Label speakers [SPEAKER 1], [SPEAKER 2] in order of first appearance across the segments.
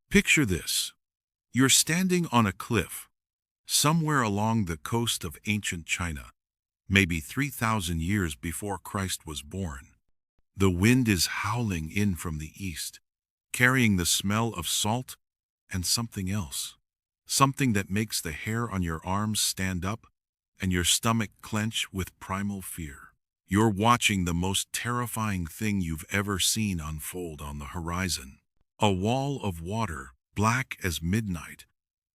[SPEAKER 1] Picture this. You're standing on a cliff, somewhere along the coast of ancient China, maybe 3,000 years before Christ was born. The wind is howling in from the east, carrying the smell of salt and something else. Something that makes the hair on your arms stand up and your stomach clench with primal fear. You're watching the most terrifying thing you've ever seen unfold on the horizon. A wall of water, black as midnight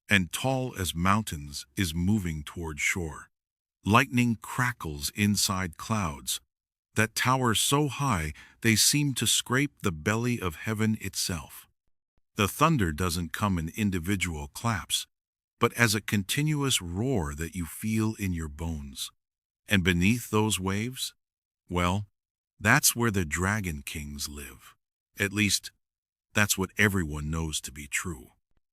[SPEAKER 1] and tall as mountains, is moving toward shore. Lightning crackles inside clouds that tower so high they seem to scrape the belly of heaven itself. The thunder doesn't come in individual claps, but as a continuous roar that you feel in your bones. And beneath those waves, well, that's where the Dragon Kings live. At least, that's what everyone knows to be true.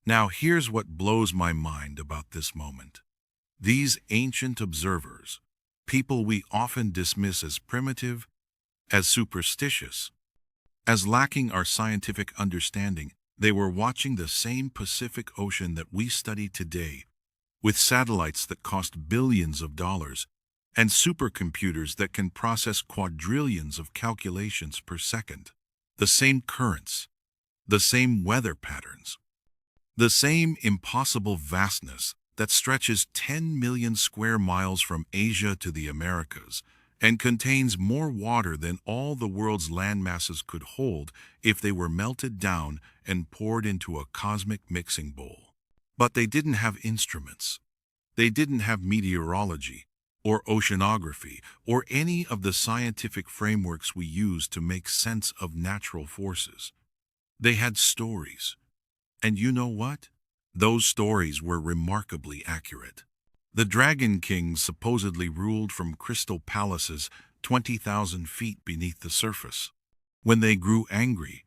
[SPEAKER 1] Now here's what blows my mind about this moment. These ancient observers, people we often dismiss as primitive, as superstitious, as lacking our scientific understanding, they were watching the same Pacific Ocean that we study today, with satellites that cost billions of dollars and supercomputers that can process quadrillions of calculations per second. The same currents, the same weather patterns, the same impossible vastness that stretches 10 million square miles from Asia to the Americas and contains more water than all the world's land masses could hold if they were melted down and poured into a cosmic mixing bowl. But they didn't have instruments. They didn't have meteorology or oceanography or any of the scientific frameworks we use to make sense of natural forces. They had stories. And you know what? Those stories were remarkably accurate. The Dragon Kings supposedly ruled from crystal palaces 20,000 feet beneath the surface. When they grew angry,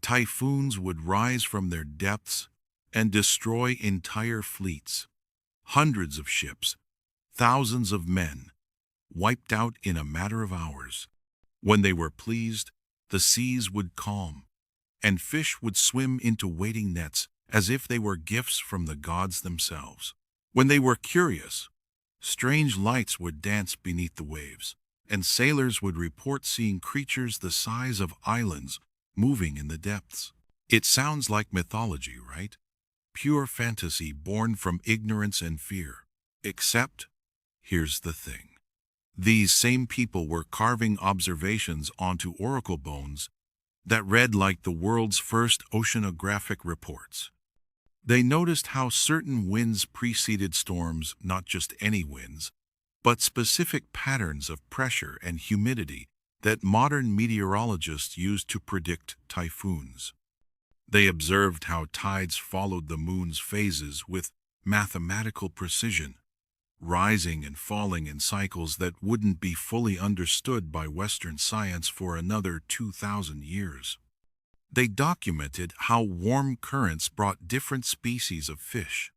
[SPEAKER 1] typhoons would rise from their depths and destroy entire fleets. Hundreds of ships, thousands of men, wiped out in a matter of hours. When they were pleased, the seas would calm, and fish would swim into waiting nets as if they were gifts from the gods themselves. When they were curious, strange lights would dance beneath the waves, and sailors would report seeing creatures the size of islands moving in the depths. It sounds like mythology, right? Pure fantasy born from ignorance and fear. Except, here's the thing. These same people were carving observations onto oracle bones that read like the world's first oceanographic reports. They noticed how certain winds preceded storms, not just any winds, but specific patterns of pressure and humidity that modern meteorologists use to predict typhoons. They observed how tides followed the moon's phases with mathematical precision, rising and falling in cycles that wouldn't be fully understood by Western science for another 2,000 years. They documented how warm currents brought different species of fish,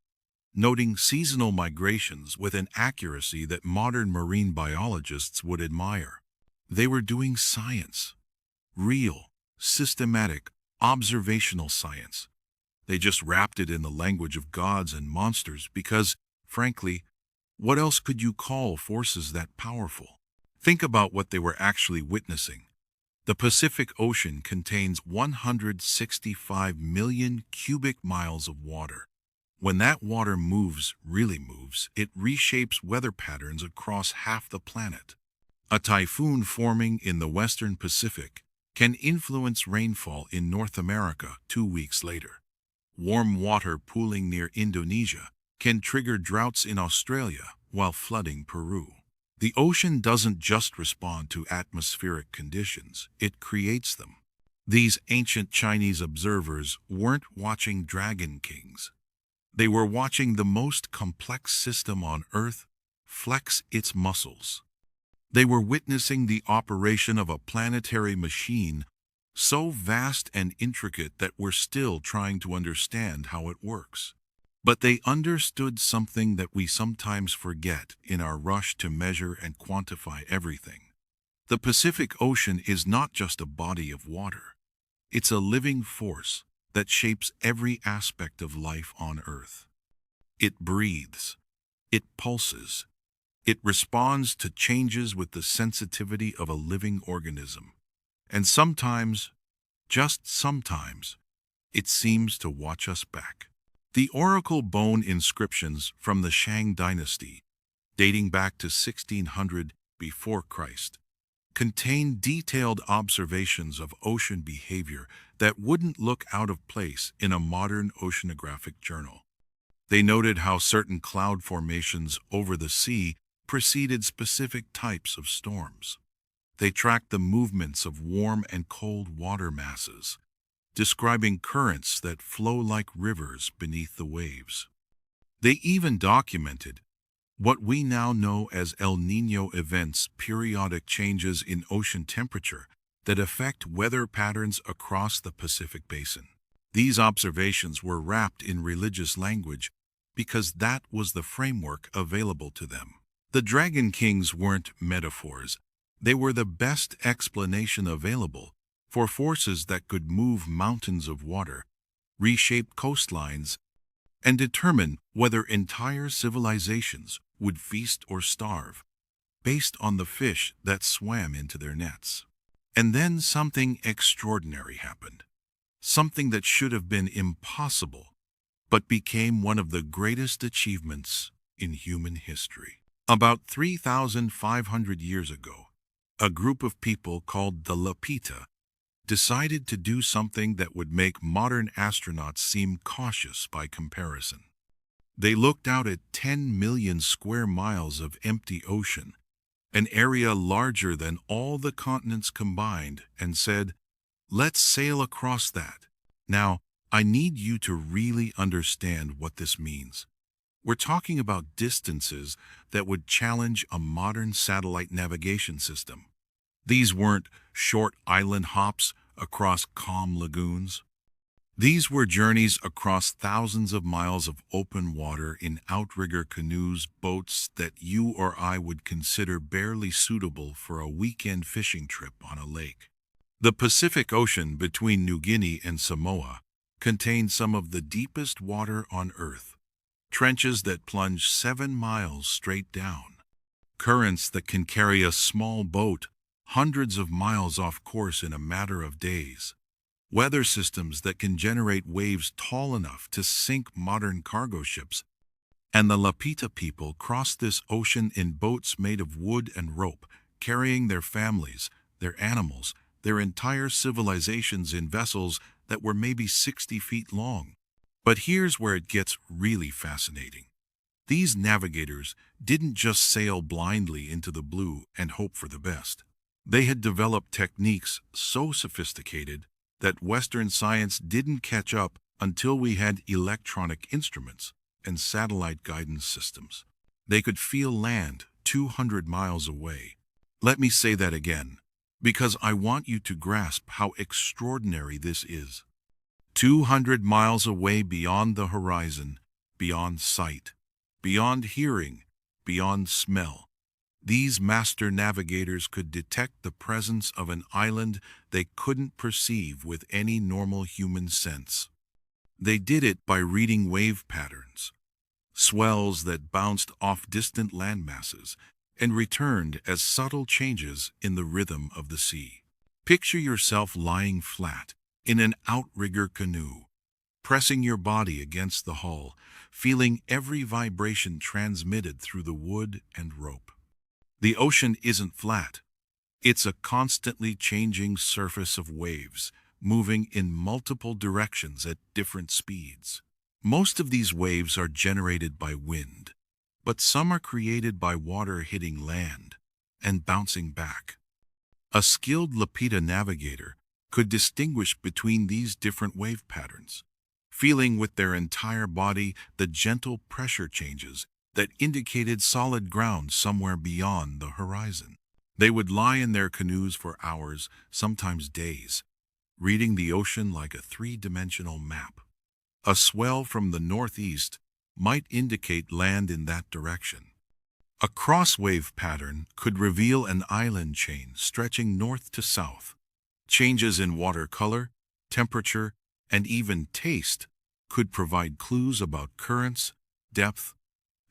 [SPEAKER 1] noting seasonal migrations with an accuracy that modern marine biologists would admire. They were doing science, real, systematic, observational science. They just wrapped it in the language of gods and monsters because, frankly, what else could you call forces that powerful? Think about what they were actually witnessing. The Pacific Ocean contains 165 million cubic miles of water. When that water moves, really moves, it reshapes weather patterns across half the planet. A typhoon forming in the western Pacific can influence rainfall in North America 2 weeks later. Warm water pooling near Indonesia can trigger droughts in Australia while flooding Peru. The ocean doesn't just respond to atmospheric conditions, it creates them. These ancient Chinese observers weren't watching Dragon Kings. They were watching the most complex system on Earth flex its muscles. They were witnessing the operation of a planetary machine so vast and intricate that we're still trying to understand how it works. But they understood something that we sometimes forget in our rush to measure and quantify everything. The Pacific Ocean is not just a body of water. It's a living force, that shapes every aspect of life on Earth. It breathes, it pulses, it responds to changes with the sensitivity of a living organism. And sometimes, just sometimes, it seems to watch us back. The oracle bone inscriptions from the Shang dynasty, dating back to 1600 before Christ, contain detailed observations of ocean behavior that wouldn't look out of place in a modern oceanographic journal. They noted how certain cloud formations over the sea preceded specific types of storms. They tracked the movements of warm and cold water masses, describing currents that flow like rivers beneath the waves. They even documented what we now know as El Niño events, periodic changes in ocean temperature that affect weather patterns across the Pacific Basin. These observations were wrapped in religious language because that was the framework available to them. The Dragon Kings weren't metaphors. They were the best explanation available for forces that could move mountains of water, reshape coastlines, and determine whether entire civilizations would feast or starve, based on the fish that swam into their nets. And then something extraordinary happened. Something that should have been impossible, but became one of the greatest achievements in human history. About 3,500 years ago, a group of people called the Lapita decided to do something that would make modern astronauts seem cautious by comparison. They looked out at 10 million square miles of empty ocean, an area larger than all the continents combined, and said, "Let's sail across that." Now, I need you to really understand what this means. We're talking about distances that would challenge a modern satellite navigation system. These weren't short island hops across calm lagoons. These were journeys across thousands of miles of open water in outrigger canoes, boats that you or I would consider barely suitable for a weekend fishing trip on a lake. The Pacific Ocean between New Guinea and Samoa contained some of the deepest water on Earth, trenches that plunge 7 miles straight down, currents that can carry a small boat hundreds of miles off course in a matter of days, weather systems that can generate waves tall enough to sink modern cargo ships, and the Lapita people crossed this ocean in boats made of wood and rope, carrying their families, their animals, their entire civilizations in vessels that were maybe 60 feet long. But here's where it gets really fascinating. These navigators didn't just sail blindly into the blue and hope for the best. They had developed techniques so sophisticated that Western science didn't catch up until we had electronic instruments and satellite guidance systems. They could feel land 200 miles away. Let me say that again, because I want you to grasp how extraordinary this is. 200 miles away beyond the horizon, beyond sight, beyond hearing, beyond smell. These master navigators could detect the presence of an island they couldn't perceive with any normal human sense. They did it by reading wave patterns, swells that bounced off distant landmasses and returned as subtle changes in the rhythm of the sea. Picture yourself lying flat in an outrigger canoe, pressing your body against the hull, feeling every vibration transmitted through the wood and rope. The ocean isn't flat. It's a constantly changing surface of waves, moving in multiple directions at different speeds. Most of these waves are generated by wind, but some are created by water hitting land and bouncing back. A skilled Lapita navigator could distinguish between these different wave patterns, feeling with their entire body the gentle pressure changes that indicated solid ground somewhere beyond the horizon. They would lie in their canoes for hours, sometimes days, reading the ocean like a three-dimensional map. A swell from the northeast might indicate land in that direction. A cross-wave pattern could reveal an island chain stretching north to south. Changes in water color, temperature, and even taste could provide clues about currents, depth,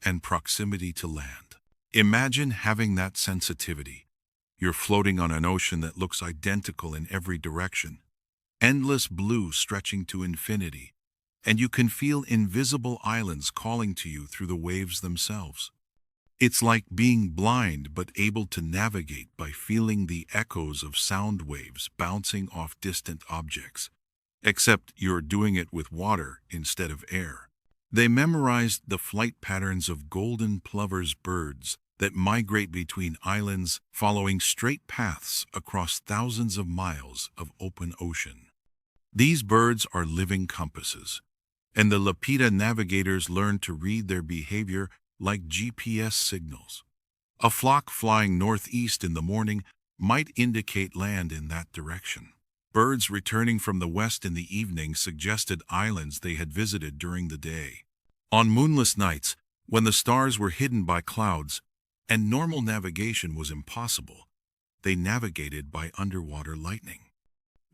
[SPEAKER 1] and proximity to land. Imagine having that sensitivity. You're floating on an ocean that looks identical in every direction, endless blue stretching to infinity, and you can feel invisible islands calling to you through the waves themselves. It's like being blind but able to navigate by feeling the echoes of sound waves bouncing off distant objects, except you're doing it with water instead of air. They memorized the flight patterns of golden plover's birds that migrate between islands, following straight paths across thousands of miles of open ocean. These birds are living compasses, and the Lapita navigators learned to read their behavior like GPS signals. A flock flying northeast in the morning might indicate land in that direction. Birds returning from the west in the evening suggested islands they had visited during the day. On moonless nights, when the stars were hidden by clouds and normal navigation was impossible, they navigated by underwater lightning.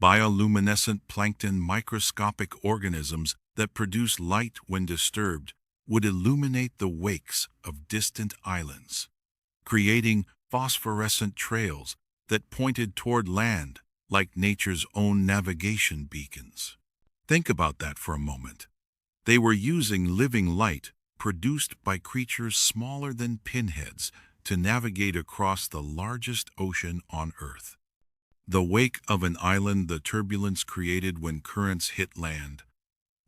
[SPEAKER 1] Bioluminescent plankton, microscopic organisms that produce light when disturbed, would illuminate the wakes of distant islands, creating phosphorescent trails that pointed toward land like nature's own navigation beacons. Think about that for a moment. They were using living light produced by creatures smaller than pinheads to navigate across the largest ocean on Earth. The wake of an island, the turbulence created when currents hit land,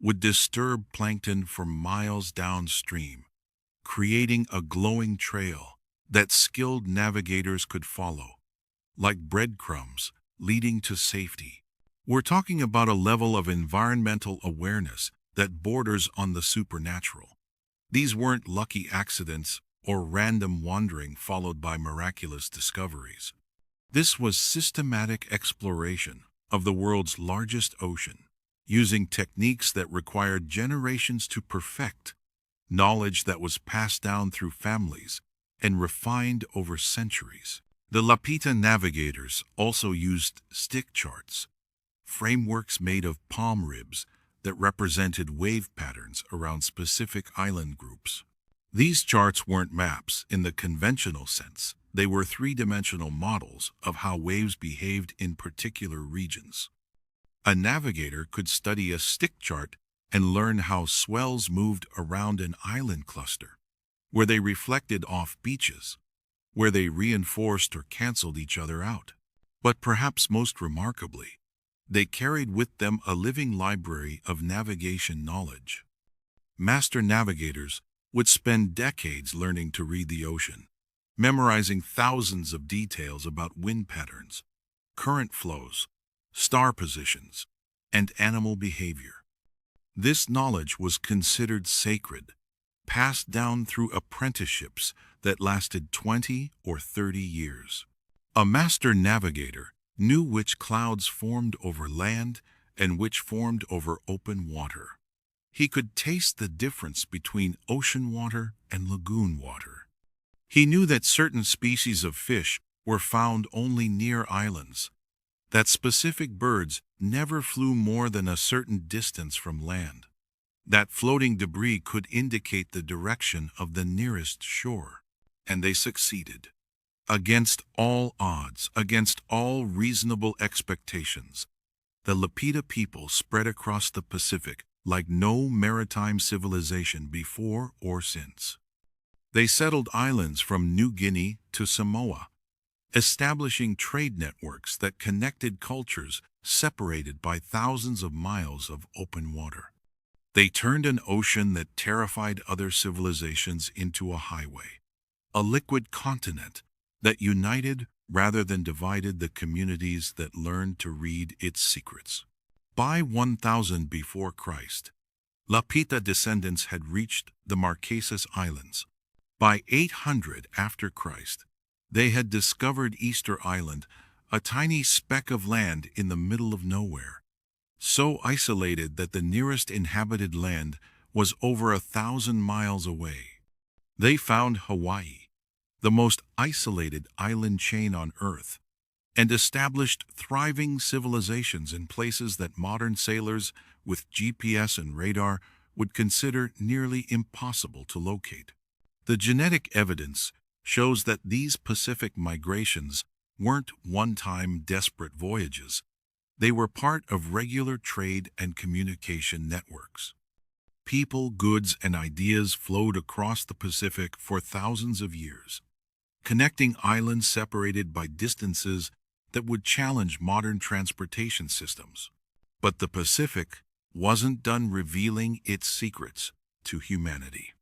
[SPEAKER 1] would disturb plankton for miles downstream, creating a glowing trail that skilled navigators could follow, like breadcrumbs leading to safety. We're talking about a level of environmental awareness that borders on the supernatural. These weren't lucky accidents or random wandering followed by miraculous discoveries. This was systematic exploration of the world's largest ocean, using techniques that required generations to perfect, knowledge that was passed down through families and refined over centuries. The Lapita navigators also used stick charts, frameworks made of palm ribs that represented wave patterns around specific island groups. These charts weren't maps in the conventional sense. They were three-dimensional models of how waves behaved in particular regions. A navigator could study a stick chart and learn how swells moved around an island cluster, where they reflected off beaches, where they reinforced or canceled each other out. But perhaps most remarkably, they carried with them a living library of navigation knowledge. Master navigators would spend decades learning to read the ocean, memorizing thousands of details about wind patterns, current flows, star positions, and animal behavior. This knowledge was considered sacred, passed down through apprenticeships that lasted 20 or 30 years. A master navigator knew which clouds formed over land and which formed over open water. He could taste the difference between ocean water and lagoon water. He knew that certain species of fish were found only near islands, that specific birds never flew more than a certain distance from land, that floating debris could indicate the direction of the nearest shore. And they succeeded. Against all odds, against all reasonable expectations, the Lapita people spread across the Pacific like no maritime civilization before or since. They settled islands from New Guinea to Samoa, establishing trade networks that connected cultures separated by thousands of miles of open water. They turned an ocean that terrified other civilizations into a highway, a liquid continent that united rather than divided the communities that learned to read its secrets. By 1000 before Christ, Lapita descendants had reached the Marquesas Islands. By 800 after Christ, they had discovered Easter Island, a tiny speck of land in the middle of nowhere, so isolated that the nearest inhabited land was over 1,000 miles away. They found Hawaii, the most isolated island chain on Earth, and established thriving civilizations in places that modern sailors with GPS and radar would consider nearly impossible to locate. The genetic evidence shows that these Pacific migrations weren't one-time desperate voyages. They were part of regular trade and communication networks. People, goods, and ideas flowed across the Pacific for thousands of years, connecting islands separated by distances that would challenge modern transportation systems. But the Pacific wasn't done revealing its secrets to humanity.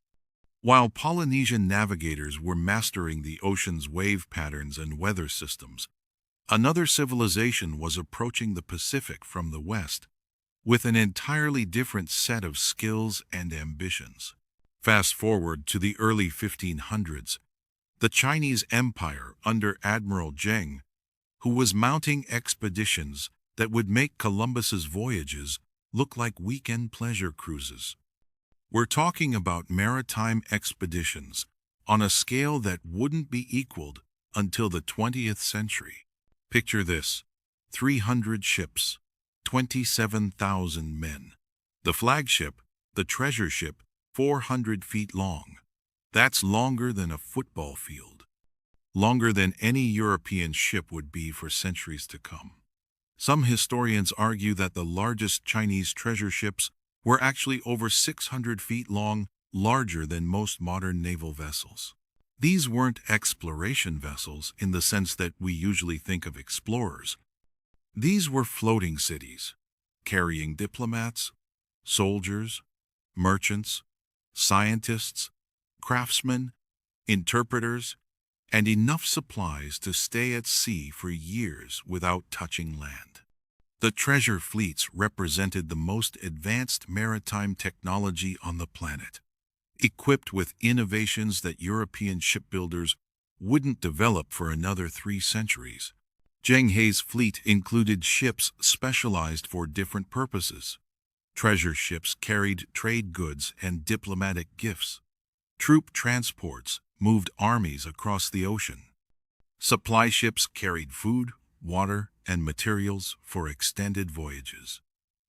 [SPEAKER 1] While Polynesian navigators were mastering the ocean's wave patterns and weather systems, another civilization was approaching the Pacific from the west, with an entirely different set of skills and ambitions. Fast forward to the early 1500s, the Chinese Empire under Admiral Zheng, who was mounting expeditions that would make Columbus's voyages look like weekend pleasure cruises. We're talking about maritime expeditions on a scale that wouldn't be equaled until the 20th century. Picture this: 300 ships, 27,000 men. The flagship, the treasure ship, 400 feet long. That's longer than a football field. Longer than any European ship would be for centuries to come. Some historians argue that the largest Chinese treasure ships were actually over 600 feet long, larger than most modern naval vessels. These weren't exploration vessels in the sense that we usually think of explorers. These were floating cities, carrying diplomats, soldiers, merchants, scientists, craftsmen, interpreters, and enough supplies to stay at sea for years without touching land. The treasure fleets represented the most advanced maritime technology on the planet, equipped with innovations that European shipbuilders wouldn't develop for another 3 centuries. Zheng He's fleet included ships specialized for different purposes. Treasure ships carried trade goods and diplomatic gifts. Troop transports moved armies across the ocean. Supply ships carried food, water, and materials for extended voyages.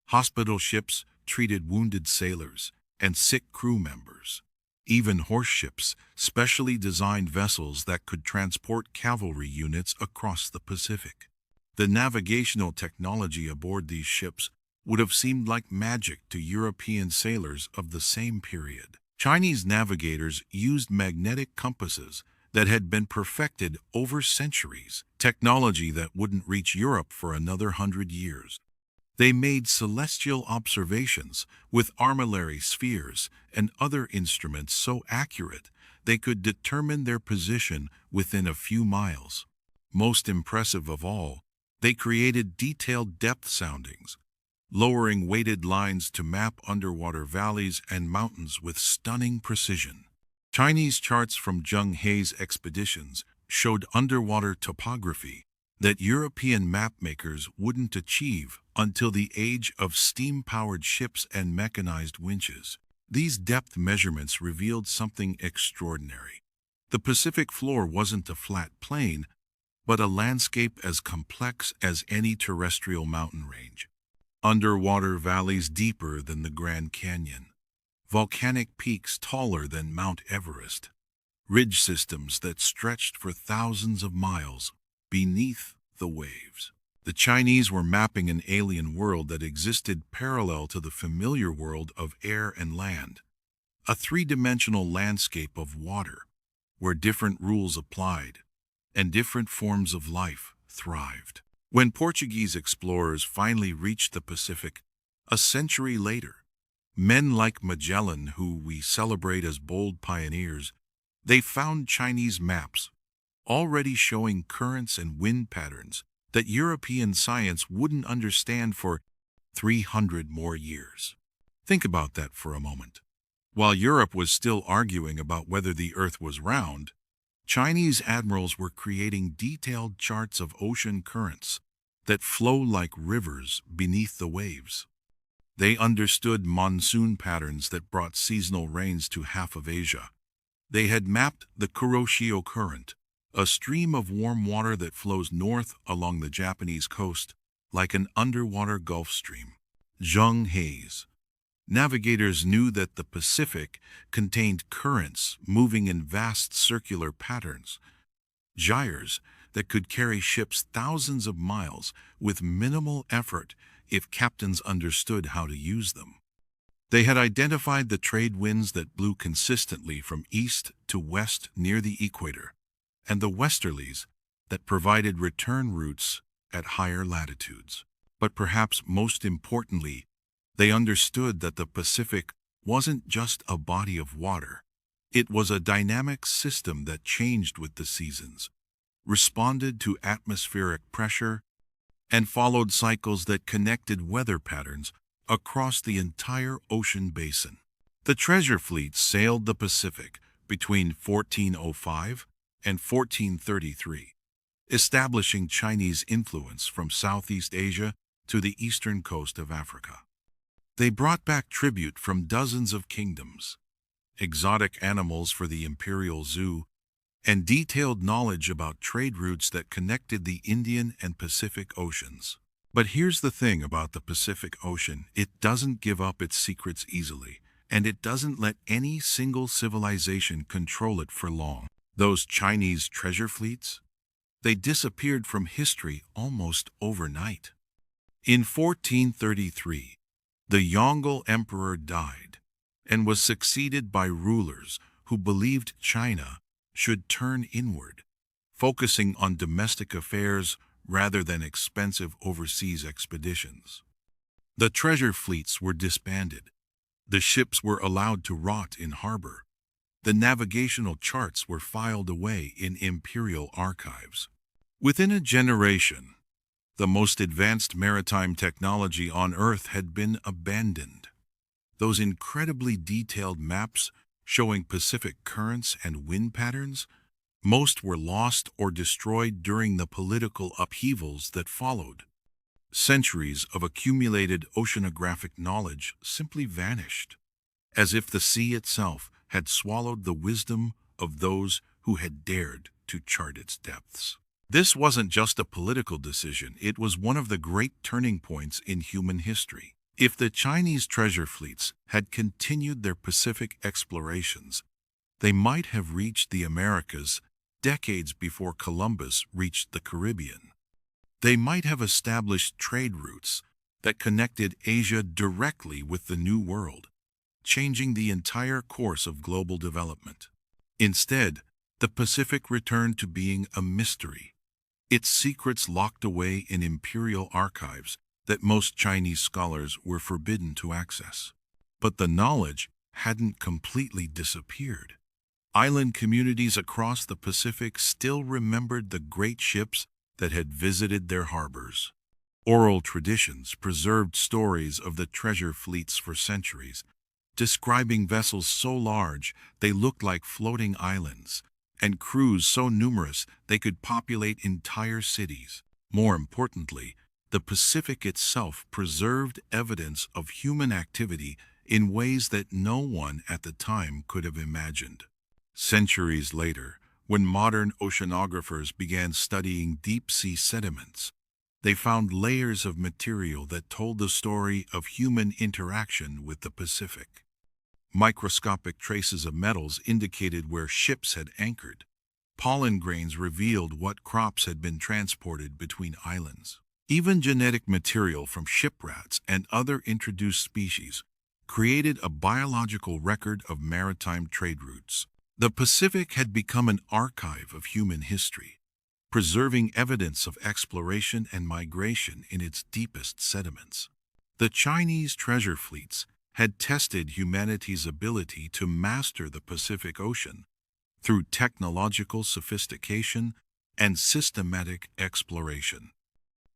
[SPEAKER 1] Hospital ships treated wounded sailors and sick crew members. Even horse ships, specially designed vessels that could transport cavalry units across the Pacific. The navigational technology aboard these ships would have seemed like magic to European sailors of the same period. Chinese navigators used magnetic compasses that had been perfected over centuries, technology that wouldn't reach Europe for another 100 years. They made celestial observations with armillary spheres and other instruments so accurate they could determine their position within a few miles. Most impressive of all, they created detailed depth soundings, lowering weighted lines to map underwater valleys and mountains with stunning precision. Chinese charts from Zheng He's expeditions showed underwater topography that European mapmakers wouldn't achieve until the age of steam-powered ships and mechanized winches. These depth measurements revealed something extraordinary. The Pacific floor wasn't a flat plain, but a landscape as complex as any terrestrial mountain range. Underwater valleys deeper than the Grand Canyon, volcanic peaks taller than Mount Everest, ridge systems that stretched for thousands of miles beneath the waves. The Chinese were mapping an alien world that existed parallel to the familiar world of air and land, a 3-dimensional landscape of water where different rules applied and different forms of life thrived. When Portuguese explorers finally reached the Pacific a century later, men like Magellan, who we celebrate as bold pioneers, they found Chinese maps already showing currents and wind patterns that European science wouldn't understand for 300 more years. Think about that for a moment. While Europe was still arguing about whether the Earth was round, Chinese admirals were creating detailed charts of ocean currents that flow like rivers beneath the waves. They understood monsoon patterns that brought seasonal rains to half of Asia. They had mapped the Kuroshio Current, a stream of warm water that flows north along the Japanese coast like an underwater Gulf Stream. Zheng Haze. Navigators knew that the Pacific contained currents moving in vast circular patterns, gyres that could carry ships thousands of miles with minimal effort if captains understood how to use them. They had identified the trade winds that blew consistently from east to west near the equator, and the westerlies that provided return routes at higher latitudes. But perhaps most importantly, they understood that the Pacific wasn't just a body of water. It was a dynamic system that changed with the seasons, responded to atmospheric pressure, and followed cycles that connected weather patterns across the entire ocean basin. The treasure fleet sailed the Pacific between 1405 and 1433, establishing Chinese influence from Southeast Asia to the eastern coast of Africa. They brought back tribute from dozens of kingdoms, exotic animals for the imperial zoo, and detailed knowledge about trade routes that connected the Indian and Pacific Oceans. But here's the thing about the Pacific Ocean: it doesn't give up its secrets easily, and it doesn't let any single civilization control it for long. Those Chinese treasure fleets? They disappeared from history almost overnight. In 1433, the Yongle Emperor died and was succeeded by rulers who believed China should turn inward, focusing on domestic affairs rather than expensive overseas expeditions. The treasure fleets were disbanded. The ships were allowed to rot in harbor. The navigational charts were filed away in imperial archives. Within a generation, the most advanced maritime technology on Earth had been abandoned. Those incredibly detailed maps showing Pacific currents and wind patterns, most were lost or destroyed during the political upheavals that followed. Centuries of accumulated oceanographic knowledge simply vanished, as if the sea itself had swallowed the wisdom of those who had dared to chart its depths. This wasn't just a political decision, it was one of the great turning points in human history. If the Chinese treasure fleets had continued their Pacific explorations, they might have reached the Americas decades before Columbus reached the Caribbean. They might have established trade routes that connected Asia directly with the New World, changing the entire course of global development. Instead, the Pacific returned to being a mystery, its secrets locked away in imperial archives that most Chinese scholars were forbidden to access. But the knowledge hadn't completely disappeared. Island communities across the Pacific still remembered the great ships that had visited their harbors. Oral traditions preserved stories of the treasure fleets for centuries, describing vessels so large they looked like floating islands, and crews so numerous they could populate entire cities. More importantly, the Pacific itself preserved evidence of human activity in ways that no one at the time could have imagined. Centuries later, when modern oceanographers began studying deep-sea sediments, they found layers of material that told the story of human interaction with the Pacific. Microscopic traces of metals indicated where ships had anchored. Pollen grains revealed what crops had been transported between islands. Even genetic material from shiprats and other introduced species created a biological record of maritime trade routes. The Pacific had become an archive of human history, preserving evidence of exploration and migration in its deepest sediments. The Chinese treasure fleets had tested humanity's ability to master the Pacific Ocean through technological sophistication and systematic exploration.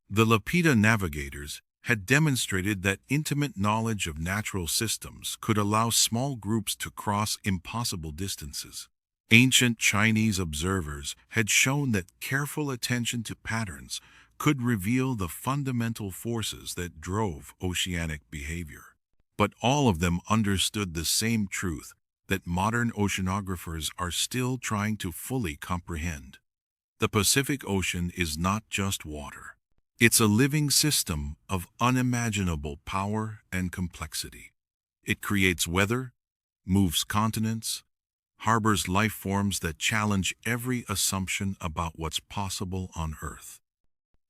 [SPEAKER 1] The Lapita navigators had demonstrated that intimate knowledge of natural systems could allow small groups to cross impossible distances. Ancient Chinese observers had shown that careful attention to patterns could reveal the fundamental forces that drove oceanic behavior. But all of them understood the same truth that modern oceanographers are still trying to fully comprehend. The Pacific Ocean is not just water. It's a living system of unimaginable power and complexity. It creates weather, moves continents, harbors life forms that challenge every assumption about what's possible on Earth.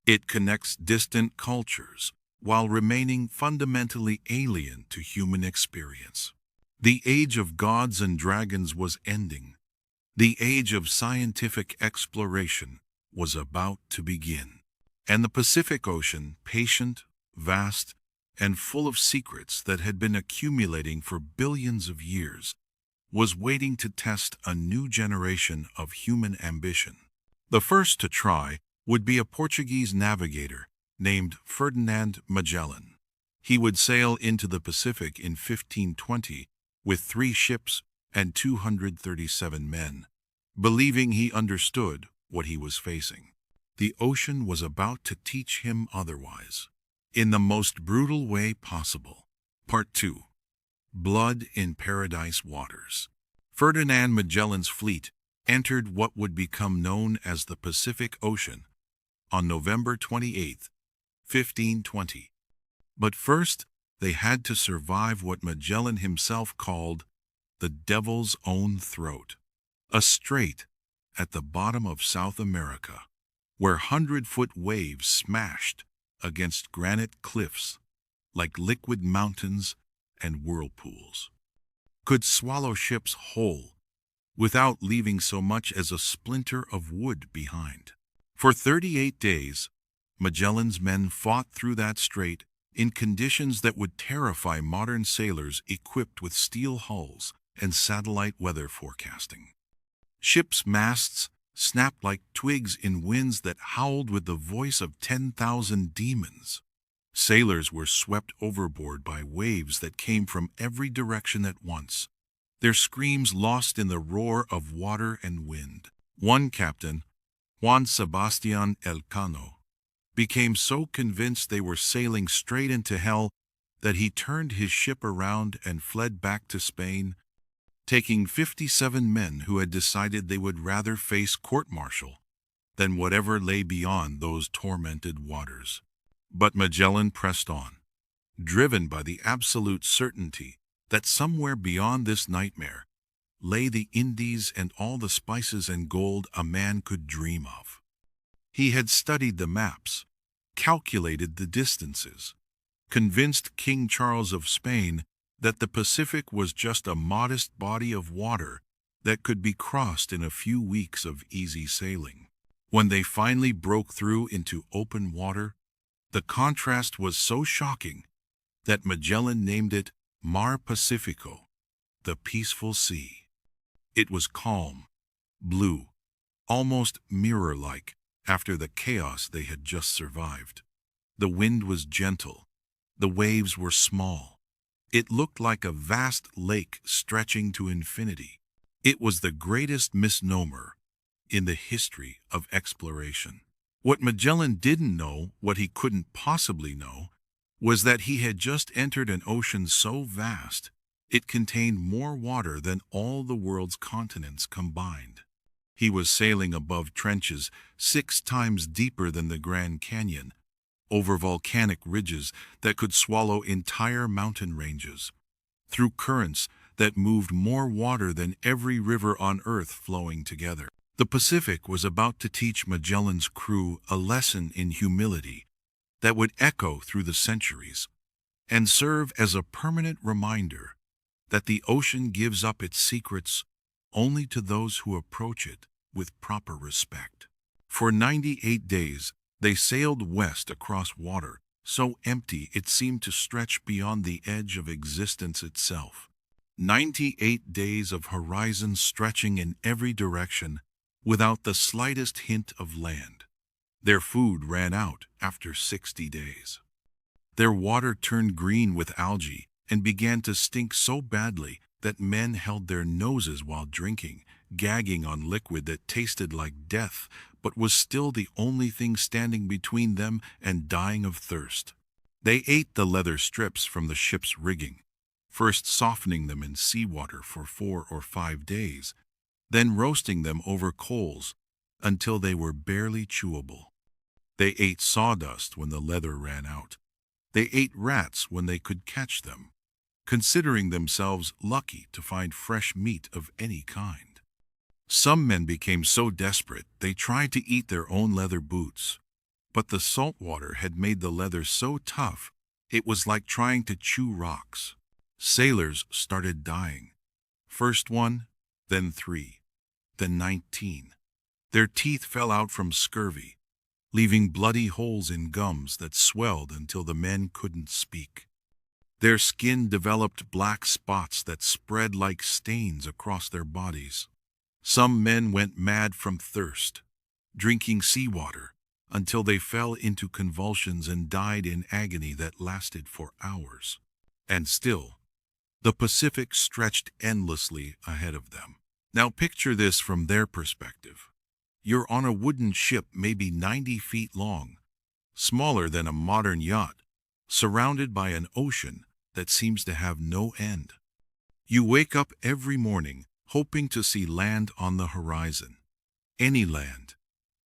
[SPEAKER 1] It connects distant cultures while remaining fundamentally alien to human experience. The age of gods and dragons was ending. The age of scientific exploration was about to begin. And the Pacific Ocean, patient, vast, and full of secrets that had been accumulating for billions of years, was waiting to test a new generation of human ambition. The first to try would be a Portuguese navigator named Ferdinand Magellan. He would sail into the Pacific in 1520 with 3 ships and 237 men, believing he understood what he was facing. The ocean was about to teach him otherwise, in the most brutal way possible. Part 2. Blood in Paradise Waters. Ferdinand Magellan's fleet entered what would become known as the Pacific Ocean on November 28, 1520. But first, they had to survive what Magellan himself called the Devil's Own Throat, a strait at the bottom of South America, where 100-foot waves smashed against granite cliffs like liquid mountains and whirlpools, could swallow ships whole without leaving so much as a splinter of wood behind. For 38 days, Magellan's men fought through that strait in conditions that would terrify modern sailors equipped with steel hulls and satellite weather forecasting. Ships' masts snapped like twigs in winds that howled with the voice of 10,000 demons. Sailors were swept overboard by waves that came from every direction at once, their screams lost in the roar of water and wind. One captain, Juan Sebastian Elcano, became so convinced they were sailing straight into hell that he turned his ship around and fled back to Spain, taking 57 men who had decided they would rather face court-martial than whatever lay beyond those tormented waters. But Magellan pressed on, driven by the absolute certainty that somewhere beyond this nightmare lay the Indies and all the spices and gold a man could dream of. He had studied the maps, calculated the distances, convinced King Charles of Spain that the Pacific was just a modest body of water that could be crossed in a few weeks of easy sailing. When they finally broke through into open water, the contrast was so shocking that Magellan named it Mar Pacifico, the peaceful sea. It was calm, blue, almost mirror-like after the chaos they had just survived. The wind was gentle. The waves were small. It looked like a vast lake stretching to infinity. It was the greatest misnomer in the history of exploration. What Magellan didn't know, what he couldn't possibly know, was that he had just entered an ocean so vast it contained more water than all the world's continents combined. He was sailing above trenches 6 times deeper than the Grand Canyon, over volcanic ridges that could swallow entire mountain ranges, through currents that moved more water than every river on Earth flowing together. The Pacific was about to teach Magellan's crew a lesson in humility that would echo through the centuries and serve as a permanent reminder that the ocean gives up its secrets only to those who approach it with proper respect. For 98 days, they sailed west across water so empty it seemed to stretch beyond the edge of existence itself. 98 days of horizons stretching in every direction without the slightest hint of land. Their food ran out after 60 days. Their water turned green with algae and began to stink so badly that men held their noses while drinking, gagging on liquid that tasted like death but was still the only thing standing between them and dying of thirst. They ate the leather strips from the ship's rigging, first softening them in seawater for 4 or 5 days, then roasting them over coals until they were barely chewable. They ate sawdust when the leather ran out. They ate rats when they could catch them, considering themselves lucky to find fresh meat of any kind. Some men became so desperate they tried to eat their own leather boots, but the salt water had made the leather so tough it was like trying to chew rocks. Sailors started dying. First one, then 3, then 19. Their teeth fell out from scurvy, leaving bloody holes in gums that swelled until the men couldn't speak. Their skin developed black spots that spread like stains across their bodies. Some men went mad from thirst, drinking seawater until they fell into convulsions and died in agony that lasted for hours. And still, the Pacific stretched endlessly ahead of them. Now picture this from their perspective. You're on a wooden ship maybe 90 feet long, smaller than a modern yacht, surrounded by an ocean that seems to have no end. You wake up every morning hoping to see land on the horizon. Any land,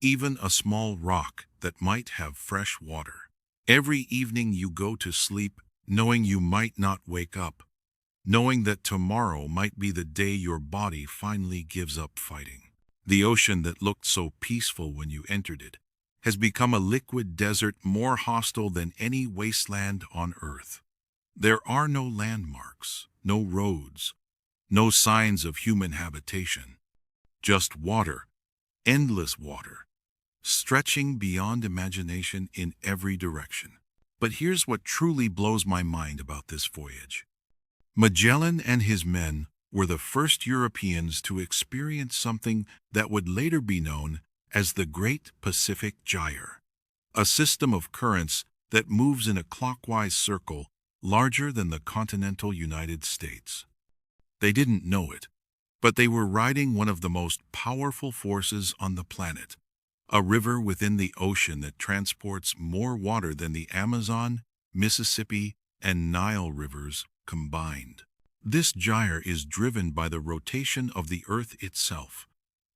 [SPEAKER 1] even a small rock that might have fresh water. Every evening you go to sleep knowing you might not wake up, knowing that tomorrow might be the day your body finally gives up fighting. The ocean that looked so peaceful when you entered it has become a liquid desert more hostile than any wasteland on Earth. There are no landmarks, no roads, no signs of human habitation. Just water, endless water, stretching beyond imagination in every direction. But here's what truly blows my mind about this voyage. Magellan and his men were the first Europeans to experience something that would later be known as the Great Pacific Gyre, a system of currents that moves in a clockwise circle larger than the continental United States. They didn't know it, but they were riding one of the most powerful forces on the planet, a river within the ocean that transports more water than the Amazon, Mississippi, and Nile rivers combined. This gyre is driven by the rotation of the Earth itself,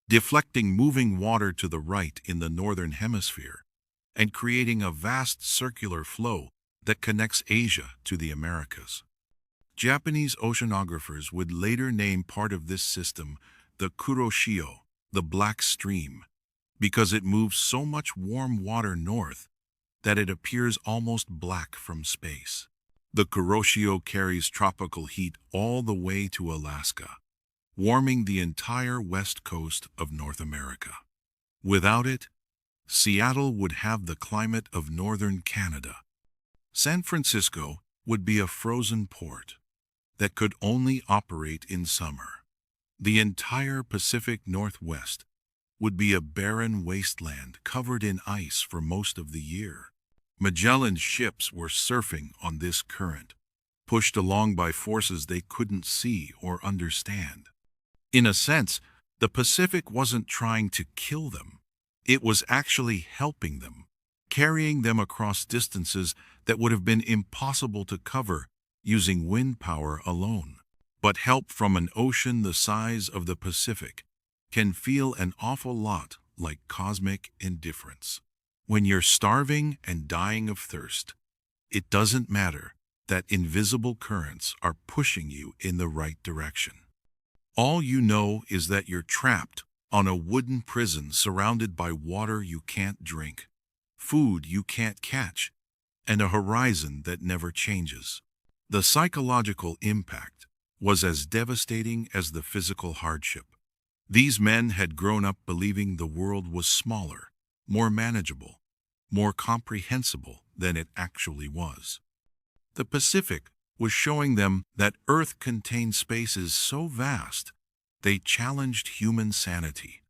[SPEAKER 1] deflecting moving water to the right in the northern hemisphere and creating a vast circular flow that connects Asia to the Americas. Japanese oceanographers would later name part of this system the Kuroshio, the Black Stream, because it moves so much warm water north that it appears almost black from space. The Kuroshio carries tropical heat all the way to Alaska, warming the entire west coast of North America. Without it, Seattle would have the climate of northern Canada. San Francisco would be a frozen port that could only operate in summer. The entire Pacific Northwest would be a barren wasteland covered in ice for most of the year. Magellan's ships were surfing on this current, pushed along by forces they couldn't see or understand. In a sense, the Pacific wasn't trying to kill them. It was actually helping them, carrying them across distances that would have been impossible to cover using wind power alone. But help from an ocean the size of the Pacific can feel an awful lot like cosmic indifference. When you're starving and dying of thirst, it doesn't matter that invisible currents are pushing you in the right direction. All you know is that you're trapped on a wooden prison surrounded by water you can't drink, food you can't catch, and a horizon that never changes. The psychological impact was as devastating as the physical hardship. These men had grown up believing the world was smaller, more manageable, more comprehensible than it actually was. The Pacific was showing them that Earth contained spaces so vast they challenged human sanity,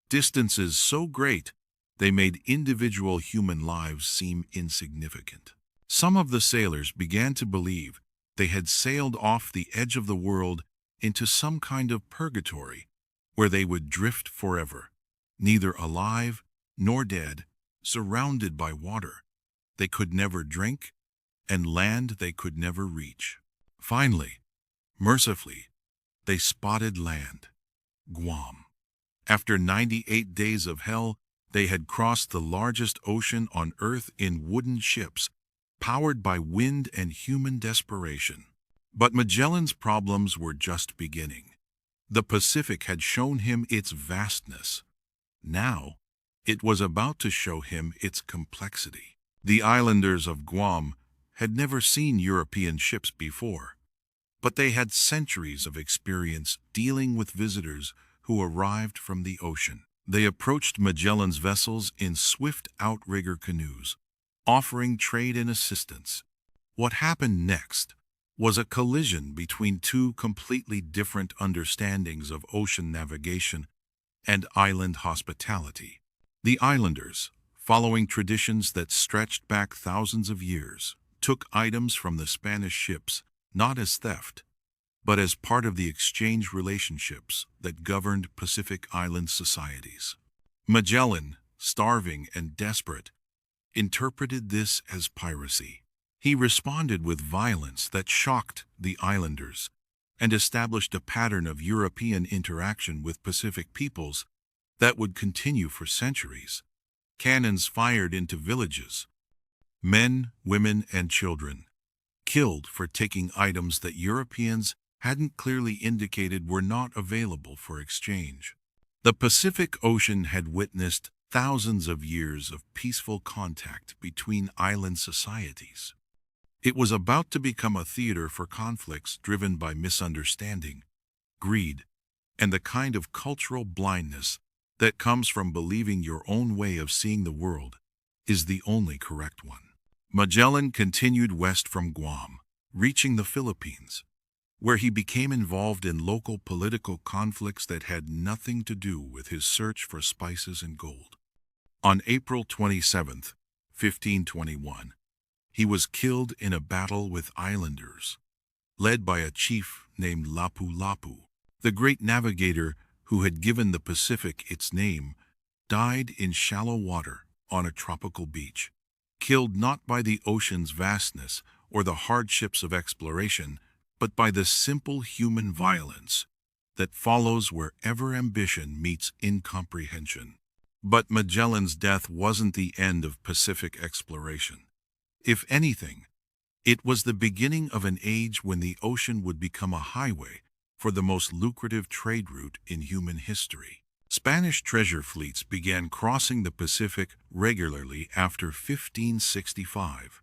[SPEAKER 1] distances so great they made individual human lives seem insignificant. Some of the sailors began to believe they had sailed off the edge of the world into some kind of purgatory where they would drift forever, neither alive nor dead, surrounded by water they could never drink and land they could never reach. Finally, mercifully, they spotted land, Guam. After 98 days of hell, they had crossed the largest ocean on Earth in wooden ships, powered by wind and human desperation. But Magellan's problems were just beginning. The Pacific had shown him its vastness. Now, it was about to show him its complexity. The islanders of Guam had never seen European ships before, but they had centuries of experience dealing with visitors who arrived from the ocean. They approached Magellan's vessels in swift outrigger canoes, offering trade and assistance. What happened next was a collision between two completely different understandings of ocean navigation and island hospitality. The islanders, following traditions that stretched back thousands of years, took items from the Spanish ships not as theft, but as part of the exchange relationships that governed Pacific Island societies. Magellan, starving and desperate, interpreted this as piracy. He responded with violence that shocked the islanders and established a pattern of European interaction with Pacific peoples that would continue for centuries. Cannons fired into villages. Men, women, and children killed for taking items that Europeans hadn't clearly indicated were not available for exchange. The Pacific Ocean had witnessed thousands of years of peaceful contact between island societies. It was about to become a theater for conflicts driven by misunderstanding, greed, and the kind of cultural blindness that comes from believing your own way of seeing the world is the only correct one. Magellan continued west from Guam, reaching the Philippines, where he became involved in local political conflicts that had nothing to do with his search for spices and gold. On April 27, 1521, he was killed in a battle with islanders, led by a chief named Lapu-Lapu. The great navigator who had given the Pacific its name died in shallow water on a tropical beach, killed not by the ocean's vastness or the hardships of exploration, but by the simple human violence that follows wherever ambition meets incomprehension. But Magellan's death wasn't the end of Pacific exploration. If anything, it was the beginning of an age when the ocean would become a highway for the most lucrative trade route in human history. Spanish treasure fleets began crossing the Pacific regularly after 1565,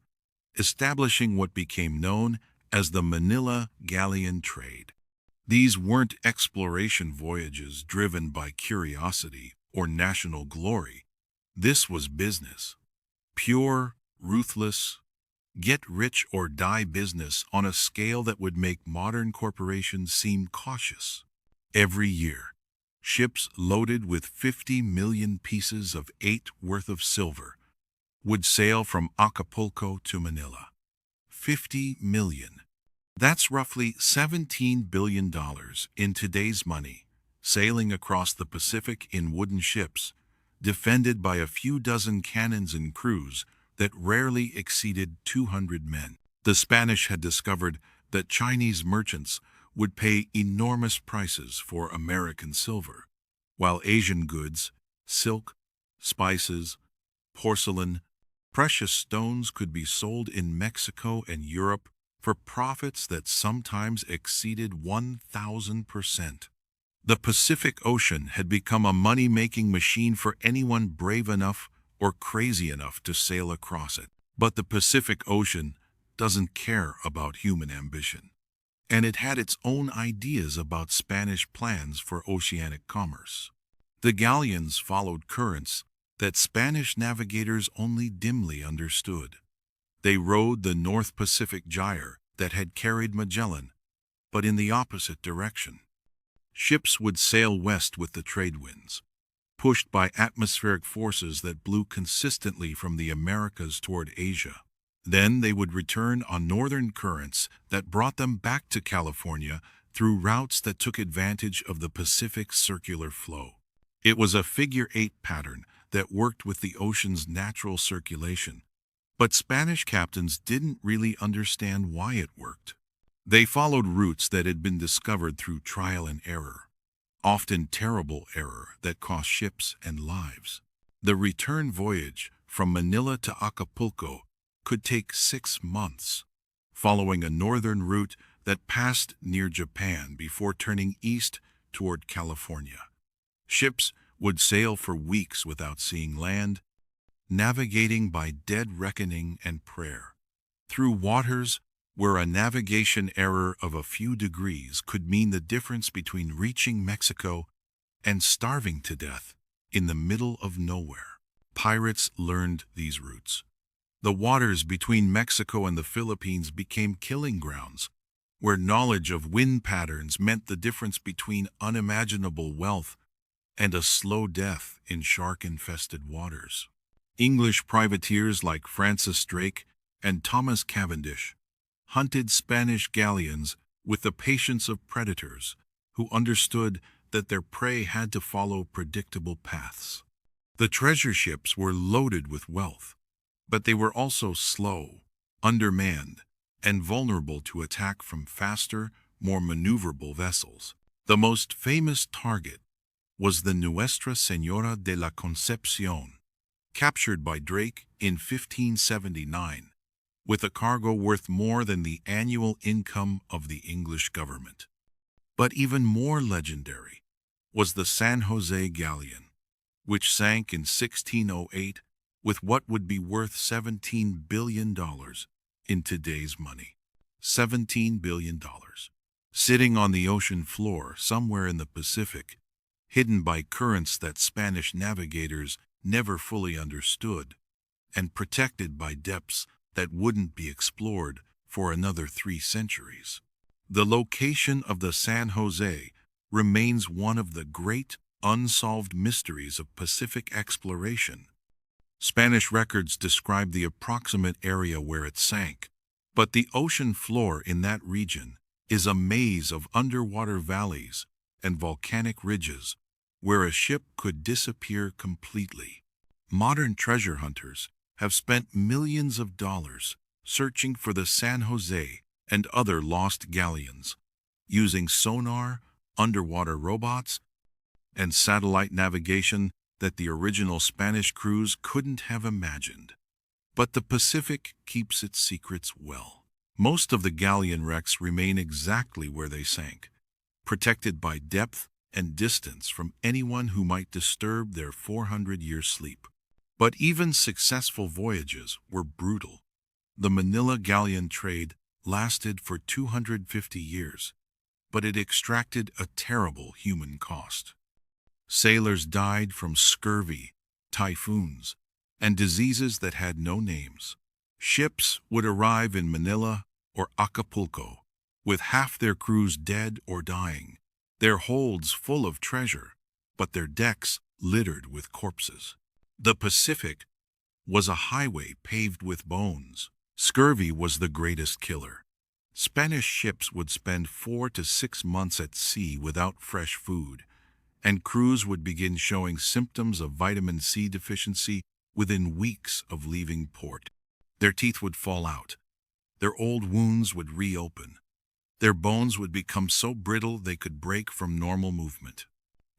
[SPEAKER 1] establishing what became known as the Manila Galleon trade. These weren't exploration voyages driven by curiosity or national glory. This was business. Pure, ruthless, get-rich-or-die business on a scale that would make modern corporations seem cautious. Every year, ships loaded with 50 million pieces of 8 worth of silver would sail from Acapulco to Manila. 50 million. That's roughly $17 billion in today's money, sailing across the Pacific in wooden ships, defended by a few dozen cannons and crews that rarely exceeded 200 men. The Spanish had discovered that Chinese merchants would pay enormous prices for American silver, while Asian goods, silk, spices, porcelain, precious stones could be sold in Mexico and Europe for profits that sometimes exceeded 1,000%. The Pacific Ocean had become a money-making machine for anyone brave enough or crazy enough to sail across it. But the Pacific Ocean doesn't care about human ambition, and it had its own ideas about Spanish plans for oceanic commerce. The galleons followed currents that Spanish navigators only dimly understood. They rode the North Pacific gyre that had carried Magellan, but in the opposite direction. Ships would sail west with the trade winds, pushed by atmospheric forces that blew consistently from the Americas toward Asia. Then they would return on northern currents that brought them back to California through routes that took advantage of the Pacific's circular flow. It was a figure-8 pattern that worked with the ocean's natural circulation, but Spanish captains didn't really understand why it worked. They followed routes that had been discovered through trial and error, often terrible error that cost ships and lives. The return voyage from Manila to Acapulco could take 6 months, following a northern route that passed near Japan before turning east toward California. Ships would sail for weeks without seeing land, navigating by dead reckoning and prayer, through waters where a navigation error of a few degrees could mean the difference between reaching Mexico and starving to death in the middle of nowhere. Pirates learned these routes. The waters between Mexico and the Philippines became killing grounds, where knowledge of wind patterns meant the difference between unimaginable wealth and a slow death in shark-infested waters. English privateers like Francis Drake and Thomas Cavendish hunted Spanish galleons with the patience of predators who understood that their prey had to follow predictable paths. The treasure ships were loaded with wealth, but they were also slow, undermanned, and vulnerable to attack from faster, more maneuverable vessels. The most famous target was the Nuestra Señora de la Concepción, captured by Drake in 1579, with a cargo worth more than the annual income of the English government. But even more legendary was the San Jose galleon, which sank in 1608 with what would be worth $17 billion in today's money. $17 billion. Sitting on the ocean floor somewhere in the Pacific, hidden by currents that Spanish navigators never fully understood, and protected by depths that wouldn't be explored for another 3 centuries. The location of the San Jose remains one of the great unsolved mysteries of Pacific exploration. Spanish records describe the approximate area where it sank, but the ocean floor in that region is a maze of underwater valleys and volcanic ridges where a ship could disappear completely. Modern treasure hunters have spent millions of dollars searching for the San Jose and other lost galleons, using sonar, underwater robots, and satellite navigation that the original Spanish crews couldn't have imagined. But the Pacific keeps its secrets well. Most of the galleon wrecks remain exactly where they sank, protected by depth and distance from anyone who might disturb their 400-year sleep. But even successful voyages were brutal. The Manila galleon trade lasted for 250 years, but it extracted a terrible human cost. Sailors died from scurvy, typhoons, and diseases that had no names. Ships would arrive in Manila or Acapulco with half their crews dead or dying, their holds full of treasure, but their decks littered with corpses. The Pacific was a highway paved with bones. Scurvy was the greatest killer. Spanish ships would spend 4 to 6 months at sea without fresh food, and crews would begin showing symptoms of vitamin C deficiency within weeks of leaving port. Their teeth would fall out. Their old wounds would reopen. Their bones would become so brittle they could break from normal movement.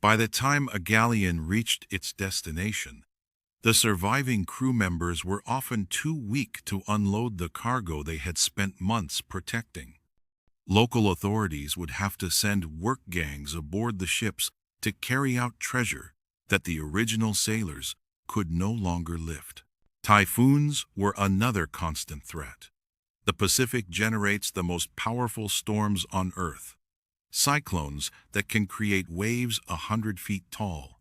[SPEAKER 1] By the time a galleon reached its destination, the surviving crew members were often too weak to unload the cargo they had spent months protecting. Local authorities would have to send work gangs aboard the ships to carry out treasure that the original sailors could no longer lift. Typhoons were another constant threat. The Pacific generates the most powerful storms on Earth, cyclones that can create waves 100 feet tall,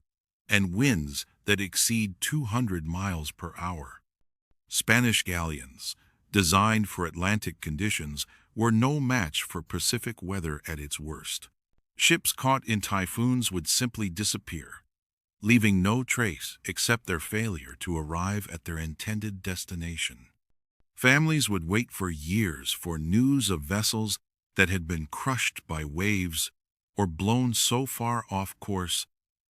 [SPEAKER 1] and winds that exceed 200 miles per hour. Spanish galleons, designed for Atlantic conditions, were no match for Pacific weather at its worst. Ships caught in typhoons would simply disappear, leaving no trace except their failure to arrive at their intended destination. Families would wait for years for news of vessels that had been crushed by waves or blown so far off course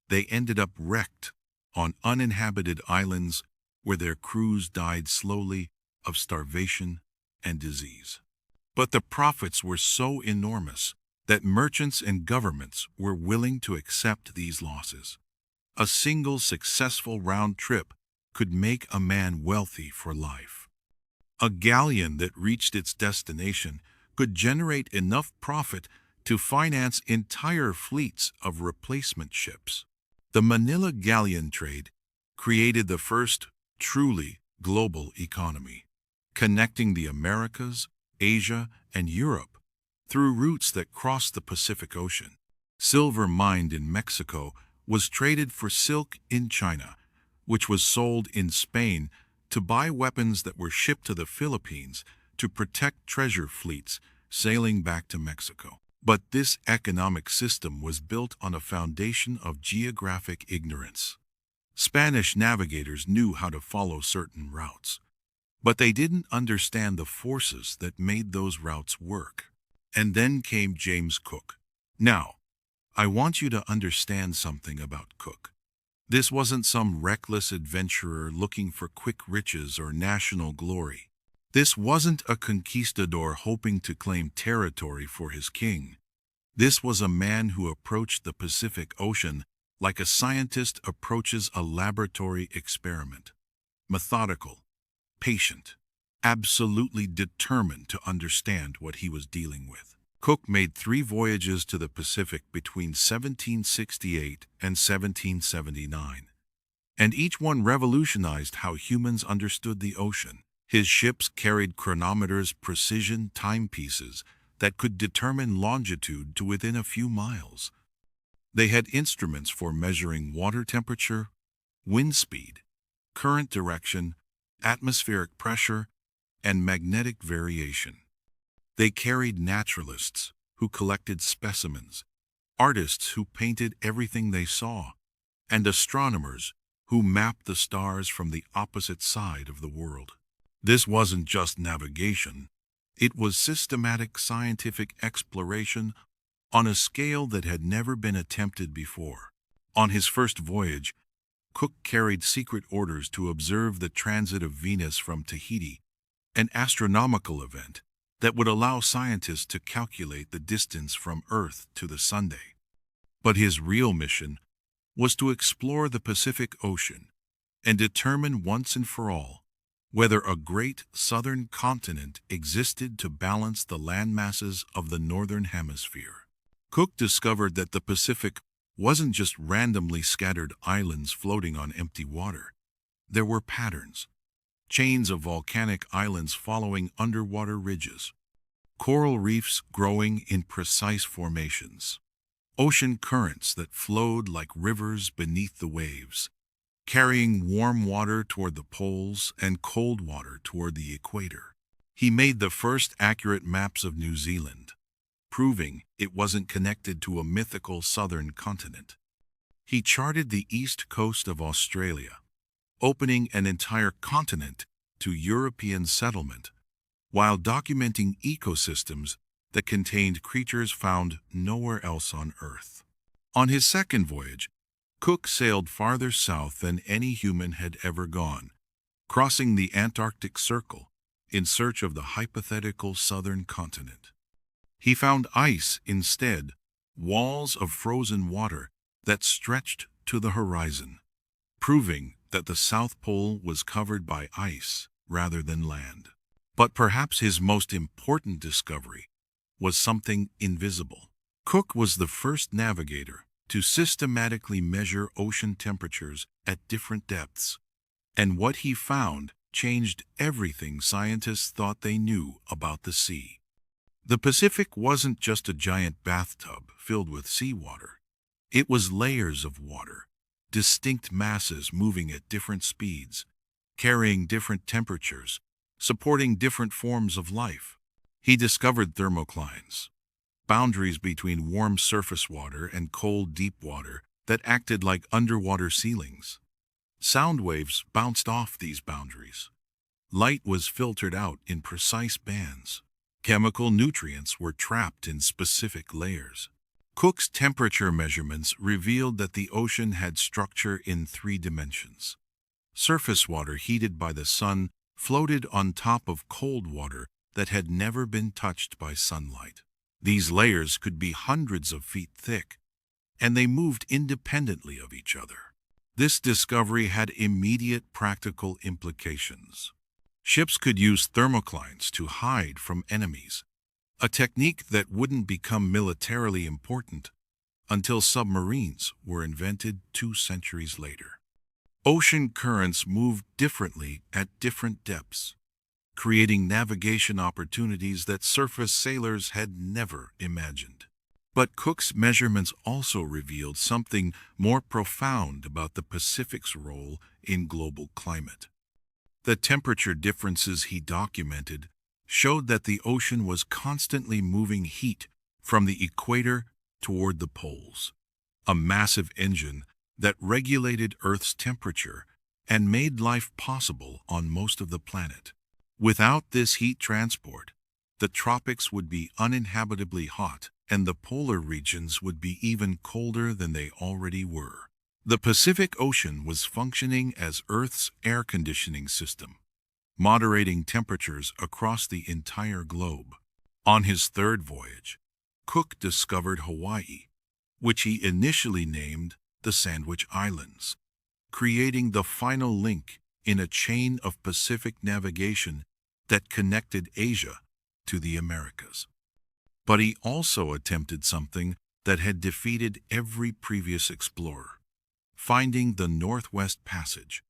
[SPEAKER 1] they ended up wrecked on uninhabited islands where their crews died slowly of starvation and disease. But the profits were so enormous that merchants and governments were willing to accept these losses. A single successful round trip could make a man wealthy for life. A galleon that reached its destination could generate enough profit to finance entire fleets of replacement ships. The Manila galleon trade created the first truly global economy, connecting the Americas, Asia, and Europe through routes that crossed the Pacific Ocean. Silver mined in Mexico was traded for silk in China, which was sold in Spain to buy weapons that were shipped to the Philippines to protect treasure fleets sailing back to Mexico. But this economic system was built on a foundation of geographic ignorance. Spanish navigators knew how to follow certain routes, but they didn't understand the forces that made those routes work. And then came James Cook. Now, I want you to understand something about Cook. This wasn't some reckless adventurer looking for quick riches or national glory. This wasn't a conquistador hoping to claim territory for his king. This was a man who approached the Pacific Ocean like a scientist approaches a laboratory experiment. Methodical, patient, absolutely determined to understand what he was dealing with. Cook made 3 voyages to the Pacific between 1768 and 1779, and each one revolutionized how humans understood the ocean. His ships carried chronometers, precision timepieces that could determine longitude to within a few miles. They had instruments for measuring water temperature, wind speed, current direction, atmospheric pressure, and magnetic variation. They carried naturalists who collected specimens, artists who painted everything they saw, and astronomers who mapped the stars from the opposite side of the world. This wasn't just navigation. It was systematic scientific exploration on a scale that had never been attempted before. On his first voyage, Cook carried secret orders to observe the transit of Venus from Tahiti, an astronomical event that would allow scientists to calculate the distance from Earth to the Sunday. But his real mission was to explore the Pacific Ocean and determine once and for all whether a great southern continent existed to balance the landmasses of the northern hemisphere. Cook discovered that the Pacific wasn't just randomly scattered islands floating on empty water. There were patterns, chains of volcanic islands following underwater ridges, coral reefs growing in precise formations, ocean currents that flowed like rivers beneath the waves, carrying warm water toward the poles and cold water toward the equator. He made the first accurate maps of New Zealand, proving it wasn't connected to a mythical southern continent. He charted the east coast of Australia, opening an entire continent to European settlement, while documenting ecosystems that contained creatures found nowhere else on Earth. On his second voyage, Cook sailed farther south than any human had ever gone, crossing the Antarctic Circle in search of the hypothetical southern continent. He found ice instead, walls of frozen water that stretched to the horizon, proving that the South Pole was covered by ice rather than land. But perhaps his most important discovery was something invisible. Cook was the first navigator to systematically measure ocean temperatures at different depths, and what he found changed everything scientists thought they knew about the sea. The Pacific wasn't just a giant bathtub filled with seawater. It was layers of water, distinct masses moving at different speeds, carrying different temperatures, supporting different forms of life. He discovered thermoclines, boundaries between warm surface water and cold deep water that acted like underwater ceilings. Sound waves bounced off these boundaries. Light was filtered out in precise bands. Chemical nutrients were trapped in specific layers. Cook's temperature measurements revealed that the ocean had structure in 3 dimensions. Surface water heated by the sun floated on top of cold water that had never been touched by sunlight. These layers could be hundreds of feet thick, and they moved independently of each other. This discovery had immediate practical implications. Ships could use thermoclines to hide from enemies, a technique that wouldn't become militarily important until submarines were invented 2 centuries later. Ocean currents moved differently at different depths, creating navigation opportunities that surface sailors had never imagined. But Cook's measurements also revealed something more profound about the Pacific's role in global climate. The temperature differences he documented showed that the ocean was constantly moving heat from the equator toward the poles, a massive engine that regulated Earth's temperature and made life possible on most of the planet. Without this heat transport, the tropics would be uninhabitably hot, and the polar regions would be even colder than they already were. The Pacific Ocean was functioning as Earth's air conditioning system, moderating temperatures across the entire globe. On his third voyage, Cook discovered Hawaii, which he initially named the Sandwich Islands, creating the final link in a chain of Pacific navigation that connected Asia to the Americas. But he also attempted something that had defeated every previous explorer: finding the Northwest Passage,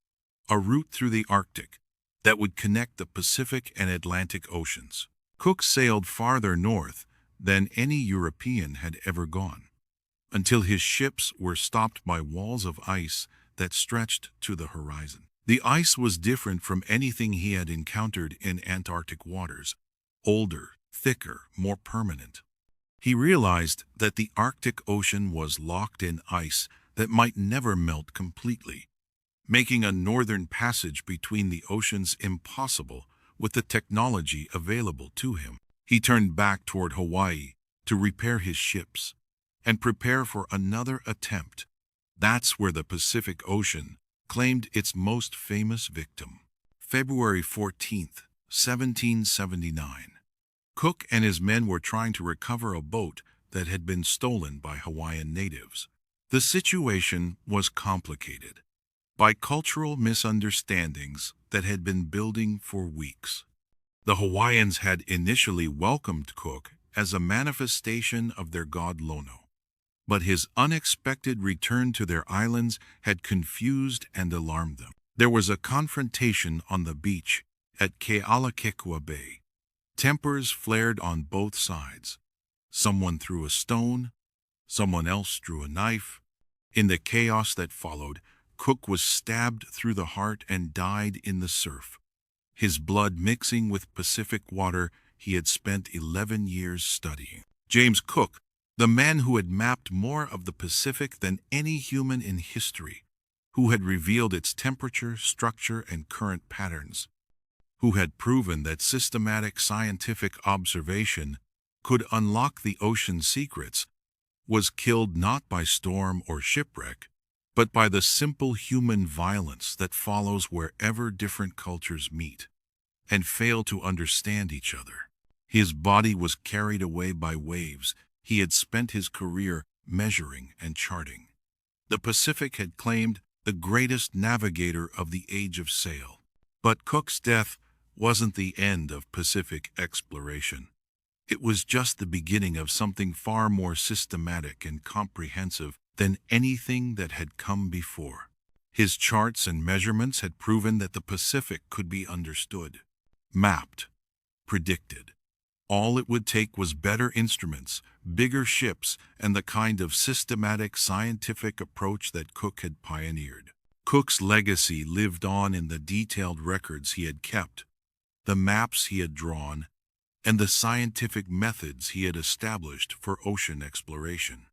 [SPEAKER 1] a route through the Arctic that would connect the Pacific and Atlantic Oceans. Cook sailed farther north than any European had ever gone, until his ships were stopped by walls of ice that stretched to the horizon. The ice was different from anything he had encountered in Antarctic waters: older, thicker, more permanent. He realized that the Arctic Ocean was locked in ice that might never melt completely, making a northern passage between the oceans impossible with the technology available to him. He turned back toward Hawaii to repair his ships and prepare for another attempt. That's where the Pacific Ocean claimed its most famous victim. February 14th, 1779. Cook and his men were trying to recover a boat that had been stolen by Hawaiian natives. The situation was complicated by cultural misunderstandings that had been building for weeks. The Hawaiians had initially welcomed Cook as a manifestation of their god Lono, but his unexpected return to their islands had confused and alarmed them. There was a confrontation on the beach at Kealakekua Bay. Tempers flared on both sides. Someone threw a stone, someone else drew a knife. In the chaos that followed, Cook was stabbed through the heart and died in the surf, his blood mixing with Pacific water he had spent 11 years studying. James Cook, the man who had mapped more of the Pacific than any human in history, who had revealed its temperature, structure, and current patterns, who had proven that systematic scientific observation could unlock the ocean's secrets, was killed not by storm or shipwreck, but by the simple human violence that follows wherever different cultures meet and fail to understand each other. His body was carried away by waves he had spent his career measuring and charting. The Pacific had claimed the greatest navigator of the age of sail. But Cook's death wasn't the end of Pacific exploration. It was just the beginning of something far more systematic and comprehensive than anything that had come before. His charts and measurements had proven that the Pacific could be understood, mapped, predicted. All it would take was better instruments, bigger ships, and the kind of systematic scientific approach that Cook had pioneered. Cook's legacy lived on in the detailed records he had kept, the maps he had drawn, and the scientific methods he had established for ocean exploration.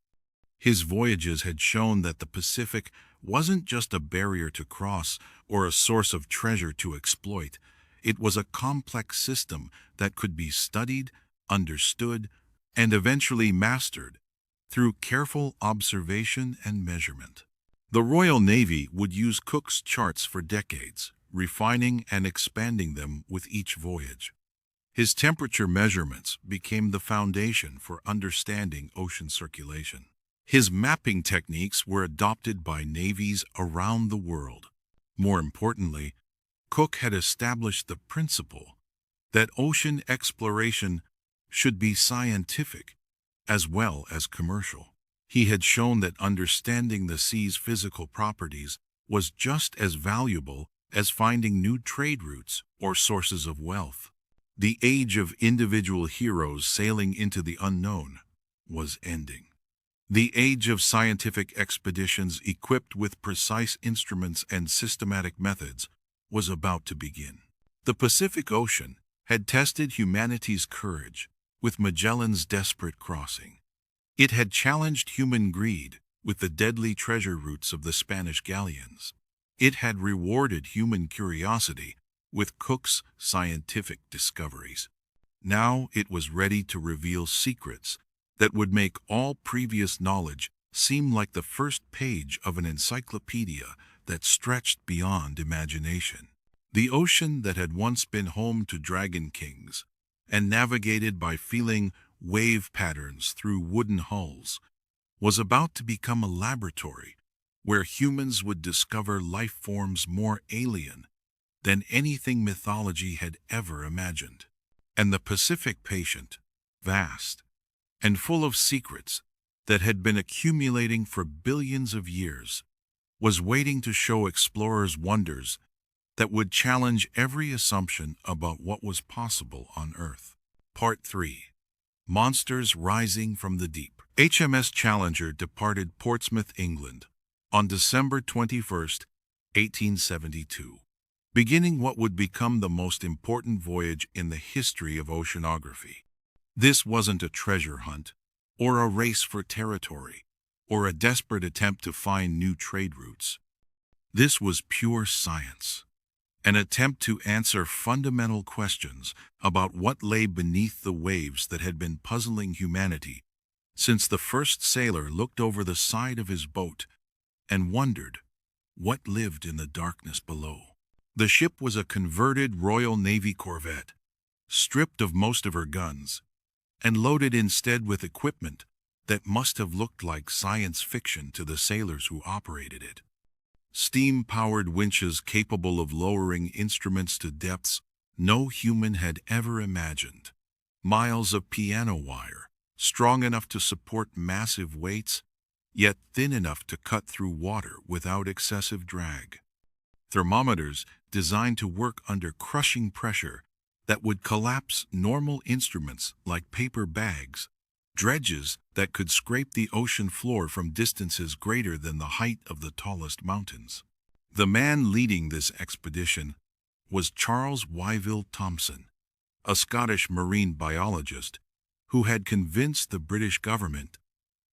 [SPEAKER 1] His voyages had shown that the Pacific wasn't just a barrier to cross or a source of treasure to exploit. It was a complex system that could be studied, understood, and eventually mastered through careful observation and measurement. The Royal Navy would use Cook's charts for decades, refining and expanding them with each voyage. His temperature measurements became the foundation for understanding ocean circulation. His mapping techniques were adopted by navies around the world. More importantly, Cook had established the principle that ocean exploration should be scientific as well as commercial. He had shown that understanding the sea's physical properties was just as valuable as finding new trade routes or sources of wealth. The age of individual heroes sailing into the unknown was ending. The age of scientific expeditions equipped with precise instruments and systematic methods was about to begin. The Pacific Ocean had tested humanity's courage with Magellan's desperate crossing. It had challenged human greed with the deadly treasure routes of the Spanish galleons. It had rewarded human curiosity with Cook's scientific discoveries. Now it was ready to reveal secrets that would make all previous knowledge seem like the first page of an encyclopedia that stretched beyond imagination. The ocean that had once been home to dragon kings and navigated by feeling wave patterns through wooden hulls was about to become a laboratory where humans would discover life forms more alien than anything mythology had ever imagined. And the Pacific patient, vast, and full of secrets that had been accumulating for billions of years, was waiting to show explorers wonders that would challenge every assumption about what was possible on Earth. Part 3. Monsters Rising from the Deep. HMS Challenger departed Portsmouth, England, on December 21, 1872, beginning what would become the most important voyage in the history of oceanography. This wasn't a treasure hunt, or a race for territory, or a desperate attempt to find new trade routes. This was pure science, an attempt to answer fundamental questions about what lay beneath the waves that had been puzzling humanity since the first sailor looked over the side of his boat and wondered what lived in the darkness below. The ship was a converted Royal Navy corvette, stripped of most of her guns, and loaded instead with equipment that must have looked like science fiction to the sailors who operated it. Steam-powered winches capable of lowering instruments to depths no human had ever imagined. Miles of piano wire, strong enough to support massive weights, yet thin enough to cut through water without excessive drag. Thermometers designed to work under crushing pressure that would collapse normal instruments like paper bags, dredges that could scrape the ocean floor from distances greater than the height of the tallest mountains. The man leading this expedition was Charles Wyville Thomson, a Scottish marine biologist who had convinced the British government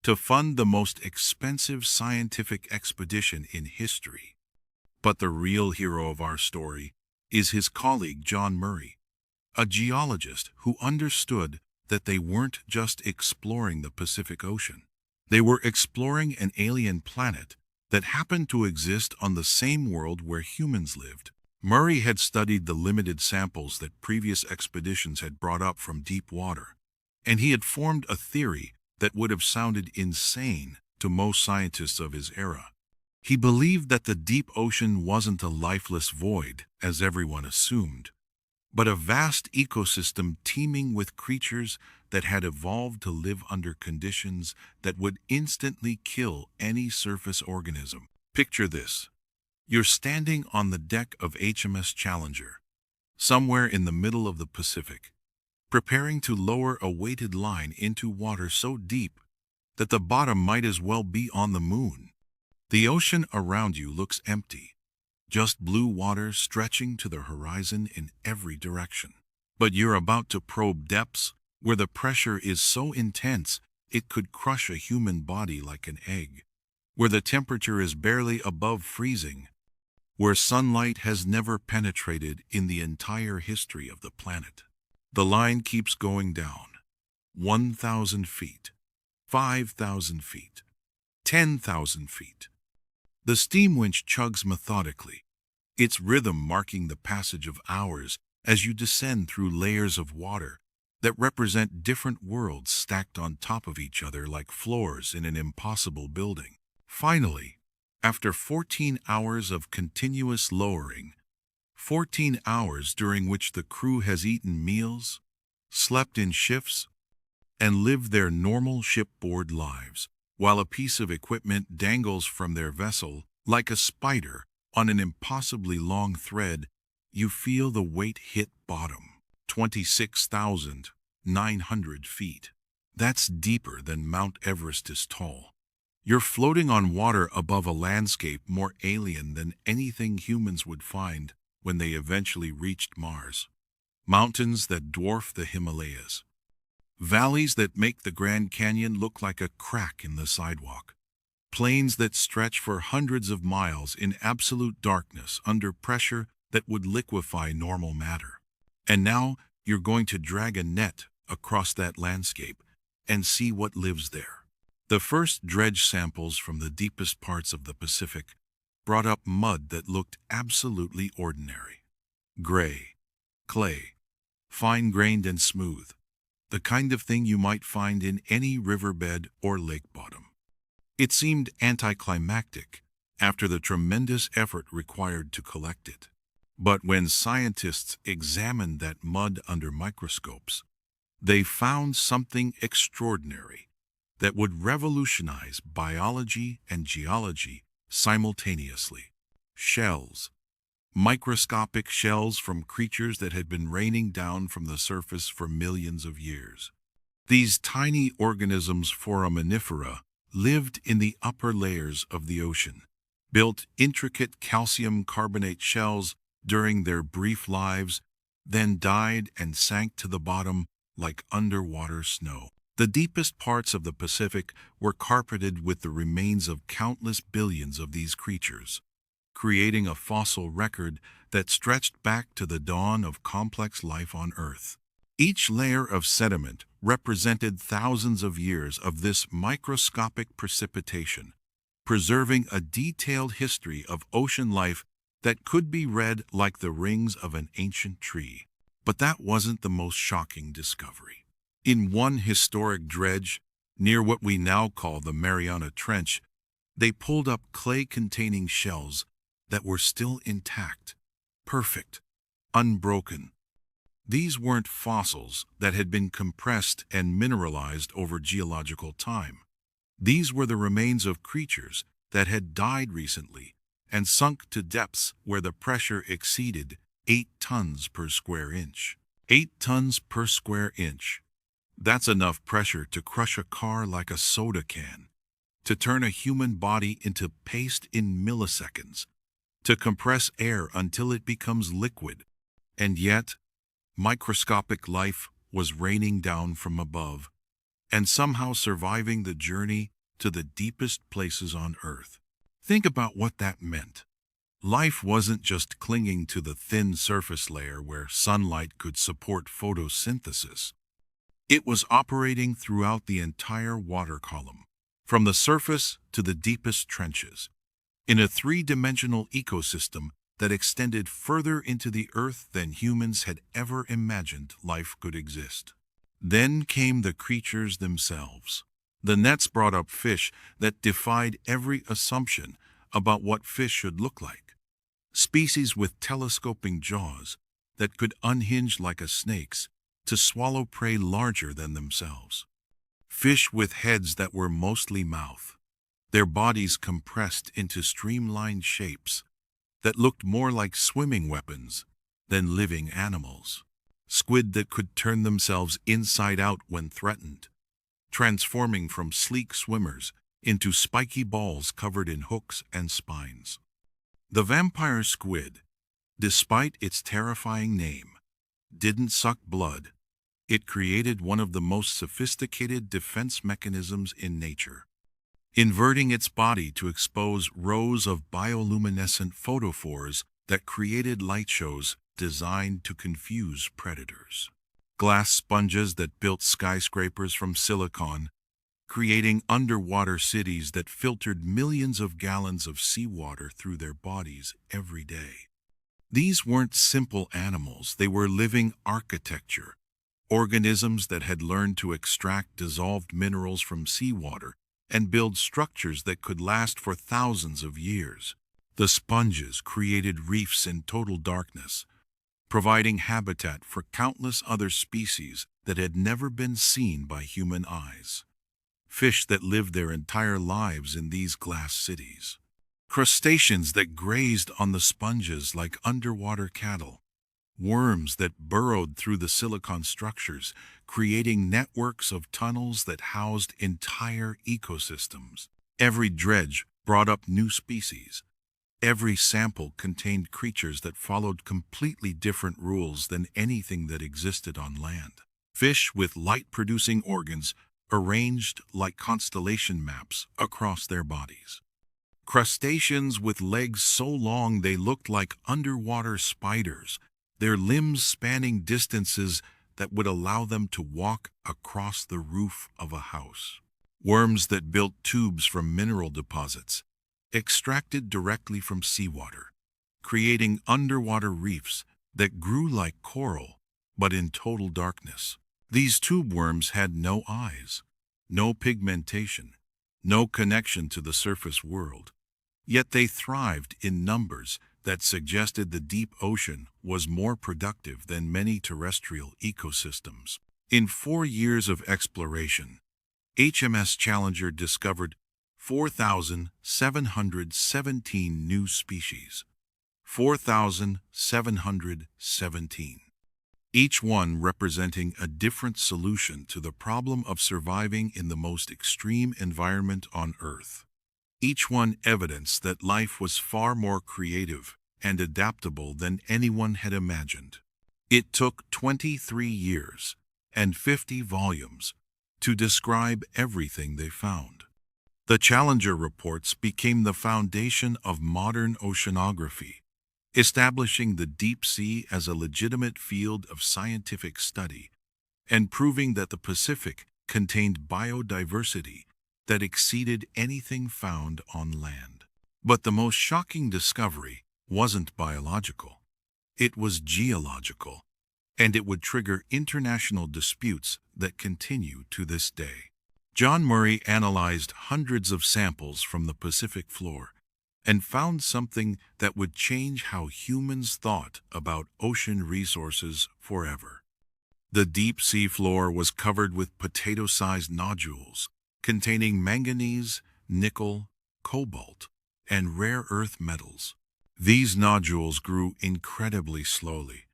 [SPEAKER 1] to fund the most expensive scientific expedition in history. But the real hero of our story is his colleague John Murray, a geologist who understood that they weren't just exploring the Pacific Ocean. They were exploring an alien planet that happened to exist on the same world where humans lived. Murray had studied the limited samples that previous expeditions had brought up from deep water, and he had formed a theory that would have sounded insane to most scientists of his era. He believed that the deep ocean wasn't a lifeless void, as everyone assumed, but a vast ecosystem teeming with creatures that had evolved to live under conditions that would instantly kill any surface organism. Picture this. You're standing on the deck of HMS Challenger, somewhere in the middle of the Pacific, preparing to lower a weighted line into water so deep that the bottom might as well be on the moon. The ocean around you looks empty, just blue water stretching to the horizon in every direction. But you're about to probe depths where the pressure is so intense it could crush a human body like an egg, where the temperature is barely above freezing, where sunlight has never penetrated in the entire history of the planet. The line keeps going down. 1,000 feet, 5,000 feet, 10,000 feet. The steam winch chugs methodically, its rhythm marking the passage of hours as you descend through layers of water that represent different worlds stacked on top of each other like floors in an impossible building. Finally, after 14 hours of continuous lowering, 14 hours during which the crew has eaten meals, slept in shifts, and lived their normal shipboard lives, while a piece of equipment dangles from their vessel like a spider on an impossibly long thread, you feel the weight hit bottom. 26,900 feet. That's deeper than Mount Everest is tall. You're floating on water above a landscape more alien than anything humans would find when they eventually reached Mars. Mountains that dwarf the Himalayas. Valleys that make the Grand Canyon look like a crack in the sidewalk. Plains that stretch for hundreds of miles in absolute darkness under pressure that would liquefy normal matter. And now you're going to drag a net across that landscape and see what lives there. The first dredge samples from the deepest parts of the Pacific brought up mud that looked absolutely ordinary. Gray, clay, fine-grained and smooth, the kind of thing you might find in any riverbed or lake bottom. It seemed anticlimactic after the tremendous effort required to collect it. But when scientists examined that mud under microscopes, they found something extraordinary that would revolutionize biology and geology simultaneously. Shells. Microscopic shells from creatures that had been raining down from the surface for millions of years. These tiny organisms, foraminifera, lived in the upper layers of the ocean, built intricate calcium carbonate shells during their brief lives, then died and sank to the bottom like underwater snow. The deepest parts of the Pacific were carpeted with the remains of countless billions of these creatures, creating a fossil record that stretched back to the dawn of complex life on Earth. Each layer of sediment represented thousands of years of this microscopic precipitation, preserving a detailed history of ocean life that could be read like the rings of an ancient tree. But that wasn't the most shocking discovery. In one historic dredge, near what we now call the Mariana Trench, they pulled up clay-containing shells that were still intact, perfect, unbroken. These weren't fossils that had been compressed and mineralized over geological time. These were the remains of creatures that had died recently and sunk to depths where the pressure exceeded 8 tons per square inch. 8 tons per square inch. That's enough pressure to crush a car like a soda can, to turn a human body into paste in milliseconds, to compress air until it becomes liquid. And yet, microscopic life was raining down from above, and somehow surviving the journey to the deepest places on Earth. Think about what that meant. Life wasn't just clinging to the thin surface layer where sunlight could support photosynthesis. It was operating throughout the entire water column, from the surface to the deepest trenches, in a three-dimensional ecosystem that extended further into the Earth than humans had ever imagined life could exist. Then came the creatures themselves. The nets brought up fish that defied every assumption about what fish should look like. Species with telescoping jaws that could unhinge like a snake's to swallow prey larger than themselves. Fish with heads that were mostly mouth, their bodies compressed into streamlined shapes that looked more like swimming weapons than living animals. Squid that could turn themselves inside out when threatened, transforming from sleek swimmers into spiky balls covered in hooks and spines. The vampire squid, despite its terrifying name, didn't suck blood. It created one of the most sophisticated defense mechanisms in nature, inverting its body to expose rows of bioluminescent photophores that created light shows designed to confuse predators. Glass sponges that built skyscrapers from silicon, creating underwater cities that filtered millions of gallons of seawater through their bodies every day. These weren't simple animals, they were living architecture, organisms that had learned to extract dissolved minerals from seawater and build structures that could last for thousands of years. The sponges created reefs in total darkness, providing habitat for countless other species that had never been seen by human eyes. Fish that lived their entire lives in these glass cities. Crustaceans that grazed on the sponges like underwater cattle. Worms that burrowed through the silicon structures, creating networks of tunnels that housed entire ecosystems. Every dredge brought up new species. Every sample contained creatures that followed completely different rules than anything that existed on land. Fish with light-producing organs arranged like constellation maps across their bodies. Crustaceans with legs so long they looked like underwater spiders, their limbs spanning distances that would allow them to walk across the roof of a house. Worms that built tubes from mineral deposits, extracted directly from seawater, creating underwater reefs that grew like coral, but in total darkness. These tube worms had no eyes, no pigmentation, no connection to the surface world. Yet they thrived in numbers that suggested the deep ocean was more productive than many terrestrial ecosystems. In 4 years of exploration, HMS Challenger discovered 4,717 new species. 4,717. Each one representing a different solution to the problem of surviving in the most extreme environment on Earth. Each one evidence that life was far more creative and adaptable than anyone had imagined. It took 23 years and 50 volumes to describe everything they found. The Challenger reports became the foundation of modern oceanography, establishing the deep sea as a legitimate field of scientific study and proving that the Pacific contained biodiversity that exceeded anything found on land. But the most shocking discovery wasn't biological. It was geological, and it would trigger international disputes that continue to this day. John Murray analyzed hundreds of samples from the Pacific floor and found something that would change how humans thought about ocean resources forever. The deep sea floor was covered with potato-sized nodules containing manganese, nickel, cobalt, and rare earth metals. These nodules grew incredibly slowly,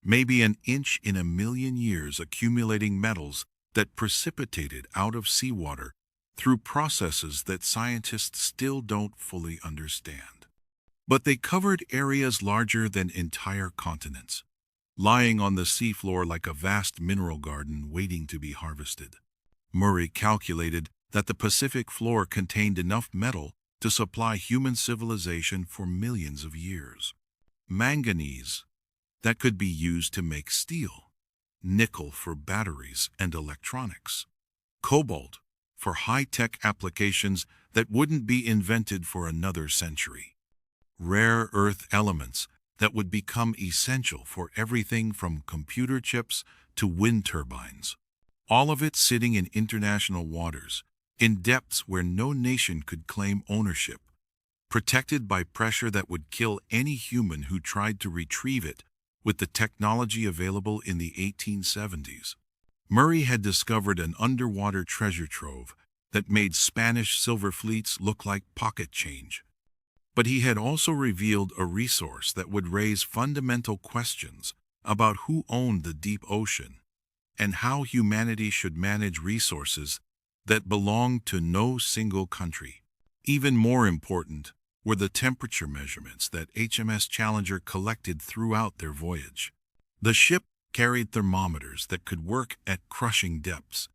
[SPEAKER 1] maybe an inch in a million years, accumulating metals that precipitated out of seawater through processes that scientists still don't fully understand. But they covered areas larger than entire continents, lying on the seafloor like a vast mineral garden waiting to be harvested. Murray calculated that the Pacific floor contained enough metal to supply human civilization for millions of years. Manganese, that could be used to make steel. Nickel for batteries and electronics. Cobalt for high-tech applications that wouldn't be invented for another century. Rare earth elements that would become essential for everything from computer chips to wind turbines. All of it sitting in international waters, in depths where no nation could claim ownership, protected by pressure that would kill any human who tried to retrieve it with the technology available in the 1870s. Murray had discovered an underwater treasure trove that made Spanish silver fleets look like pocket change. But he had also revealed a resource that would raise fundamental questions about who owned the deep ocean and how humanity should manage resources that belonged to no single country. Even more important were the temperature measurements that HMS Challenger collected throughout their voyage. The ship carried thermometers that could work at crushing depths,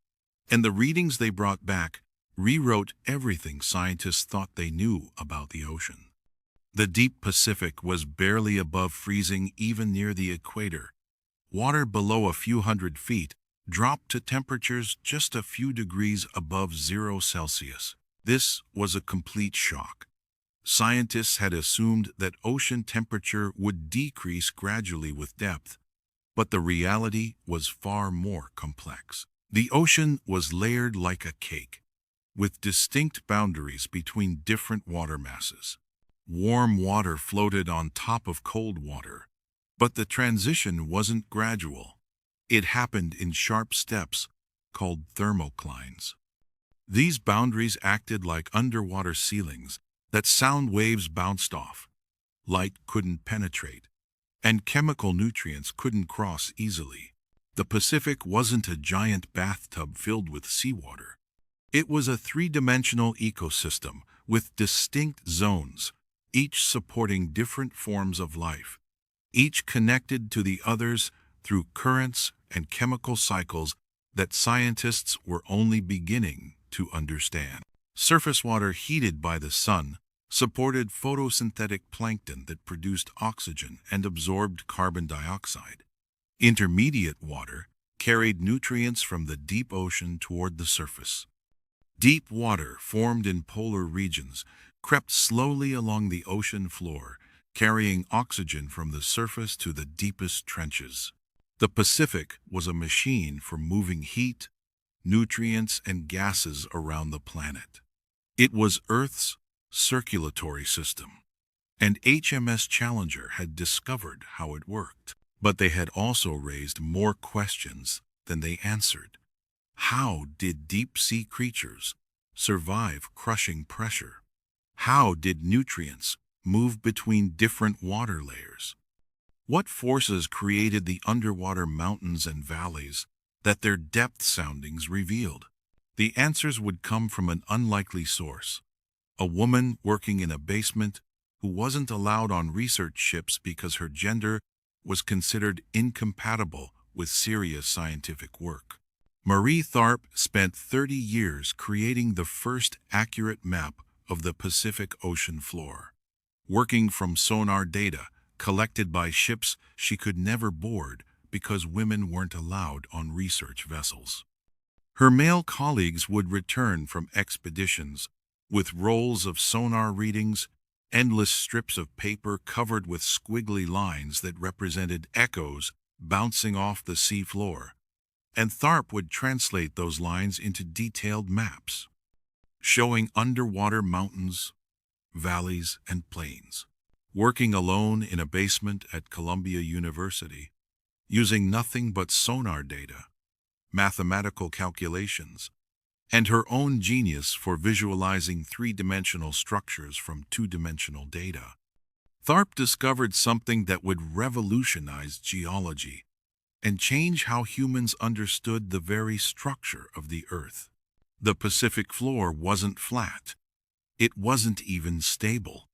[SPEAKER 1] and the readings they brought back rewrote everything scientists thought they knew about the ocean. The deep Pacific was barely above freezing even near the equator. Water below a few hundred feet dropped to temperatures just a few degrees above 0 Celsius. This was a complete shock. Scientists had assumed that ocean temperature would decrease gradually with depth, but the reality was far more complex. The ocean was layered like a cake, with distinct boundaries between different water masses. Warm water floated on top of cold water, but the transition wasn't gradual. It happened in sharp steps called thermoclines. These boundaries acted like underwater ceilings that sound waves bounced off. Light couldn't penetrate, and chemical nutrients couldn't cross easily. The Pacific wasn't a giant bathtub filled with seawater. It was a three-dimensional ecosystem with distinct zones, each supporting different forms of life, each connected to the others through currents and chemical cycles that scientists were only beginning to understand. Surface water heated by the sun supported photosynthetic plankton that produced oxygen and absorbed carbon dioxide. Intermediate water carried nutrients from the deep ocean toward the surface. Deep water, formed in polar regions, crept slowly along the ocean floor, carrying oxygen from the surface to the deepest trenches. The Pacific was a machine for moving heat, nutrients, and gases around the planet. It was Earth's circulatory system, and HMS Challenger had discovered how it worked. But they had also raised more questions than they answered. How did deep-sea creatures survive crushing pressure? How did nutrients move between different water layers? What forces created the underwater mountains and valleys that their depth soundings revealed? The answers would come from an unlikely source: a woman working in a basement who wasn't allowed on research ships because her gender was considered incompatible with serious scientific work. Marie Tharp spent 30 years creating the first accurate map of the Pacific Ocean floor, working from sonar data collected by ships she could never board because women weren't allowed on research vessels. Her male colleagues would return from expeditions with rolls of sonar readings, endless strips of paper covered with squiggly lines that represented echoes bouncing off the sea floor, and Tharp would translate those lines into detailed maps, showing underwater mountains, valleys, and plains. Working alone in a basement at Columbia University, using nothing but sonar data, mathematical calculations, and her own genius for visualizing three-dimensional structures from two-dimensional data, Tharp discovered something that would revolutionize geology and change how humans understood the very structure of the Earth. The Pacific floor wasn't flat. It wasn't even stable.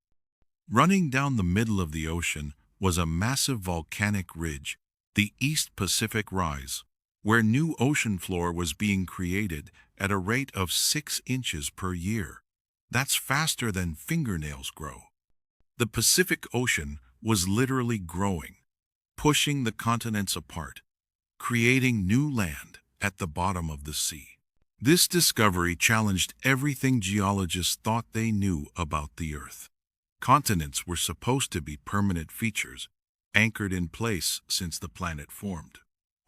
[SPEAKER 1] Running down the middle of the ocean was a massive volcanic ridge, the East Pacific Rise, where new ocean floor was being created at a rate of 6 inches per year. That's faster than fingernails grow. The Pacific Ocean was literally growing, pushing the continents apart, creating new land at the bottom of the sea. This discovery challenged everything geologists thought they knew about the Earth. Continents were supposed to be permanent features, anchored in place since the planet formed.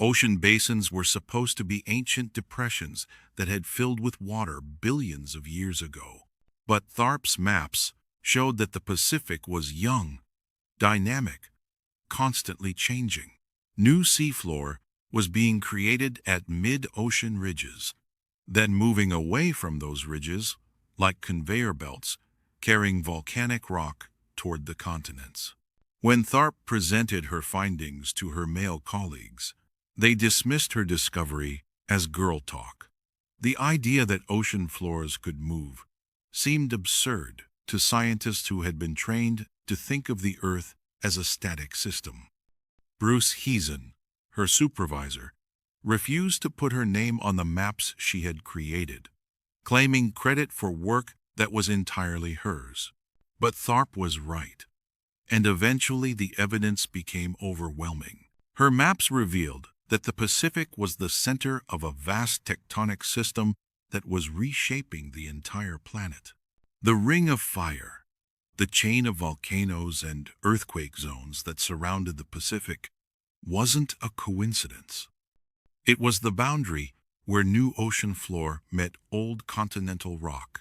[SPEAKER 1] Ocean basins were supposed to be ancient depressions that had filled with water billions of years ago. But Tharp's maps showed that the Pacific was young, dynamic, constantly changing. New seafloor was being created at mid-ocean ridges, then moving away from those ridges, like conveyor belts, carrying volcanic rock toward the continents. When Tharp presented her findings to her male colleagues, they dismissed her discovery as girl talk. The idea that ocean floors could move seemed absurd to scientists who had been trained to think of the Earth as a static system. Bruce Heezen, her supervisor, refused to put her name on the maps she had created, claiming credit for work that was entirely hers. But Tharp was right, and eventually the evidence became overwhelming. Her maps revealed that the Pacific was the center of a vast tectonic system that was reshaping the entire planet. The Ring of Fire, The chain of volcanoes and earthquake zones that surrounded the Pacific wasn't a coincidence. It was the boundary where new ocean floor met old continental rock,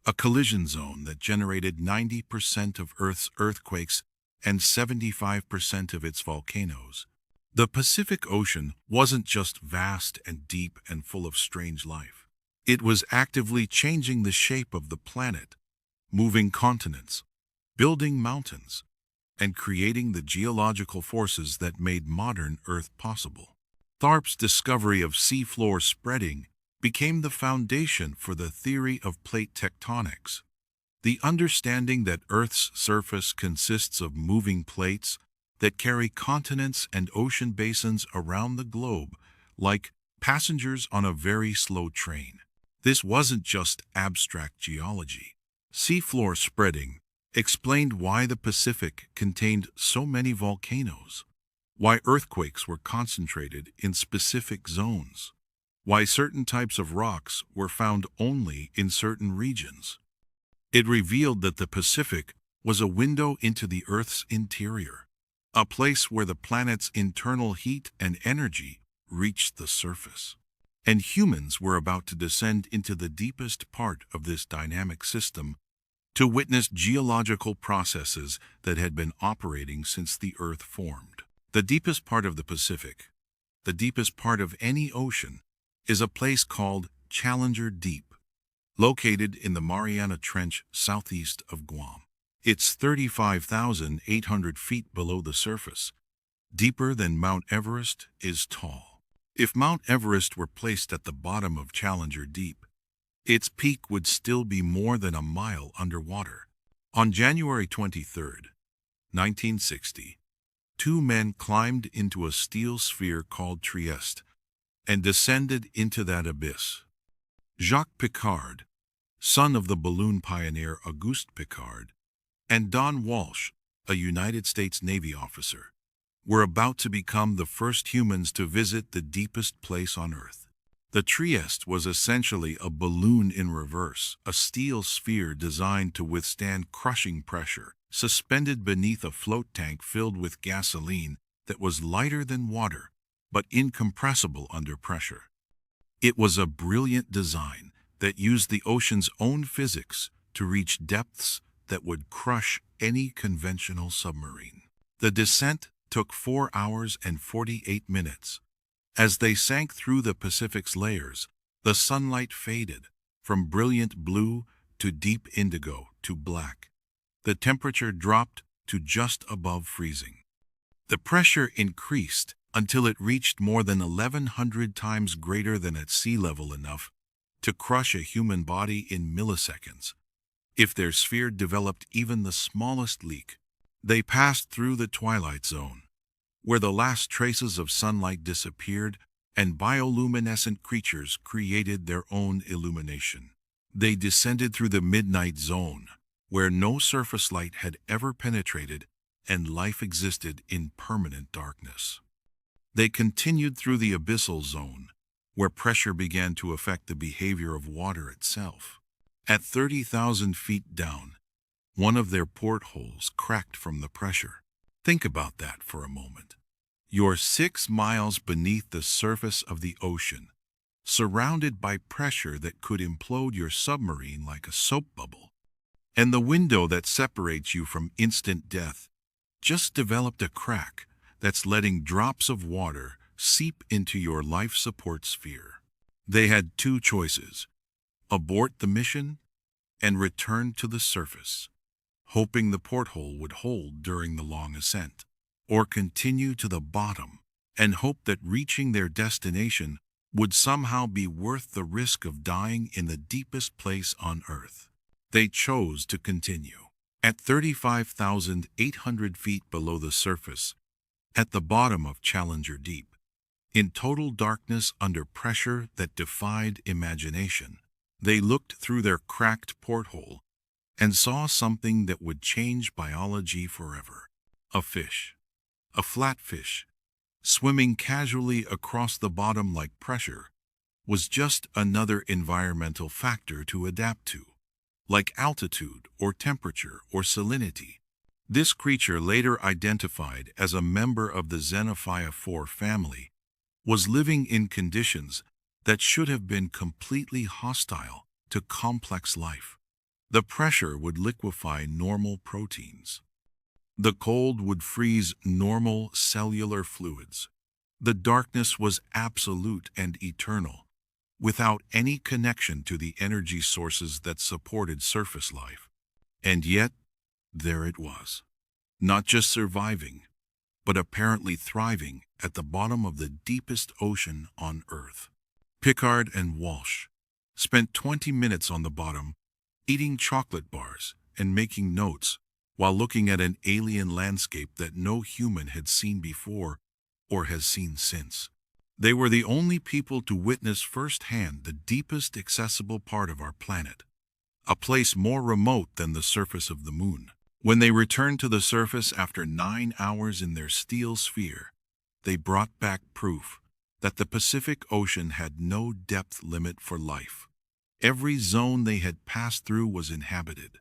[SPEAKER 1] a collision zone that generated 90% of Earth's earthquakes and 75% of its volcanoes. The Pacific Ocean wasn't just vast and deep and full of strange life. It was actively changing the shape of the planet, moving continents, building mountains, and creating the geological forces that made modern Earth possible. Tharp's discovery of seafloor spreading became the foundation for the theory of plate tectonics, the understanding that Earth's surface consists of moving plates that carry continents and ocean basins around the globe like passengers on a very slow train. This wasn't just abstract geology. Seafloor spreading explained why the Pacific contained so many volcanoes, why earthquakes were concentrated in specific zones, why certain types of rocks were found only in certain regions. It revealed that the Pacific was a window into the Earth's interior, a place where the planet's internal heat and energy reached the surface. And humans were about to descend into the deepest part of this dynamic system to witness geological processes that had been operating since the Earth formed. The deepest part of the Pacific, the deepest part of any ocean, is a place called Challenger Deep, located in the Mariana Trench southeast of Guam. It's 35,800 feet below the surface, deeper than Mount Everest is tall. If Mount Everest were placed at the bottom of Challenger Deep, its peak would still be more than a mile underwater. On January 23, 1960, two men climbed into a steel sphere called Trieste and descended into that abyss. Jacques Piccard, son of the balloon pioneer Auguste Piccard, and Don Walsh, a United States Navy officer, were about to become the first humans to visit the deepest place on Earth. The Trieste was essentially a balloon in reverse, a steel sphere designed to withstand crushing pressure, suspended beneath a float tank filled with gasoline that was lighter than water, but incompressible under pressure. It was a brilliant design that used the ocean's own physics to reach depths that would crush any conventional submarine. The descent took 4 hours and 48 minutes. As they sank through the Pacific's layers, the sunlight faded from brilliant blue to deep indigo to black. The temperature dropped to just above freezing. The pressure increased until it reached more than 1,100 times greater than at sea level, enough to crush a human body in milliseconds. If their sphere developed even the smallest leak, they passed through the twilight zone, where the last traces of sunlight disappeared and bioluminescent creatures created their own illumination. They descended through the midnight zone, where no surface light had ever penetrated and life existed in permanent darkness. They continued through the abyssal zone, where pressure began to affect the behavior of water itself. At 30,000 feet down, one of their portholes cracked from the pressure. Think about that for a moment. You're 6 miles beneath the surface of the ocean, surrounded by pressure that could implode your submarine like a soap bubble. And the window that separates you from instant death just developed a crack that's letting drops of water seep into your life support sphere. They had two choices: abort the mission and return to the surface, hoping the porthole would hold during the long ascent, or continue to the bottom and hope that reaching their destination would somehow be worth the risk of dying in the deepest place on Earth. They chose to continue. At 35,800 feet below the surface, at the bottom of Challenger Deep, in total darkness under pressure that defied imagination, they looked through their cracked porthole and saw something that would change biology forever. A fish, a flatfish, swimming casually across the bottom like pressure, was just another environmental factor to adapt to. like altitude or temperature or salinity. This creature, later identified as a member of the Xenophyophore family, was living in conditions that should have been completely hostile to complex life. The pressure would liquefy normal proteins. The cold would freeze normal cellular fluids. The darkness was absolute and eternal, without any connection to the energy sources that supported surface life. And yet, there it was. Not just surviving, but apparently thriving at the bottom of the deepest ocean on Earth. Pickard and Walsh spent 20 minutes on the bottom, eating chocolate bars and making notes while looking at an alien landscape that no human had seen before or has seen since. They were the only people to witness firsthand the deepest accessible part of our planet, a place more remote than the surface of the moon. When they returned to the surface after 9 hours in their steel sphere, they brought back proof that the Pacific Ocean had no depth limit for life. Every zone they had passed through was inhabited.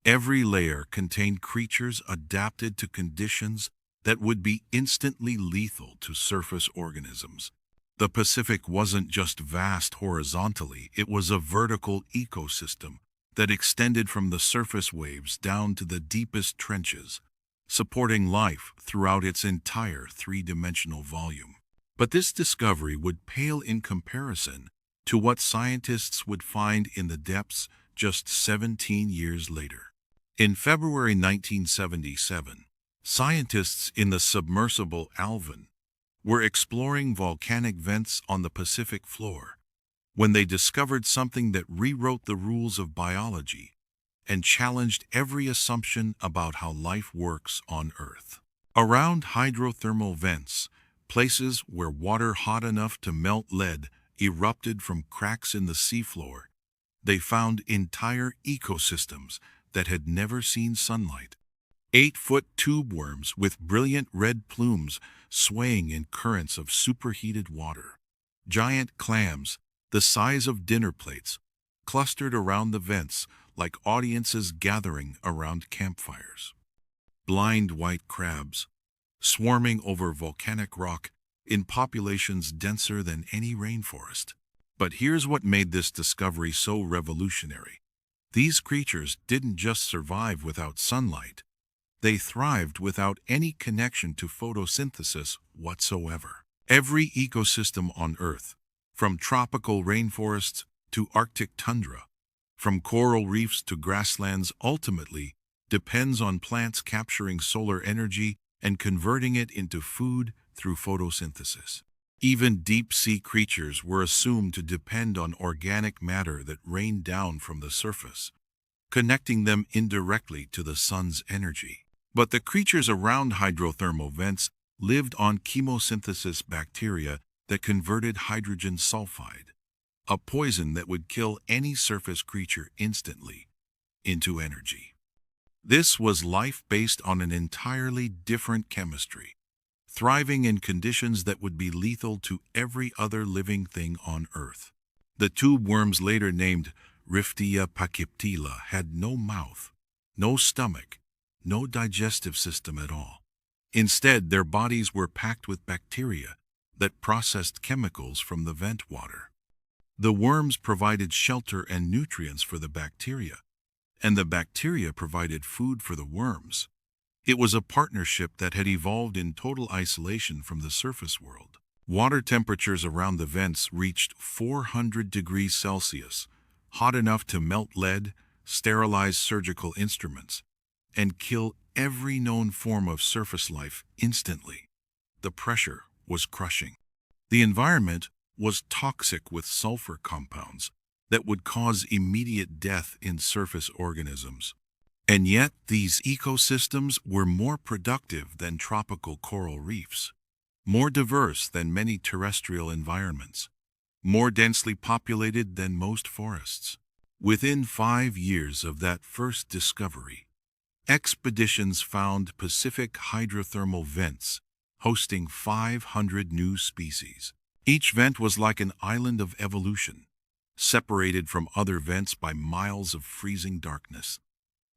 [SPEAKER 1] Every layer contained creatures adapted to conditions that would be instantly lethal to surface organisms. The Pacific wasn't just vast horizontally, it was a vertical ecosystem that extended from the surface waves down to the deepest trenches, supporting life throughout its entire three-dimensional volume. But this discovery would pale in comparison to what scientists would find in the depths just 17 years later. In February 1977, scientists in the submersible Alvin were exploring volcanic vents on the Pacific floor when they discovered something that rewrote the rules of biology and challenged every assumption about how life works on Earth. Around hydrothermal vents, places where water hot enough to melt lead erupted from cracks in the seafloor, they found entire ecosystems that had never seen sunlight. 8-foot tube worms with brilliant red plumes swaying in currents of superheated water. Giant clams, the size of dinner plates, clustered around the vents like audiences gathering around campfires. Blind white crabs, swarming over volcanic rock in populations denser than any rainforest. But here's what made this discovery so revolutionary. These creatures didn't just survive without sunlight, they thrived without any connection to photosynthesis whatsoever. Every ecosystem on Earth, from tropical rainforests to Arctic tundra, from coral reefs to grasslands, ultimately depends on plants capturing solar energy and converting it into food through photosynthesis. Even deep-sea creatures were assumed to depend on organic matter that rained down from the surface, connecting them indirectly to the sun's energy. But the creatures around hydrothermal vents lived on chemosynthesis bacteria that converted hydrogen sulfide, a poison that would kill any surface creature instantly, into energy. This was life based on an entirely different chemistry, thriving in conditions that would be lethal to every other living thing on Earth. The tube worms, later named Riftia pachyptila, had no mouth, no stomach, no digestive system at all. Instead, their bodies were packed with bacteria that processed chemicals from the vent water. The worms provided shelter and nutrients for the bacteria, and the bacteria provided food for the worms. It was a partnership that had evolved in total isolation from the surface world. Water temperatures around the vents reached 400 degrees Celsius, hot enough to melt lead, sterilize surgical instruments, and kill every known form of surface life instantly. The pressure was crushing. The environment was toxic with sulfur compounds that would cause immediate death in surface organisms. And yet, these ecosystems were more productive than tropical coral reefs, more diverse than many terrestrial environments, more densely populated than most forests. Within 5 years of that first discovery, expeditions found Pacific hydrothermal vents hosting 500 new species. Each vent was like an island of evolution, separated from other vents by miles of freezing darkness,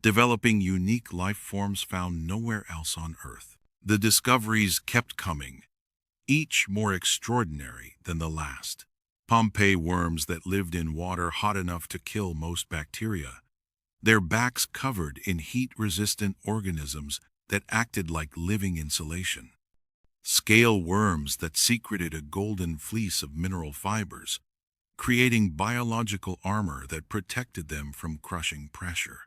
[SPEAKER 1] developing unique life forms found nowhere else on Earth. The discoveries kept coming, each more extraordinary than the last. Pompeii worms that lived in water hot enough to kill most bacteria, their backs covered in heat-resistant organisms that acted like living insulation. Scale worms that secreted a golden fleece of mineral fibers, creating biological armor that protected them from crushing pressure.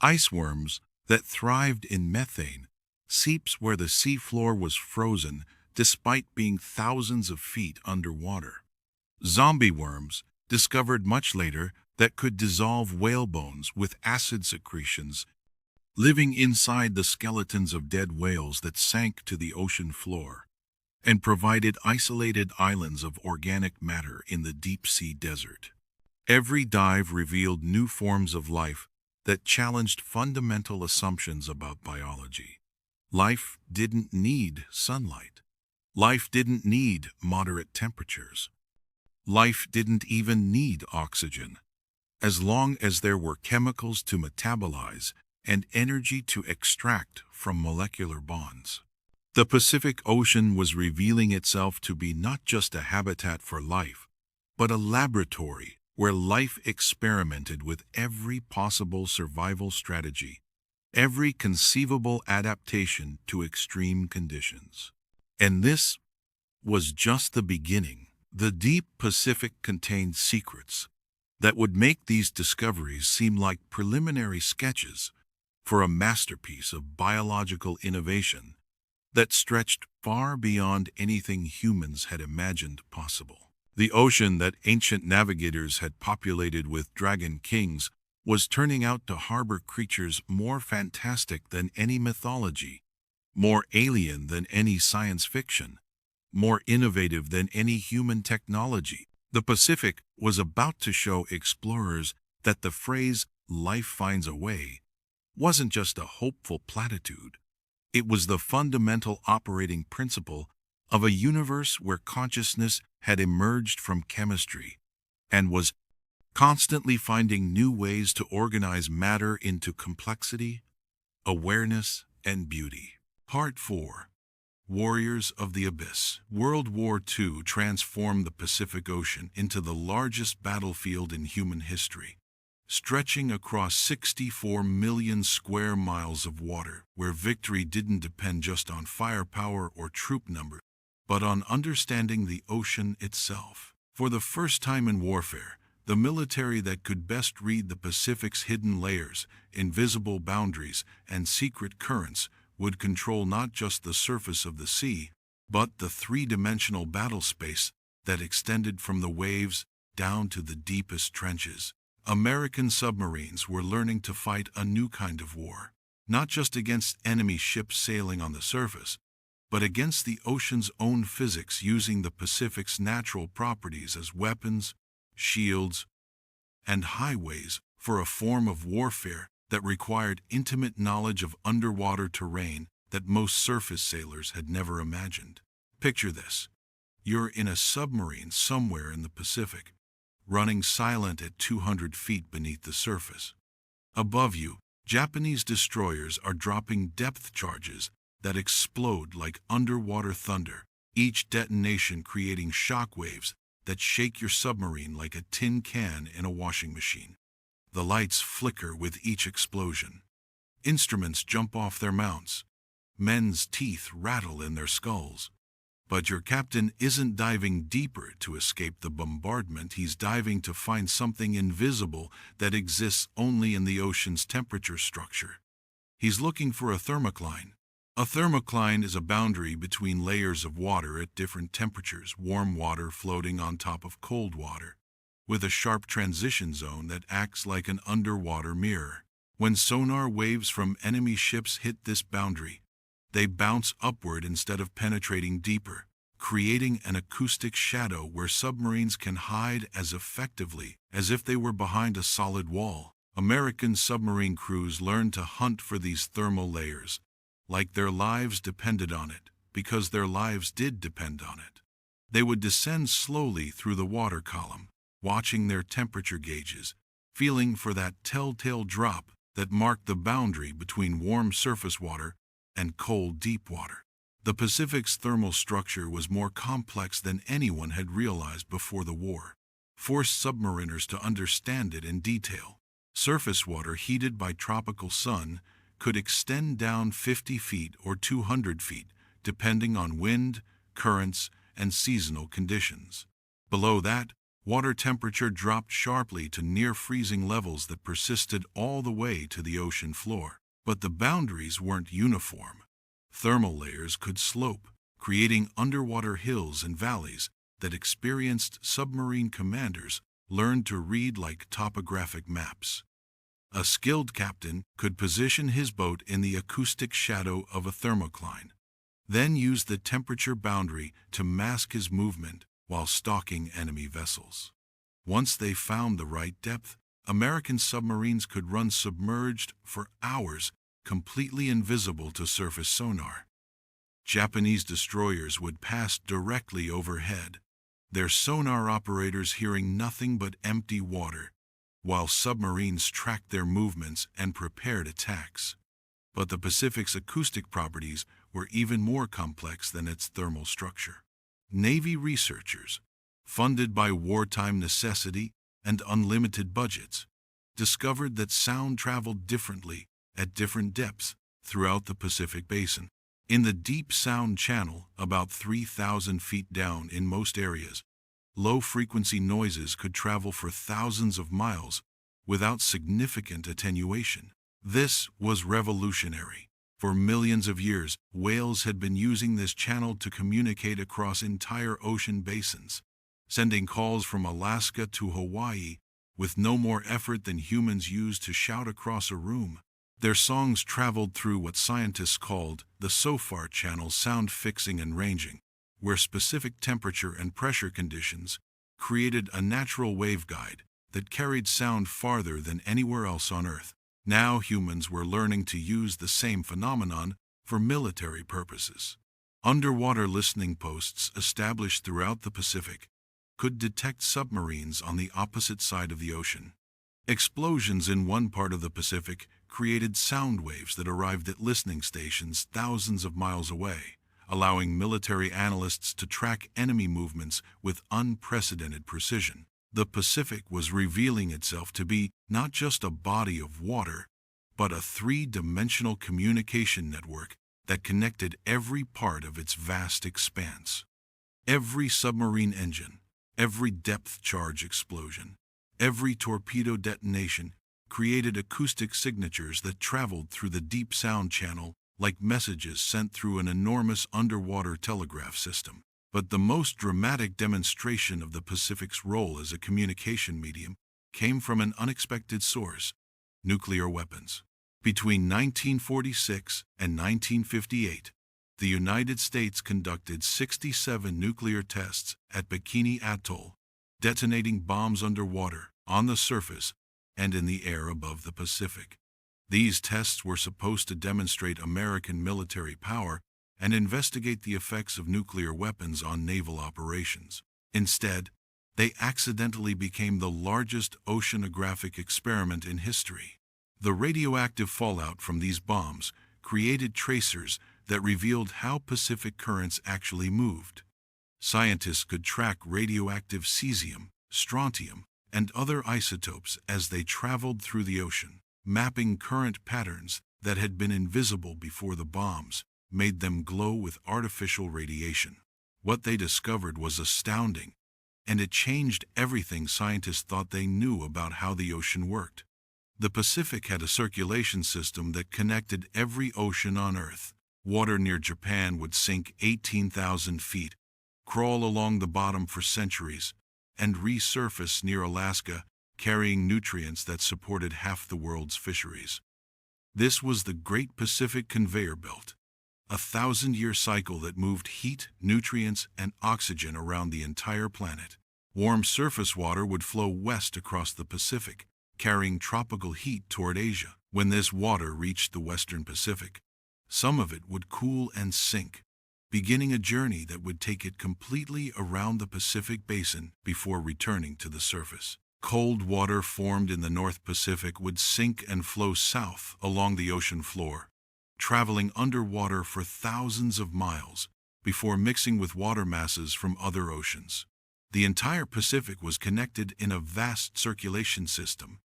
[SPEAKER 1] Ice worms that thrived in methane, seeps where the seafloor was frozen despite being thousands of feet underwater. Zombie worms, discovered much later, that could dissolve whale bones with acid secretions, living inside the skeletons of dead whales that sank to the ocean floor, and provided isolated islands of organic matter in the deep-sea desert. Every dive revealed new forms of life that challenged fundamental assumptions about biology. Life didn't need sunlight. Life didn't need moderate temperatures. Life didn't even need oxygen, as long as there were chemicals to metabolize and energy to extract from molecular bonds. The Pacific Ocean was revealing itself to be not just a habitat for life, but a laboratory where life experimented with every possible survival strategy, every conceivable adaptation to extreme conditions. And this was just the beginning. The deep Pacific contained secrets that would make these discoveries seem like preliminary sketches for a masterpiece of biological innovation that stretched far beyond anything humans had imagined possible. The ocean that ancient navigators had populated with dragon kings was turning out to harbor creatures more fantastic than any mythology, more alien than any science fiction, more innovative than any human technology. The Pacific was about to show explorers that the phrase "life finds a way" wasn't just a hopeful platitude. It was the fundamental operating principle of a universe where consciousness had emerged from chemistry and was constantly finding new ways to organize matter into complexity, awareness, and beauty. Part 4. Warriors of the Abyss. World War II transformed the Pacific Ocean into the largest battlefield in human history, stretching across 64 million square miles of water, where victory didn't depend just on firepower or troop number, but on understanding the ocean itself. For the first time in warfare, the military that could best read the Pacific's hidden layers, invisible boundaries, and secret currents would control not just the surface of the sea, but the three-dimensional battle space that extended from the waves down to the deepest trenches. American submarines were learning to fight a new kind of war, not just against enemy ships sailing on the surface, but against the ocean's own physics, using the Pacific's natural properties as weapons, shields, and highways for a form of warfare that required intimate knowledge of underwater terrain that most surface sailors had never imagined. Picture this. You're in a submarine somewhere in the Pacific, running silent at 200 feet beneath the surface. Above you, Japanese destroyers are dropping depth charges that explode like underwater thunder, each detonation creating shock waves that shake your submarine like a tin can in a washing machine. The lights flicker with each explosion. Instruments jump off their mounts. Men's teeth rattle in their skulls. But your captain isn't diving deeper to escape the bombardment. He's diving to find something invisible that exists only in the ocean's temperature structure. He's looking for a thermocline. A thermocline is a boundary between layers of water at different temperatures, warm water floating on top of cold water, with a sharp transition zone that acts like an underwater mirror. When sonar waves from enemy ships hit this boundary, they bounce upward instead of penetrating deeper, creating an acoustic shadow where submarines can hide as effectively as if they were behind a solid wall. American submarine crews learned to hunt for these thermal layers, like their lives depended on it, because their lives did depend on it. They would descend slowly through the water column, watching their temperature gauges, feeling for that telltale drop that marked the boundary between warm surface water and cold deep water. The Pacific's thermal structure was more complex than anyone had realized before the war, forced submariners to understand it in detail. Surface water heated by tropical sun could extend down 50 feet or 200 feet, depending on wind, currents, and seasonal conditions. Below that, water temperature dropped sharply to near freezing levels that persisted all the way to the ocean floor. But the boundaries weren't uniform. Thermal layers could slope, creating underwater hills and valleys that experienced submarine commanders learned to read like topographic maps. A skilled captain could position his boat in the acoustic shadow of a thermocline, then use the temperature boundary to mask his movement while stalking enemy vessels. Once they found the right depth, American submarines could run submerged for hours, completely invisible to surface sonar. Japanese destroyers would pass directly overhead, their sonar operators hearing nothing but empty water, while submarines tracked their movements and prepared attacks. But the Pacific's acoustic properties were even more complex than its thermal structure. Navy researchers, funded by wartime necessity and unlimited budgets, discovered that sound traveled differently at different depths throughout the Pacific Basin. In the deep sound channel, about 3,000 feet down in most areas, low-frequency noises could travel for thousands of miles without significant attenuation. This was revolutionary. For millions of years, whales had been using this channel to communicate across entire ocean basins, sending calls from Alaska to Hawaii with no more effort than humans use to shout across a room. Their songs traveled through what scientists called the SOFAR channel, sound fixing and ranging, where specific temperature and pressure conditions created a natural waveguide that carried sound farther than anywhere else on Earth. Now humans were learning to use the same phenomenon for military purposes. Underwater listening posts established throughout the Pacific could detect submarines on the opposite side of the ocean. Explosions in one part of the Pacific created sound waves that arrived at listening stations thousands of miles away, allowing military analysts to track enemy movements with unprecedented precision. The Pacific was revealing itself to be not just a body of water, but a three-dimensional communication network that connected every part of its vast expanse. Every submarine engine, every depth charge explosion, every torpedo detonation created acoustic signatures that traveled through the deep sound channel like messages sent through an enormous underwater telegraph system. But the most dramatic demonstration of the Pacific's role as a communication medium came from an unexpected source: nuclear weapons. Between 1946 and 1958, the United States conducted 67 nuclear tests at Bikini Atoll, detonating bombs underwater, on the surface, and in the air above the Pacific. These tests were supposed to demonstrate American military power and investigate the effects of nuclear weapons on naval operations. Instead, they accidentally became the largest oceanographic experiment in history. The radioactive fallout from these bombs created tracers that revealed how Pacific currents actually moved. Scientists could track radioactive cesium, strontium, and other isotopes as they traveled through the ocean. Mapping current patterns that had been invisible before the bombs made them glow with artificial radiation. What they discovered was astounding, and it changed everything scientists thought they knew about how the ocean worked. The Pacific had a circulation system that connected every ocean on Earth. Water near Japan would sink 18,000 feet, crawl along the bottom for centuries, and resurface near Alaska, carrying nutrients that supported half the world's fisheries. This was the Great Pacific Conveyor Belt, a 1,000-year cycle that moved heat, nutrients, and oxygen around the entire planet. Warm surface water would flow west across the Pacific, carrying tropical heat toward Asia. When this water reached the western Pacific, some of it would cool and sink, beginning a journey that would take it completely around the Pacific Basin before returning to the surface. Cold water formed in the North Pacific would sink and flow south along the ocean floor, traveling underwater for thousands of miles before mixing with water masses from other oceans. The entire Pacific was connected in a vast circulation system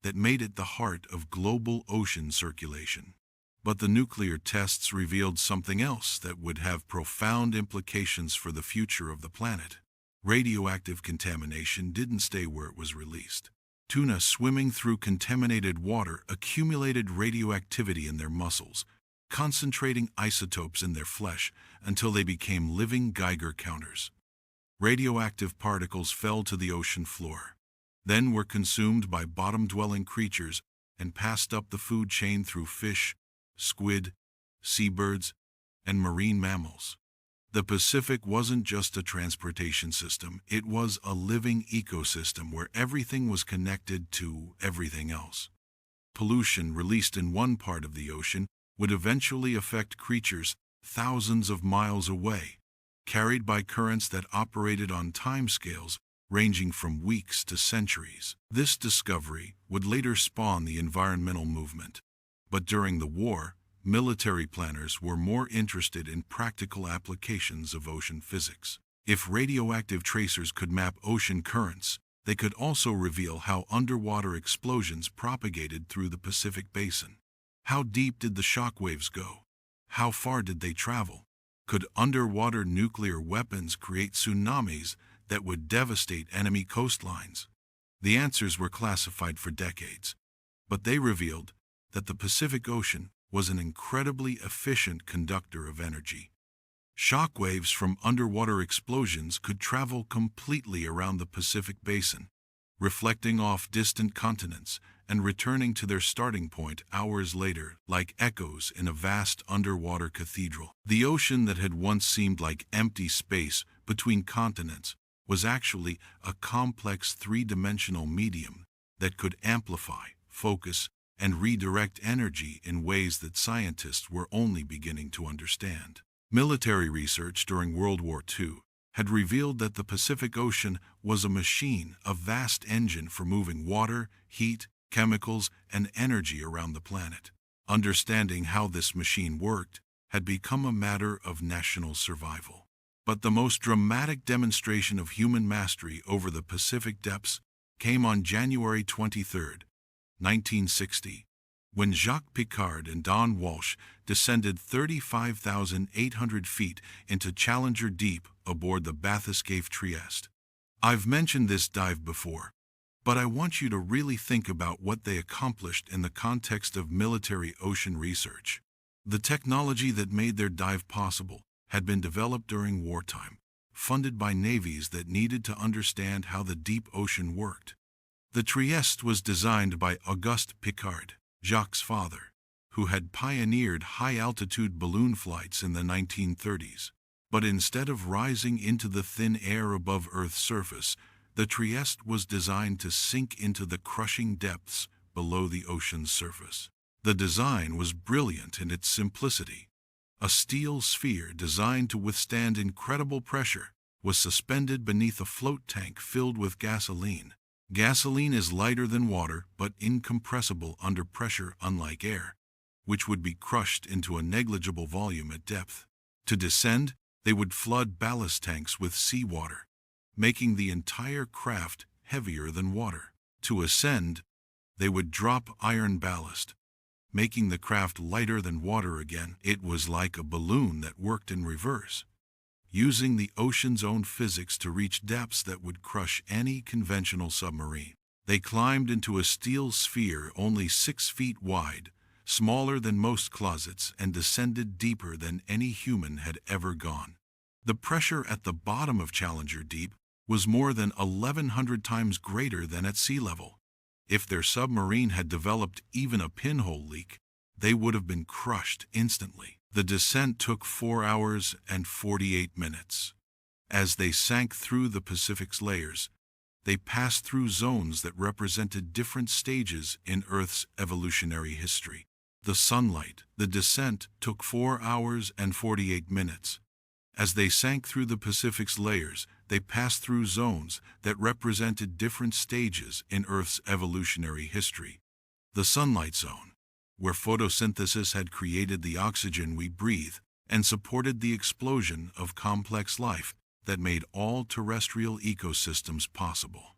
[SPEAKER 1] that made it the heart of global ocean circulation. But the nuclear tests revealed something else that would have profound implications for the future of the planet. Radioactive contamination didn't stay where it was released. Tuna swimming through contaminated water accumulated radioactivity in their muscles, concentrating isotopes in their flesh until they became living Geiger counters. Radioactive particles fell to the ocean floor, then were consumed by bottom-dwelling creatures and passed up the food chain through fish, squid, seabirds, and marine mammals. The Pacific wasn't just a transportation system, it was a living ecosystem where everything was connected to everything else. Pollution released in one part of the ocean would eventually affect creatures thousands of miles away, carried by currents that operated on timescales ranging from weeks to centuries. This discovery would later spawn the environmental movement. But during the war, military planners were more interested in practical applications of ocean physics. If radioactive tracers could map ocean currents, they could also reveal how underwater explosions propagated through the Pacific Basin. How deep did the shock waves go? How far did they travel? Could underwater nuclear weapons create tsunamis that would devastate enemy coastlines? The answers were classified for decades, but they revealed that the Pacific Ocean was an incredibly efficient conductor of energy. Shock waves from underwater explosions could travel completely around the Pacific Basin, reflecting off distant continents and returning to their starting point hours later like echoes in a vast underwater cathedral. The ocean that had once seemed like empty space between continents was actually a complex three-dimensional medium that could amplify, focus, and redirect energy in ways that scientists were only beginning to understand. Military research during World War II had revealed that the Pacific Ocean was a machine, a vast engine for moving water, heat, chemicals, and energy around the planet. Understanding how this machine worked had become a matter of national survival. But the most dramatic demonstration of human mastery over the Pacific depths came on January 23, 1960, when Jacques Piccard and Don Walsh descended 35,800 feet into Challenger Deep aboard the Bathyscaphe Trieste. I've mentioned this dive before, but I want you to really think about what they accomplished in the context of military ocean research. The technology that made their dive possible had been developed during wartime, funded by navies that needed to understand how the deep ocean worked. The Trieste was designed by Auguste Piccard, Jacques' father, who had pioneered high-altitude balloon flights in the 1930s. But instead of rising into the thin air above Earth's surface, the Trieste was designed to sink into the crushing depths below the ocean's surface. The design was brilliant in its simplicity. A steel sphere designed to withstand incredible pressure was suspended beneath a float tank filled with gasoline. Gasoline is lighter than water but incompressible under pressure, unlike air, which would be crushed into a negligible volume at depth. To descend, they would flood ballast tanks with seawater, making the entire craft heavier than water. To ascend, they would drop iron ballast, making the craft lighter than water again. It was like a balloon that worked in reverse, using the ocean's own physics to reach depths that would crush any conventional submarine. They climbed into a steel sphere only 6 feet wide, smaller than most closets, and descended deeper than any human had ever gone. The pressure at the bottom of Challenger Deep was more than 1,100 times greater than at sea level. If their submarine had developed even a pinhole leak, they would have been crushed instantly. The descent took 4 hours and 48 minutes. As they sank through the Pacific's layers, they passed through zones that represented different stages in Earth's evolutionary history. The sunlight. The descent took 4 hours and 48 minutes. As they sank through the Pacific's layers, they passed through zones that represented different stages in Earth's evolutionary history. The sunlight zone, where photosynthesis had created the oxygen we breathe and supported the explosion of complex life that made all terrestrial ecosystems possible.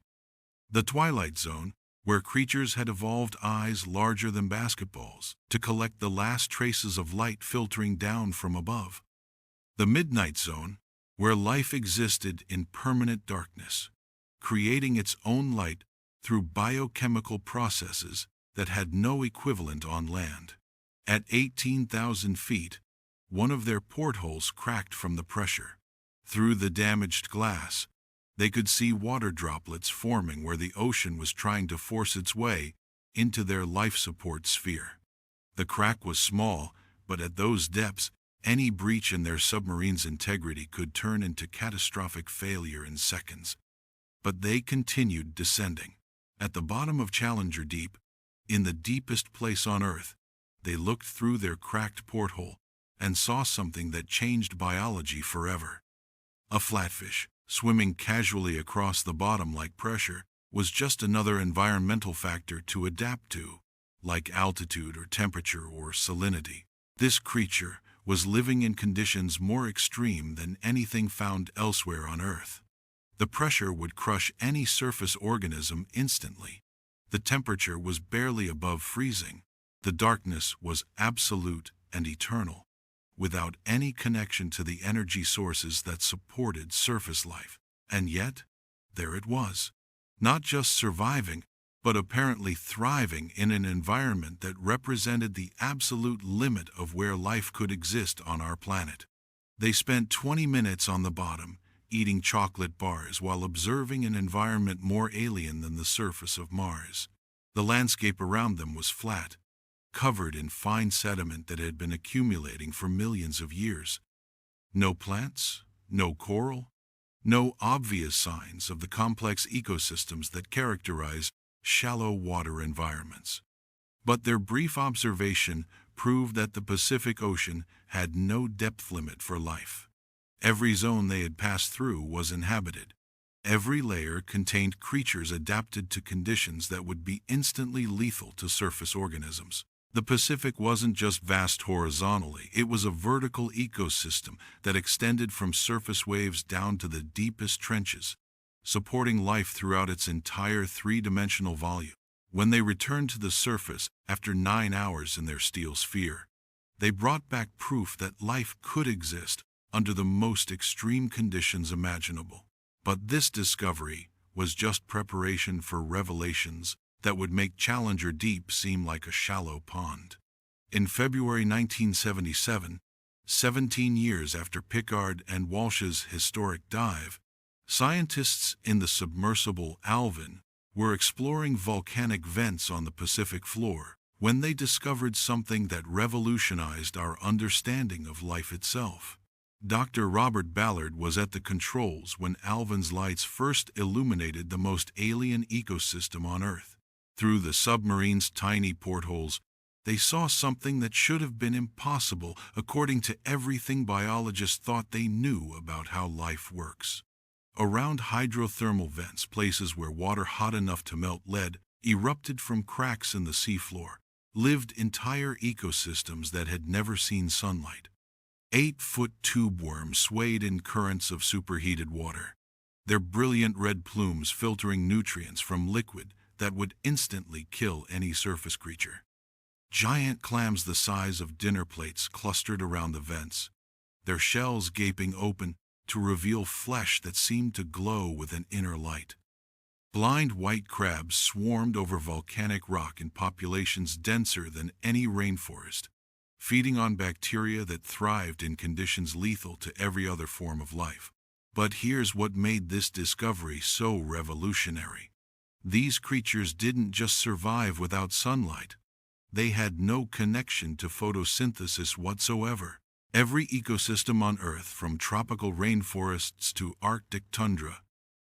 [SPEAKER 1] The twilight zone, where creatures had evolved eyes larger than basketballs to collect the last traces of light filtering down from above. The midnight zone, where life existed in permanent darkness, creating its own light through biochemical processes that had no equivalent on land. At 18,000 feet, one of their portholes cracked from the pressure. Through the damaged glass, they could see water droplets forming where the ocean was trying to force its way into their life support sphere. The crack was small, but at those depths, any breach in their submarine's integrity could turn into catastrophic failure in seconds. But they continued descending. At the bottom of Challenger Deep, in the deepest place on Earth, they looked through their cracked porthole and saw something that changed biology forever. A flatfish, swimming casually across the bottom like pressure, was just another environmental factor to adapt to, like altitude or temperature or salinity. This creature was living in conditions more extreme than anything found elsewhere on Earth. The pressure would crush any surface organism instantly. The temperature was barely above freezing. The darkness was absolute and eternal, without any connection to the energy sources that supported surface life. And yet, there it was, not just surviving, but apparently thriving in an environment that represented the absolute limit of where life could exist on our planet. They spent 20 minutes on the bottom, eating chocolate bars while observing an environment more alien than the surface of Mars. The landscape around them was flat, covered in fine sediment that had been accumulating for millions of years. No plants, no coral, no obvious signs of the complex ecosystems that characterize shallow water environments. But their brief observation proved that the Pacific Ocean had no depth limit for life. Every zone they had passed through was inhabited. Every layer contained creatures adapted to conditions that would be instantly lethal to surface organisms. The Pacific wasn't just vast horizontally, it was a vertical ecosystem that extended from surface waves down to the deepest trenches, supporting life throughout its entire three-dimensional volume. When they returned to the surface after 9 hours in their steel sphere, they brought back proof that life could exist under the most extreme conditions imaginable. But this discovery was just preparation for revelations that would make Challenger Deep seem like a shallow pond. In February 1977, 17 years after Pickard and Walsh's historic dive, scientists in the submersible Alvin were exploring volcanic vents on the Pacific floor when they discovered something that revolutionized our understanding of life itself. Dr. Robert Ballard was at the controls when Alvin's lights first illuminated the most alien ecosystem on Earth. Through the submarine's tiny portholes, they saw something that should have been impossible according to everything biologists thought they knew about how life works. Around hydrothermal vents, places where water hot enough to melt lead erupted from cracks in the seafloor, lived entire ecosystems that had never seen sunlight. 8-foot tube worms swayed in currents of superheated water, their brilliant red plumes filtering nutrients from liquid that would instantly kill any surface creature. Giant clams the size of dinner plates clustered around the vents, their shells gaping open to reveal flesh that seemed to glow with an inner light. Blind white crabs swarmed over volcanic rock in populations denser than any rainforest, feeding on bacteria that thrived in conditions lethal to every other form of life. But here's what made this discovery so revolutionary. These creatures didn't just survive without sunlight. They had no connection to photosynthesis whatsoever. Every ecosystem on Earth, from tropical rainforests to Arctic tundra,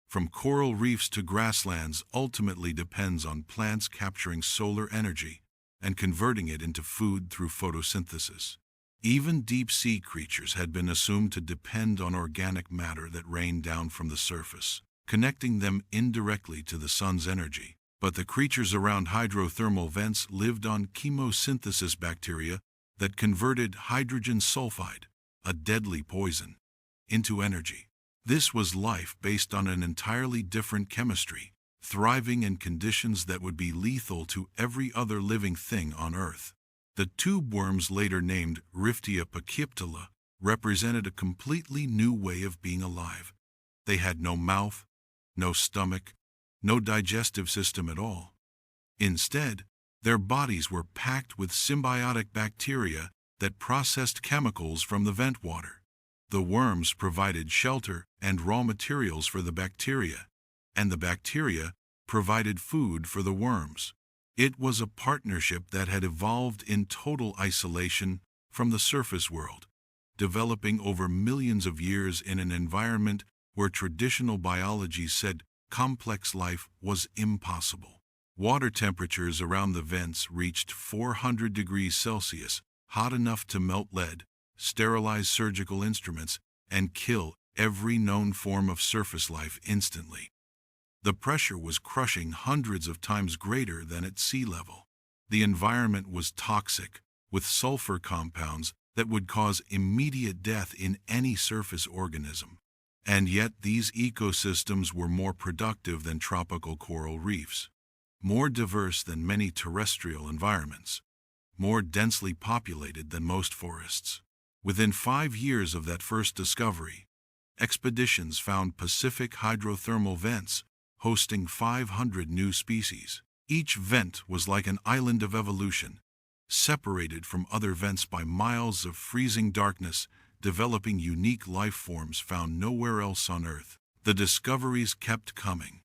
[SPEAKER 1] from coral reefs to grasslands, ultimately depends on plants capturing solar energy and converting it into food through photosynthesis. Even deep-sea creatures had been assumed to depend on organic matter that rained down from the surface, connecting them indirectly to the sun's energy. But the creatures around hydrothermal vents lived on chemosynthesis bacteria that converted hydrogen sulfide, a deadly poison, into energy. This was life based on an entirely different chemistry, thriving in conditions that would be lethal to every other living thing on Earth. The tube worms, later named Riftia pachyptala, represented a completely new way of being alive. They had no mouth, no stomach, no digestive system at all. Instead, their bodies were packed with symbiotic bacteria that processed chemicals from the vent water. The worms provided shelter and raw materials for the bacteria, and the bacteria provided food for the worms. It was a partnership that had evolved in total isolation from the surface world, developing over millions of years in an environment where traditional biology said complex life was impossible. Water temperatures around the vents reached 400 degrees Celsius, hot enough to melt lead, sterilize surgical instruments, and kill every known form of surface life instantly. The pressure was crushing hundreds of times greater than at sea level. The environment was toxic, with sulfur compounds that would cause immediate death in any surface organism. And yet these ecosystems were more productive than tropical coral reefs, more diverse than many terrestrial environments, more densely populated than most forests. Within 5 years of that first discovery, expeditions found Pacific hydrothermal vents hosting 500 new species. Each vent was like an island of evolution, separated from other vents by miles of freezing darkness, developing unique life forms found nowhere else on Earth. The discoveries kept coming,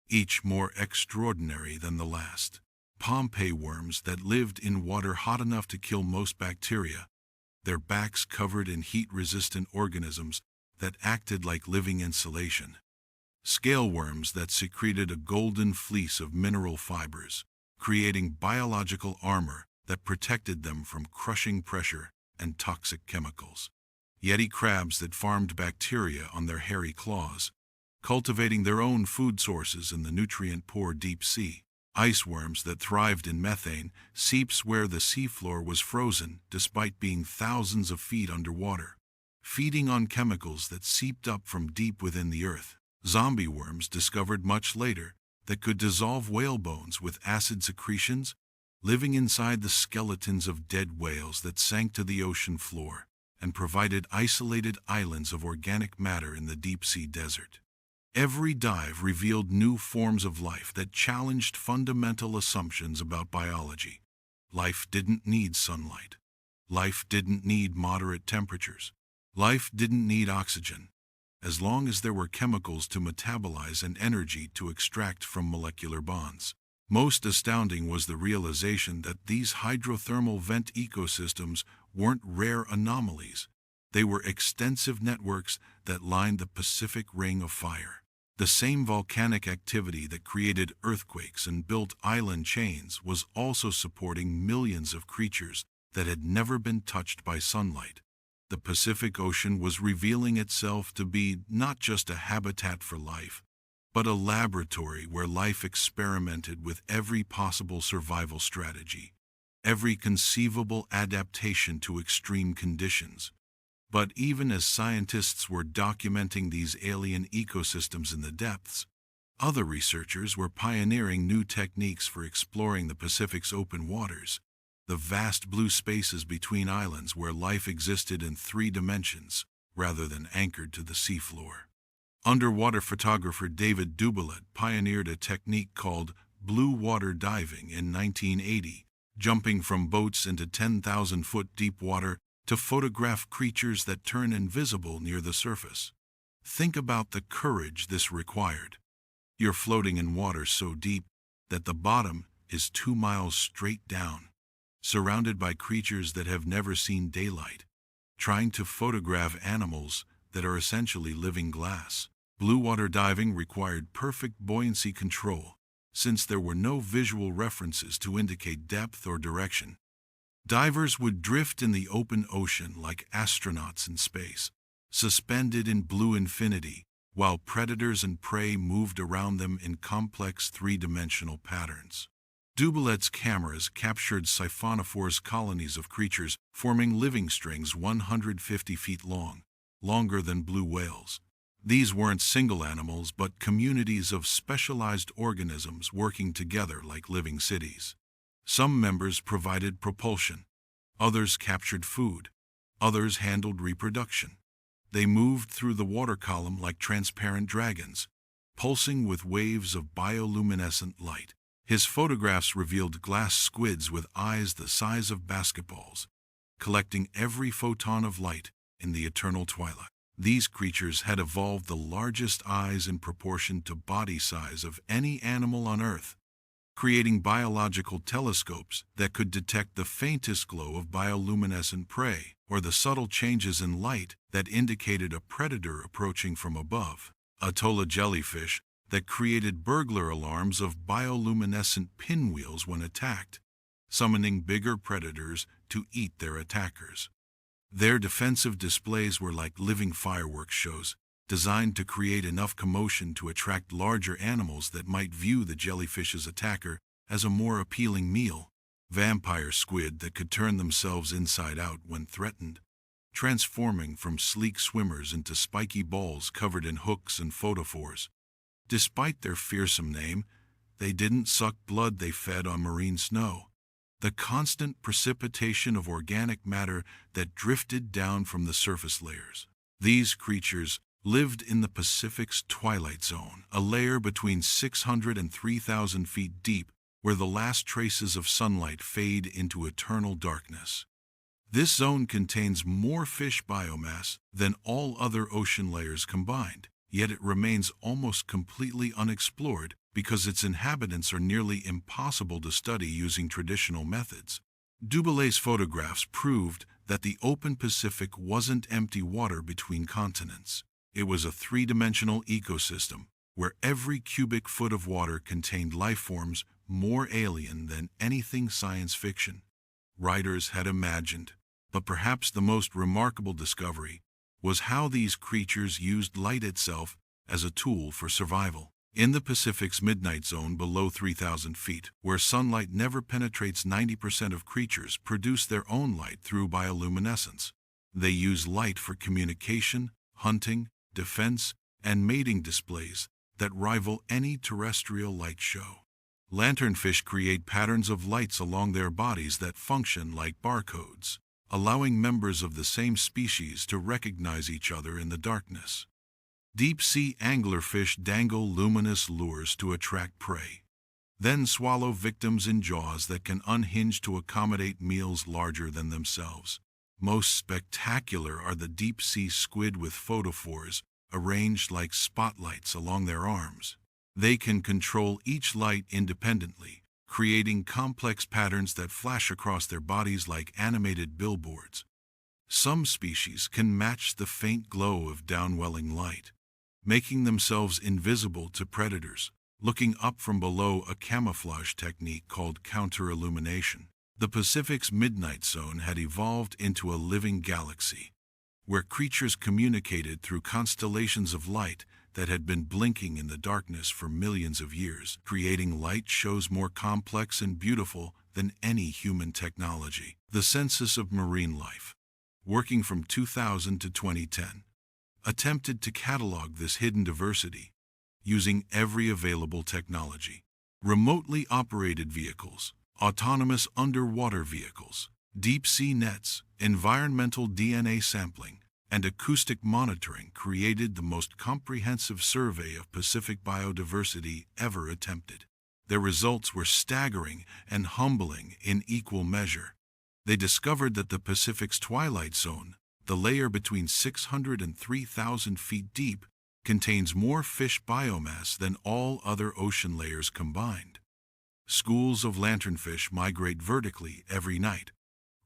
[SPEAKER 1] each more extraordinary than the last. Pompeii worms that lived in water hot enough to kill most bacteria, their backs covered in heat-resistant organisms that acted like living insulation. Scale worms that secreted a golden fleece of mineral fibers, creating biological armor that protected them from crushing pressure and toxic chemicals. Yeti crabs that farmed bacteria on their hairy claws, cultivating their own food sources in the nutrient-poor deep sea. Ice worms that thrived in methane seeps where the seafloor was frozen despite being thousands of feet underwater, feeding on chemicals that seeped up from deep within the earth. Zombie worms discovered much later that could dissolve whale bones with acid secretions, living inside the skeletons of dead whales that sank to the ocean floor and provided isolated islands of organic matter in the deep-sea desert. Every dive revealed new forms of life that challenged fundamental assumptions about biology. Life didn't need sunlight. Life didn't need moderate temperatures. Life didn't need oxygen, as long as there were chemicals to metabolize and energy to extract from molecular bonds. Most astounding was the realization that these hydrothermal vent ecosystems weren't rare anomalies. They were extensive networks that lined the Pacific Ring of Fire. The same volcanic activity that created earthquakes and built island chains was also supporting millions of creatures that had never been touched by sunlight. The Pacific Ocean was revealing itself to be not just a habitat for life, but a laboratory where life experimented with every possible survival strategy, every conceivable adaptation to extreme conditions. But even as scientists were documenting these alien ecosystems in the depths, other researchers were pioneering new techniques for exploring the Pacific's open waters, the vast blue spaces between islands where life existed in 3 dimensions rather than anchored to the seafloor. Underwater photographer David Duboulin pioneered a technique called blue water diving in 1980, jumping from boats into 10,000-foot deep water to photograph creatures that turn invisible near the surface. Think about the courage this required. You're floating in water so deep that the bottom is 2 miles straight down, surrounded by creatures that have never seen daylight, trying to photograph animals that are essentially living glass. Blue water diving required perfect buoyancy control, since there were no visual references to indicate depth or direction. Divers would drift in the open ocean like astronauts in space, suspended in blue infinity, while predators and prey moved around them in complex three-dimensional patterns. Dubilet's cameras captured siphonophores, colonies of creatures forming living strings 150 feet long, longer than blue whales. These weren't single animals but communities of specialized organisms working together like living cities. Some members provided propulsion, others captured food, others handled reproduction. They moved through the water column like transparent dragons, pulsing with waves of bioluminescent light. His photographs revealed glass squids with eyes the size of basketballs, collecting every photon of light in the eternal twilight. These creatures had evolved the largest eyes in proportion to body size of any animal on Earth, creating biological telescopes that could detect the faintest glow of bioluminescent prey or the subtle changes in light that indicated a predator approaching from above. Atolla jellyfish that created burglar alarms of bioluminescent pinwheels when attacked, summoning bigger predators to eat their attackers. Their defensive displays were like living fireworks shows, designed to create enough commotion to attract larger animals that might view the jellyfish's attacker as a more appealing meal. Vampire squid that could turn themselves inside out when threatened, transforming from sleek swimmers into spiky balls covered in hooks and photophores. Despite their fearsome name, they didn't suck blood, they fed on marine snow, the constant precipitation of organic matter that drifted down from the surface layers. These creatures lived in the Pacific's twilight zone, a layer between 600 and 3,000 feet deep, where the last traces of sunlight fade into eternal darkness. This zone contains more fish biomass than all other ocean layers combined, yet it remains almost completely unexplored because its inhabitants are nearly impossible to study using traditional methods. Dubilet's photographs proved that the open Pacific wasn't empty water between continents. It was a three-dimensional ecosystem where every cubic foot of water contained life forms more alien than anything science fiction writers had imagined. But perhaps the most remarkable discovery was how these creatures used light itself as a tool for survival. In the Pacific's midnight zone below 3,000 feet, where sunlight never penetrates, 90% of creatures produce their own light through bioluminescence. They use light for communication, hunting, defense, and mating displays that rival any terrestrial light show. Lanternfish create patterns of lights along their bodies that function like barcodes, allowing members of the same species to recognize each other in the darkness. Deep-sea anglerfish dangle luminous lures to attract prey, then swallow victims in jaws that can unhinge to accommodate meals larger than themselves. Most spectacular are the deep-sea squid with photophores arranged like spotlights along their arms. They can control each light independently, creating complex patterns that flash across their bodies like animated billboards. Some species can match the faint glow of downwelling light, making themselves invisible to predators looking up from below, a camouflage technique called counter-illumination. The Pacific's midnight zone had evolved into a living galaxy, where creatures communicated through constellations of light that had been blinking in the darkness for millions of years, creating light shows more complex and beautiful than any human technology. The Census of Marine Life, working from 2000 to 2010, attempted to catalog this hidden diversity using every available technology: remotely operated vehicles, autonomous underwater vehicles, deep-sea nets, environmental DNA sampling, and acoustic monitoring created the most comprehensive survey of Pacific biodiversity ever attempted. Their results were staggering and humbling in equal measure. They discovered that the Pacific's twilight zone, the layer between 600 and 3,000 feet deep, contains more fish biomass than all other ocean layers combined. Schools of lanternfish migrate vertically every night,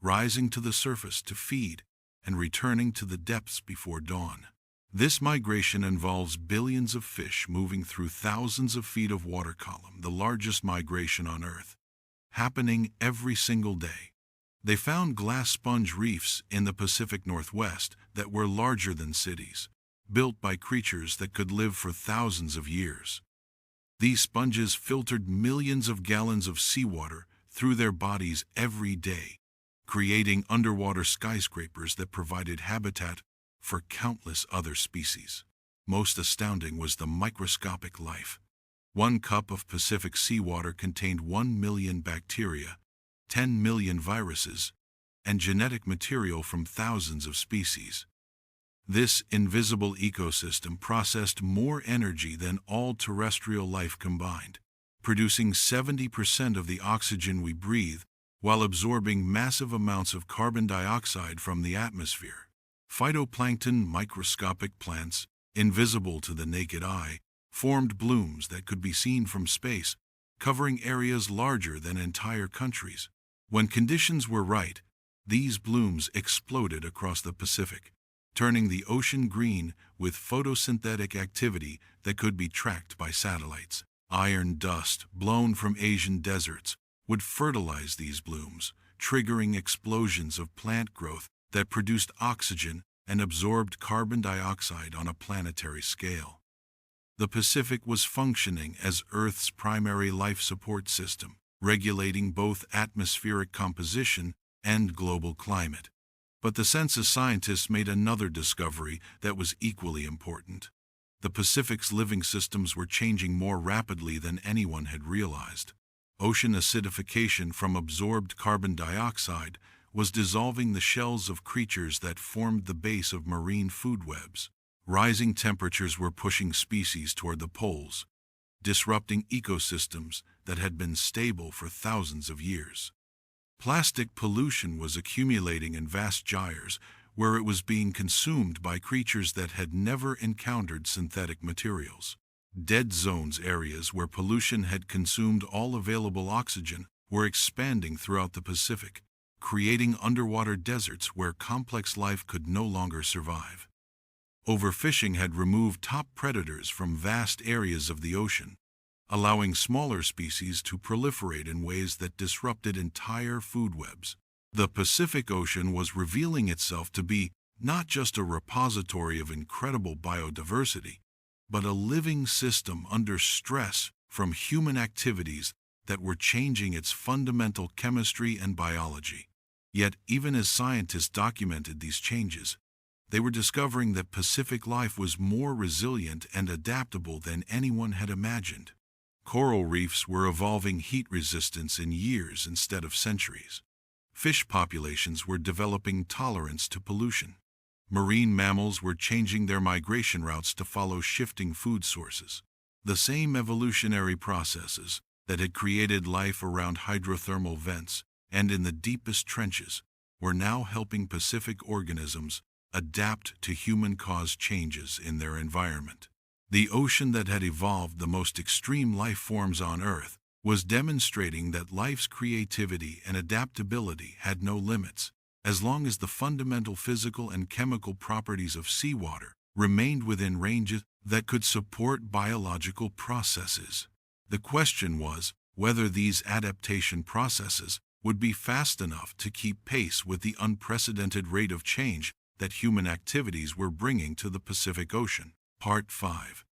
[SPEAKER 1] rising to the surface to feed and returning to the depths before dawn. This migration involves billions of fish moving through thousands of feet of water column, the largest migration on Earth, happening every single day. They found glass sponge reefs in the Pacific Northwest that were larger than cities, built by creatures that could live for thousands of years. These sponges filtered millions of gallons of seawater through their bodies every day, creating underwater skyscrapers that provided habitat for countless other species. Most astounding was the microscopic life. 1 cup of Pacific seawater contained 1 million bacteria, 10 million viruses, and genetic material from thousands of species. This invisible ecosystem processed more energy than all terrestrial life combined, producing 70% of the oxygen we breathe while absorbing massive amounts of carbon dioxide from the atmosphere. Phytoplankton, microscopic plants, invisible to the naked eye, formed blooms that could be seen from space, covering areas larger than entire countries. When conditions were right, these blooms exploded across the Pacific, turning the ocean green with photosynthetic activity that could be tracked by satellites. Iron dust, blown from Asian deserts, would fertilize these blooms, triggering explosions of plant growth that produced oxygen and absorbed carbon dioxide on a planetary scale. The Pacific was functioning as Earth's primary life support system, regulating both atmospheric composition and global climate. But the census scientists made another discovery that was equally important. The Pacific's living systems were changing more rapidly than anyone had realized. Ocean acidification from absorbed carbon dioxide was dissolving the shells of creatures that formed the base of marine food webs. Rising temperatures were pushing species toward the poles, disrupting ecosystems that had been stable for thousands of years. Plastic pollution was accumulating in vast gyres where it was being consumed by creatures that had never encountered synthetic materials. Dead zones, areas where pollution had consumed all available oxygen, were expanding throughout the Pacific, creating underwater deserts where complex life could no longer survive. Overfishing had removed top predators from vast areas of the ocean, allowing smaller species to proliferate in ways that disrupted entire food webs. The Pacific Ocean was revealing itself to be not just a repository of incredible biodiversity, but a living system under stress from human activities that were changing its fundamental chemistry and biology. Yet, even as scientists documented these changes, they were discovering that Pacific life was more resilient and adaptable than anyone had imagined. Coral reefs were evolving heat resistance in years instead of centuries. Fish populations were developing tolerance to pollution. Marine mammals were changing their migration routes to follow shifting food sources. The same evolutionary processes that had created life around hydrothermal vents and in the deepest trenches were now helping Pacific organisms adapt to human-caused changes in their environment. The ocean that had evolved the most extreme life forms on Earth was demonstrating that life's creativity and adaptability had no limits, as long as the fundamental physical and chemical properties of seawater remained within ranges that could support biological processes. The question was whether these adaptation processes would be fast enough to keep pace with the unprecedented rate of change that human activities were bringing to the Pacific Ocean. Part 5.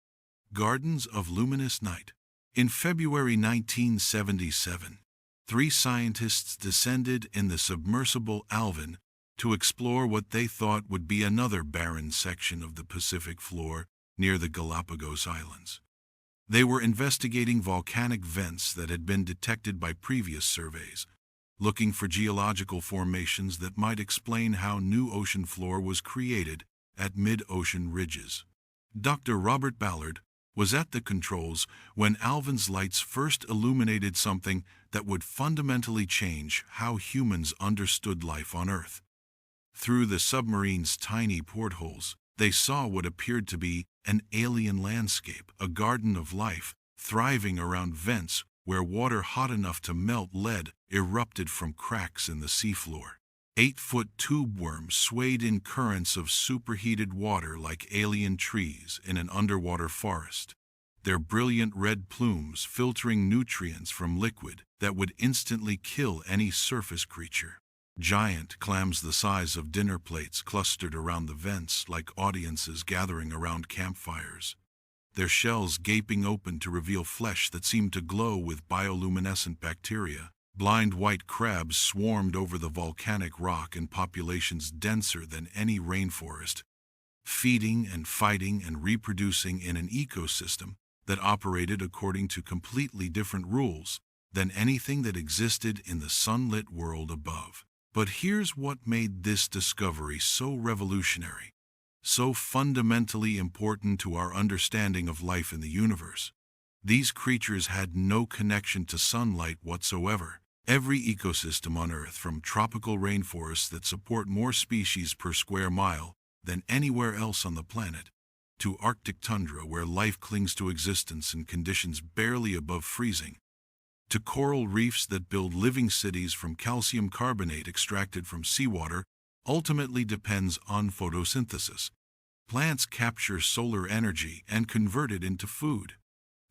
[SPEAKER 1] Gardens of Luminous Night. In February 1977, 3 scientists descended in the submersible Alvin to explore what they thought would be another barren section of the Pacific floor near the Galapagos Islands. They were investigating volcanic vents that had been detected by previous surveys, looking for geological formations that might explain how new ocean floor was created at mid-ocean ridges. Dr. Robert Ballard was at the controls when Alvin's lights first illuminated something that would fundamentally change how humans understood life on Earth. Through the submarine's tiny portholes, they saw what appeared to be an alien landscape, a garden of life, thriving around vents where water hot enough to melt lead erupted from cracks in the seafloor. 8-foot tube worms swayed in currents of superheated water like alien trees in an underwater forest, their brilliant red plumes filtering nutrients from liquid that would instantly kill any surface creature. Giant clams the size of dinner plates clustered around the vents like audiences gathering around campfires, their shells gaping open to reveal flesh that seemed to glow with bioluminescent bacteria. Blind white crabs swarmed over the volcanic rock in populations denser than any rainforest, feeding and fighting and reproducing in an ecosystem that operated according to completely different rules than anything that existed in the sunlit world above. But here's what made this discovery so revolutionary, so fundamentally important to our understanding of life in the universe. These creatures had no connection to sunlight whatsoever. Every ecosystem on Earth, from tropical rainforests that support more species per square mile than anywhere else on the planet, to Arctic tundra where life clings to existence in conditions barely above freezing, to coral reefs that build living cities from calcium carbonate extracted from seawater, ultimately depends on photosynthesis. Plants capture solar energy and convert it into food,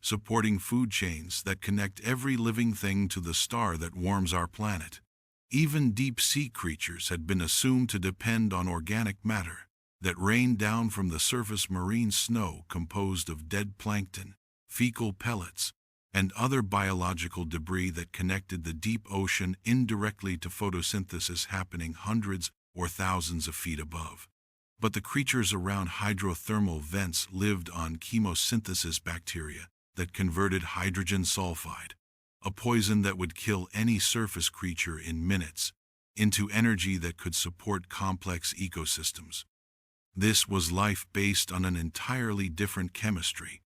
[SPEAKER 1] supporting food chains that connect every living thing to the star that warms our planet. Even deep-sea creatures had been assumed to depend on organic matter that rained down from the surface, marine snow composed of dead plankton, fecal pellets, and other biological debris that connected the deep ocean indirectly to photosynthesis happening hundreds or thousands of feet above. But the creatures around hydrothermal vents lived on chemosynthesis bacteria that converted hydrogen sulfide, a poison that would kill any surface creature in minutes, into energy that could support complex ecosystems. This was life based on an entirely different chemistry,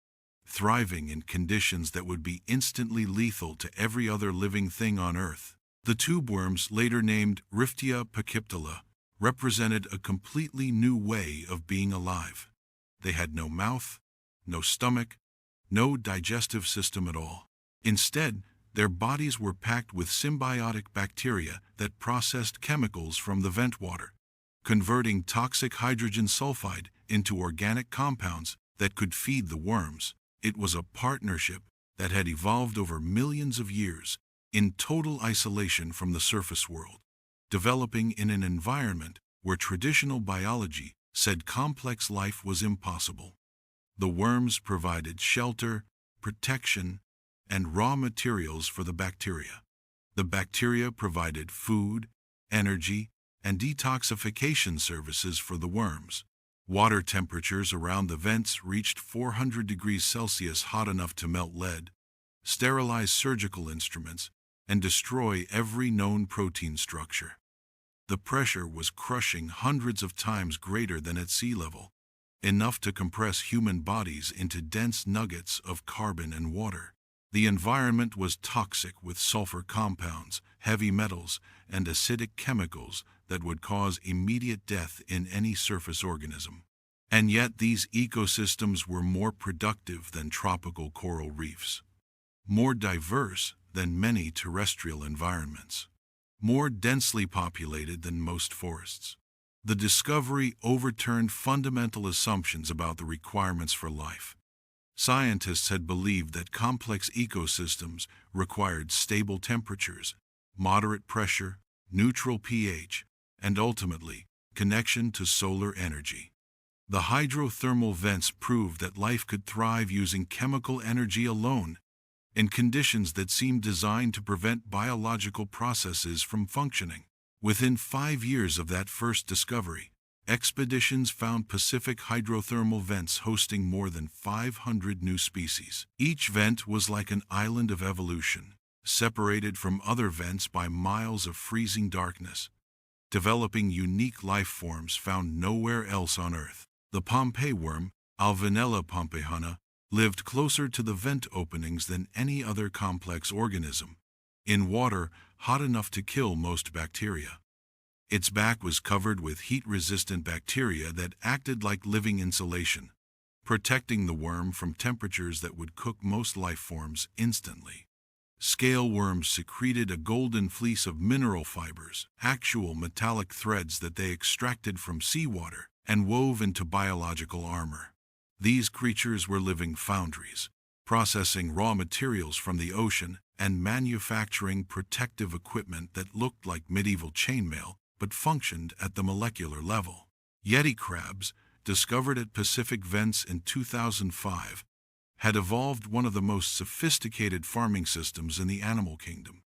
[SPEAKER 1] thriving in conditions that would be instantly lethal to every other living thing on Earth. The tube worms, later named Riftia pachyptala, represented a completely new way of being alive. They had no mouth, no stomach, no digestive system at all. Instead, their bodies were packed with symbiotic bacteria that processed chemicals from the vent water, converting toxic hydrogen sulfide into organic compounds that could feed the worms. It was a partnership that had evolved over millions of years in total isolation from the surface world, developing in an environment where traditional biology said complex life was impossible. The worms provided shelter, protection, and raw materials for the bacteria. The bacteria provided food, energy, and detoxification services for the worms. Water temperatures around the vents reached 400 degrees Celsius, hot enough to melt lead, sterilize surgical instruments, and destroy every known protein structure. The pressure was crushing, hundreds of times greater than at sea level, enough to compress human bodies into dense nuggets of carbon and water. The environment was toxic with sulfur compounds, heavy metals, and acidic chemicals that would cause immediate death in any surface organism. And yet these ecosystems were more productive than tropical coral reefs, more diverse than many terrestrial environments, more densely populated than most forests. The discovery overturned fundamental assumptions about the requirements for life. Scientists had believed that complex ecosystems required stable temperatures, moderate pressure, neutral pH, and ultimately, connection to solar energy. The hydrothermal vents proved that life could thrive using chemical energy alone, in conditions that seemed designed to prevent biological processes from functioning. Within 5 years of that first discovery, expeditions found Pacific hydrothermal vents hosting more than 500 new species. Each vent was like an island of evolution, separated from other vents by miles of freezing darkness, developing unique life forms found nowhere else on Earth. The Pompeii worm, Alvinella pompeiana, lived closer to the vent openings than any other complex organism, in water hot enough to kill most bacteria. Its back was covered with heat-resistant bacteria that acted like living insulation, protecting the worm from temperatures that would cook most life forms instantly. Scale worms secreted a golden fleece of mineral fibers, actual metallic threads that they extracted from seawater and wove into biological armor. These creatures were living foundries, processing raw materials from the ocean and manufacturing protective equipment that looked like medieval chainmail but functioned at the molecular level. Yeti crabs, discovered at Pacific Vents in 2005, had evolved one of the most sophisticated farming systems in the animal kingdom.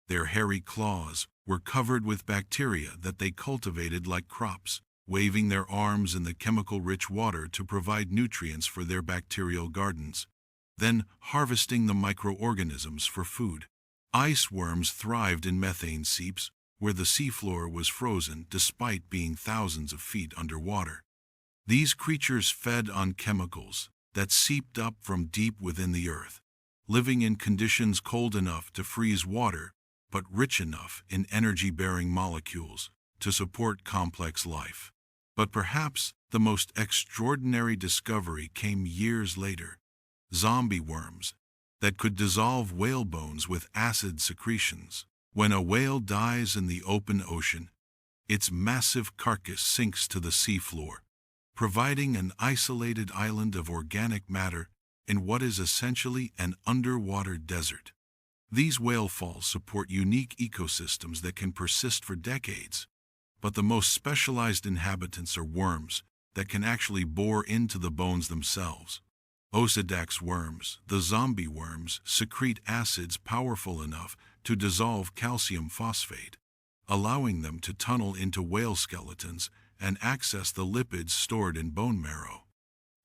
[SPEAKER 1] Their hairy claws were covered with bacteria that they cultivated like crops, waving their arms in the chemical-rich water to provide nutrients for their bacterial gardens, then harvesting the microorganisms for food. Ice worms thrived in methane seeps, where the seafloor was frozen despite being thousands of feet underwater. These creatures fed on chemicals that seeped up from deep within the earth, living in conditions cold enough to freeze water, but rich enough in energy-bearing molecules to support complex life. But perhaps the most extraordinary discovery came years later: zombie worms that could dissolve whale bones with acid secretions. When a whale dies in the open ocean, its massive carcass sinks to the seafloor, providing an isolated island of organic matter in what is essentially an underwater desert. These whale falls support unique ecosystems that can persist for decades, but the most specialized inhabitants are worms that can actually bore into the bones themselves. Oceanography worms, the zombie worms, secrete acids powerful enough to dissolve calcium phosphate, allowing them to tunnel into whale skeletons and access the lipids stored in bone marrow.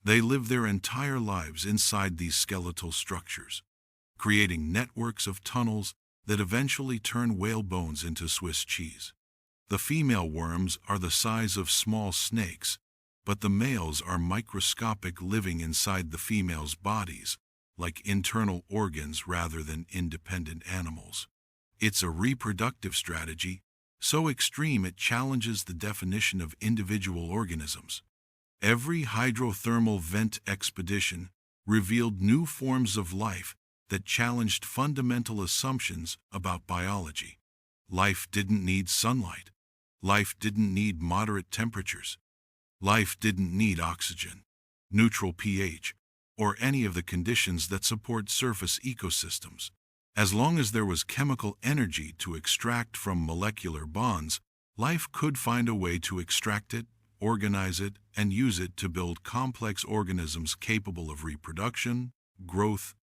[SPEAKER 1] They live their entire lives inside these skeletal structures, creating networks of tunnels that eventually turn whale bones into Swiss cheese. The female worms are the size of small snakes, but the males are microscopic, living inside the females' bodies, like internal organs rather than independent animals. It's a reproductive strategy so extreme it challenges the definition of individual organisms. Every hydrothermal vent expedition revealed new forms of life that challenged fundamental assumptions about biology. Life didn't need sunlight. Life didn't need moderate temperatures. Life didn't need oxygen, neutral pH, or any of the conditions that support surface ecosystems. As long as there was chemical energy to extract from molecular bonds, life could find a way to extract it, organize it, and use it to build complex organisms capable of reproduction, growth,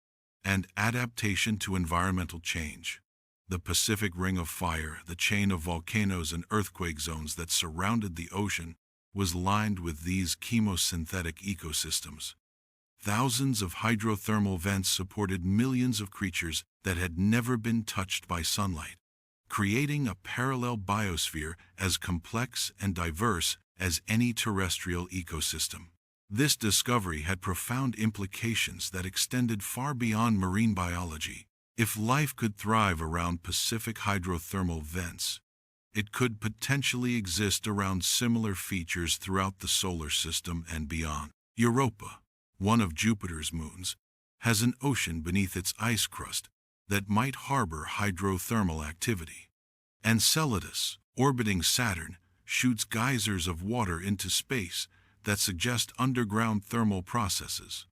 [SPEAKER 1] and adaptation to environmental change. The Pacific Ring of Fire, the chain of volcanoes and earthquake zones that surrounded the ocean, was lined with these chemosynthetic ecosystems. Thousands of hydrothermal vents supported millions of creatures that had never been touched by sunlight, creating a parallel biosphere as complex and diverse as any terrestrial ecosystem. This discovery had profound implications that extended far beyond marine biology. If life could thrive around Pacific hydrothermal vents, it could potentially exist around similar features throughout the solar system and beyond. Europa, one of Jupiter's moons, has an ocean beneath its ice crust that might harbor hydrothermal activity. Enceladus, orbiting Saturn, shoots geysers of water into space that suggest underground thermal processes.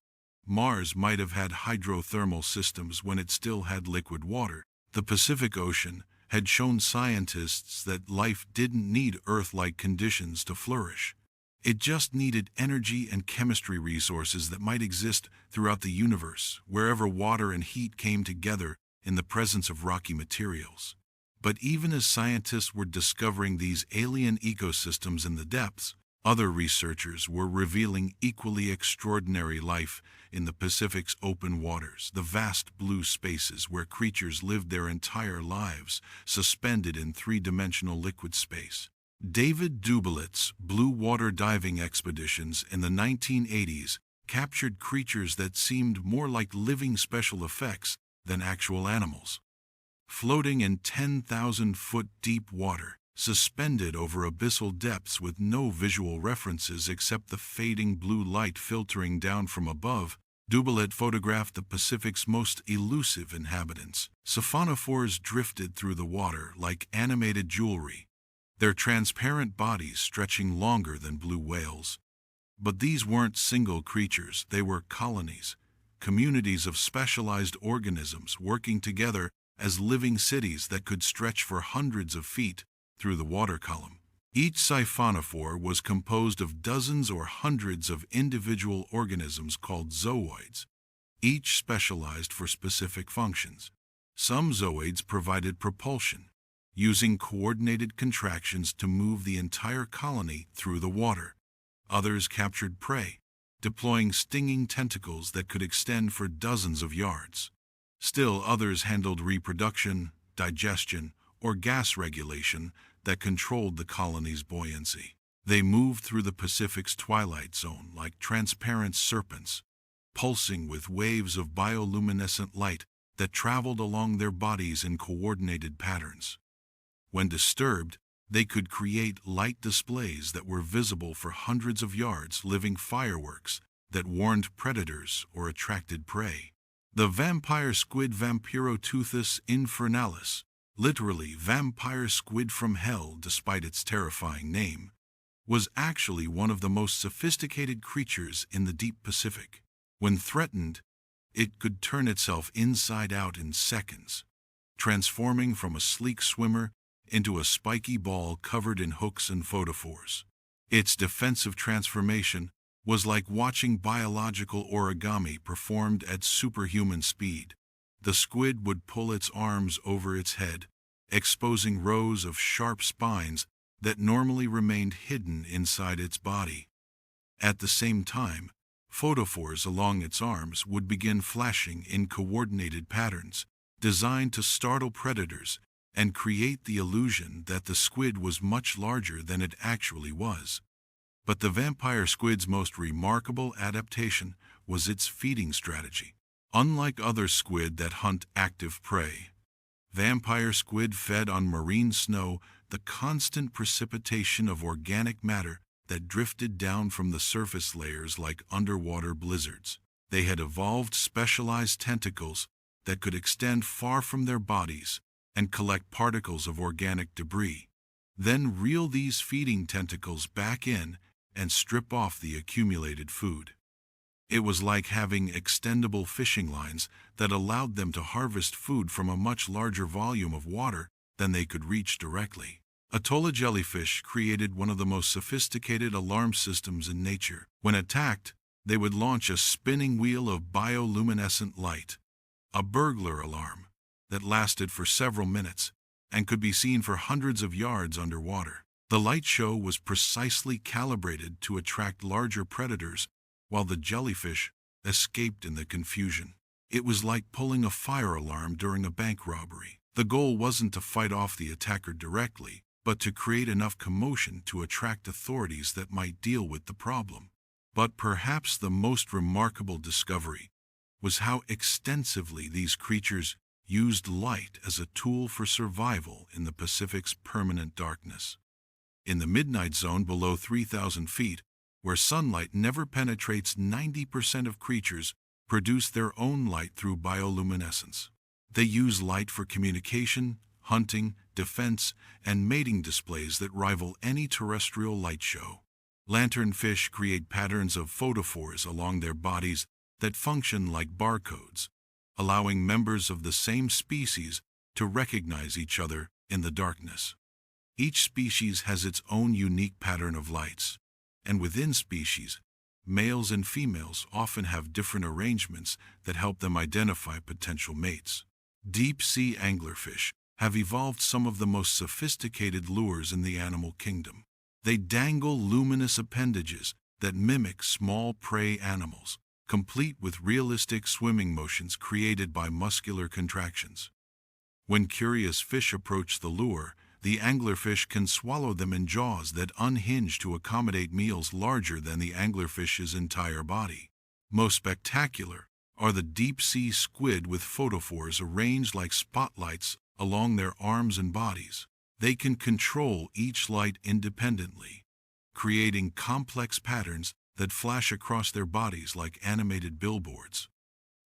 [SPEAKER 1] Mars might have had hydrothermal systems when it still had liquid water. The Pacific Ocean had shown scientists that life didn't need Earth-like conditions to flourish. It just needed energy and chemistry resources that might exist throughout the universe, wherever water and heat came together in the presence of rocky materials. But even as scientists were discovering these alien ecosystems in the depths, other researchers were revealing equally extraordinary life in the Pacific's open waters, the vast blue spaces where creatures lived their entire lives, suspended in three-dimensional liquid space. David Dubelet's blue water diving expeditions in the 1980s captured creatures that seemed more like living special effects than actual animals. Floating in 10,000-foot deep water, suspended over abyssal depths with no visual references except the fading blue light filtering down from above, Dubelet photographed the Pacific's most elusive inhabitants. Siphonophores drifted through the water like animated jewelry, their transparent bodies stretching longer than blue whales. But these weren't single creatures, they were colonies, communities of specialized organisms working together as living cities that could stretch for hundreds of feet through the water column. Each siphonophore was composed of dozens or hundreds of individual organisms called zooids, each specialized for specific functions. Some zooids provided propulsion, using coordinated contractions to move the entire colony through the water. Others captured prey, deploying stinging tentacles that could extend for dozens of yards. Still others handled reproduction, digestion, or gas regulation that controlled the colony's buoyancy. They moved through the Pacific's twilight zone like transparent serpents, pulsing with waves of bioluminescent light that traveled along their bodies in coordinated patterns. When disturbed, they could create light displays that were visible for hundreds of yards, living fireworks that warned predators or attracted prey. The vampire squid Vampiroteuthis infernalis, literally vampire squid from hell despite its terrifying name, was actually one of the most sophisticated creatures in the deep Pacific. When threatened, it could turn itself inside out in seconds, transforming from a sleek swimmer into a spiky ball covered in hooks and photophores. Its defensive transformation was like watching biological origami performed at superhuman speed. The squid would pull its arms over its head, exposing rows of sharp spines that normally remained hidden inside its body. At the same time, photophores along its arms would begin flashing in coordinated patterns, designed to startle predators and create the illusion that the squid was much larger than it actually was. But the vampire squid's most remarkable adaptation was its feeding strategy. Unlike other squid that hunt active prey, vampire squid fed on marine snow, the constant precipitation of organic matter that drifted down from the surface layers like underwater blizzards. They had evolved specialized tentacles that could extend far from their bodies and collect particles of organic debris, then reel these feeding tentacles back in and strip off the accumulated food. It was like having extendable fishing lines that allowed them to harvest food from a much larger volume of water than they could reach directly. Atolla jellyfish created one of the most sophisticated alarm systems in nature. When attacked, they would launch a spinning wheel of bioluminescent light, a burglar alarm that lasted for several minutes and could be seen for hundreds of yards underwater. The light show was precisely calibrated to attract larger predators, while the jellyfish escaped in the confusion. It was like pulling a fire alarm during a bank robbery. The goal wasn't to fight off the attacker directly, but to create enough commotion to attract authorities that might deal with the problem. But perhaps the most remarkable discovery was how extensively these creatures used light as a tool for survival in the Pacific's permanent darkness. In the midnight zone below 3,000 feet, where sunlight never penetrates, 90% of creatures produce their own light through bioluminescence. They use light for communication, hunting, defense, and mating displays that rival any terrestrial light show. Lanternfish create patterns of photophores along their bodies that function like barcodes, allowing members of the same species to recognize each other in the darkness. Each species has its own unique pattern of lights, and within species, males and females often have different arrangements that help them identify potential mates. Deep-sea anglerfish have evolved some of the most sophisticated lures in the animal kingdom. They dangle luminous appendages that mimic small prey animals, complete with realistic swimming motions created by muscular contractions. When curious fish approach the lure, the anglerfish can swallow them in jaws that unhinge to accommodate meals larger than the anglerfish's entire body. Most spectacular are the deep-sea squid with photophores arranged like spotlights along their arms and bodies. They can control each light independently, creating complex patterns that flash across their bodies like animated billboards.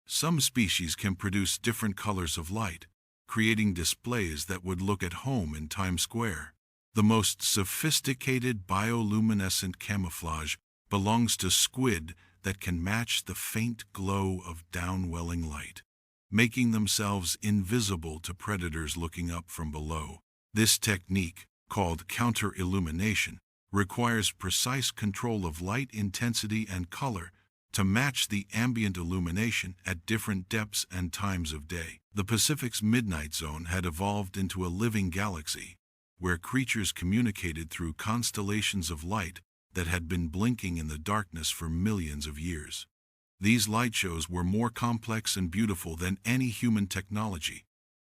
[SPEAKER 1] Some species can produce different colors of light, creating displays that would look at home in Times Square. The most sophisticated bioluminescent camouflage belongs to squid that can match the faint glow of downwelling light. making themselves invisible to predators looking up from below. This technique, called counter-illumination, requires precise control of light intensity and color to match the ambient illumination at different depths and times of day. The Pacific's midnight zone had evolved into a living galaxy, where creatures communicated through constellations of light that had been blinking in the darkness for millions of years. These light shows were more complex and beautiful than any human technology,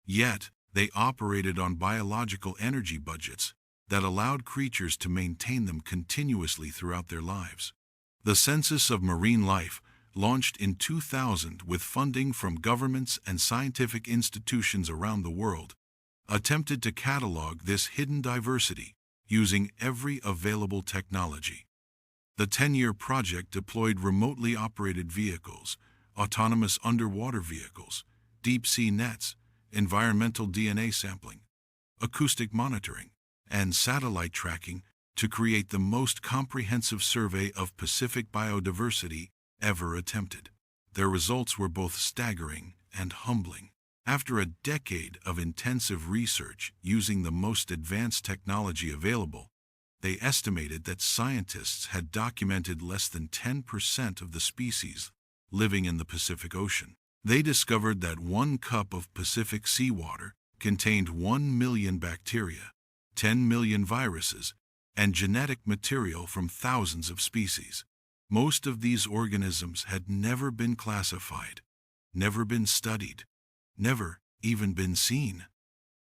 [SPEAKER 1] yet they operated on biological energy budgets that allowed creatures to maintain them continuously throughout their lives. The Census of Marine Life, launched in 2000 with funding from governments and scientific institutions around the world, attempted to catalog this hidden diversity using every available technology. The 10-year project deployed remotely operated vehicles, autonomous underwater vehicles, deep-sea nets, environmental DNA sampling, acoustic monitoring, and satellite tracking to create the most comprehensive survey of Pacific biodiversity ever attempted. Their results were both staggering and humbling. After a decade of intensive research using the most advanced technology available, they estimated that scientists had documented less than 10% of the species living in the Pacific Ocean. They discovered that 1 cup of Pacific seawater contained 1 million bacteria, 10 million viruses, and genetic material from thousands of species. Most of these organisms had never been classified, never been studied, never even been seen.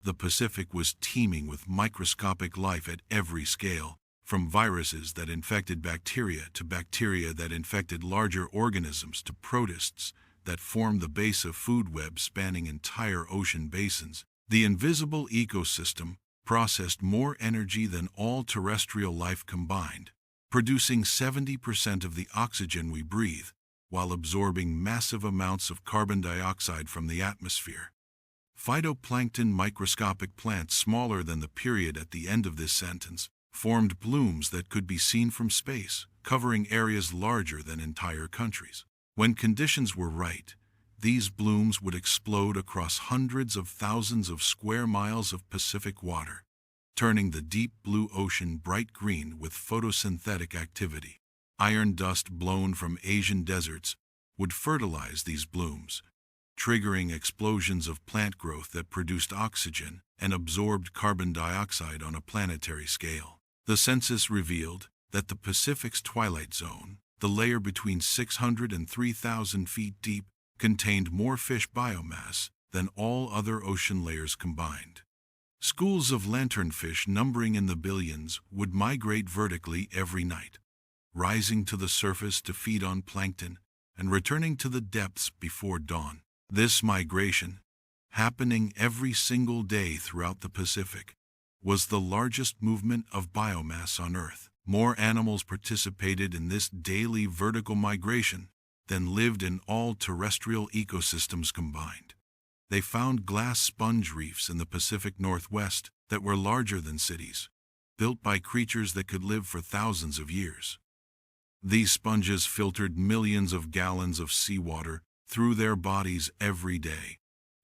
[SPEAKER 1] The Pacific was teeming with microscopic life at every scale, from viruses that infected bacteria to bacteria that infected larger organisms to protists that formed the base of food webs spanning entire ocean basins. The invisible ecosystem processed more energy than all terrestrial life combined, producing 70% of the oxygen we breathe, while absorbing massive amounts of carbon dioxide from the atmosphere. Phytoplankton, microscopic plants smaller than the period at the end of this sentence, formed blooms that could be seen from space, covering areas larger than entire countries. When conditions were right, these blooms would explode across hundreds of thousands of square miles of Pacific water, turning the deep blue ocean bright green with photosynthetic activity. Iron dust blown from Asian deserts would fertilize these blooms, triggering explosions of plant growth that produced oxygen and absorbed carbon dioxide on a planetary scale. The census revealed that the Pacific's twilight zone, the layer between 600 and 3,000 feet deep, contained more fish biomass than all other ocean layers combined. Schools of lanternfish numbering in the billions would migrate vertically every night, rising to the surface to feed on plankton and returning to the depths before dawn. This migration, happening every single day throughout the Pacific, was the largest movement of biomass on Earth. More animals participated in this daily vertical migration than lived in all terrestrial ecosystems combined. They found glass sponge reefs in the Pacific Northwest that were larger than cities, built by creatures that could live for thousands of years. These sponges filtered millions of gallons of seawater through their bodies every day,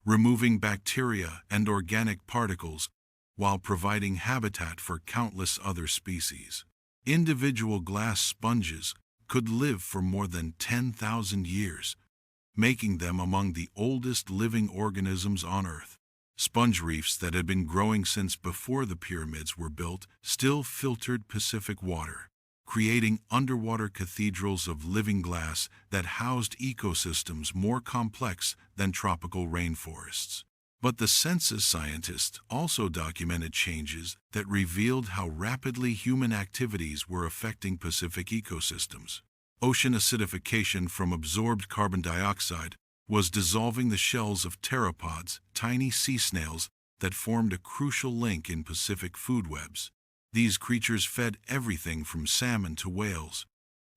[SPEAKER 1] removing bacteria and organic particles while providing habitat for countless other species. Individual glass sponges could live for more than 10,000 years, making them among the oldest living organisms on Earth. Sponge reefs that had been growing since before the pyramids were built still filtered Pacific water, creating underwater cathedrals of living glass that housed ecosystems more complex than tropical rainforests. But the census scientists also documented changes that revealed how rapidly human activities were affecting Pacific ecosystems. Ocean acidification from absorbed carbon dioxide was dissolving the shells of pteropods, tiny sea snails that formed a crucial link in Pacific food webs. These creatures fed everything from salmon to whales,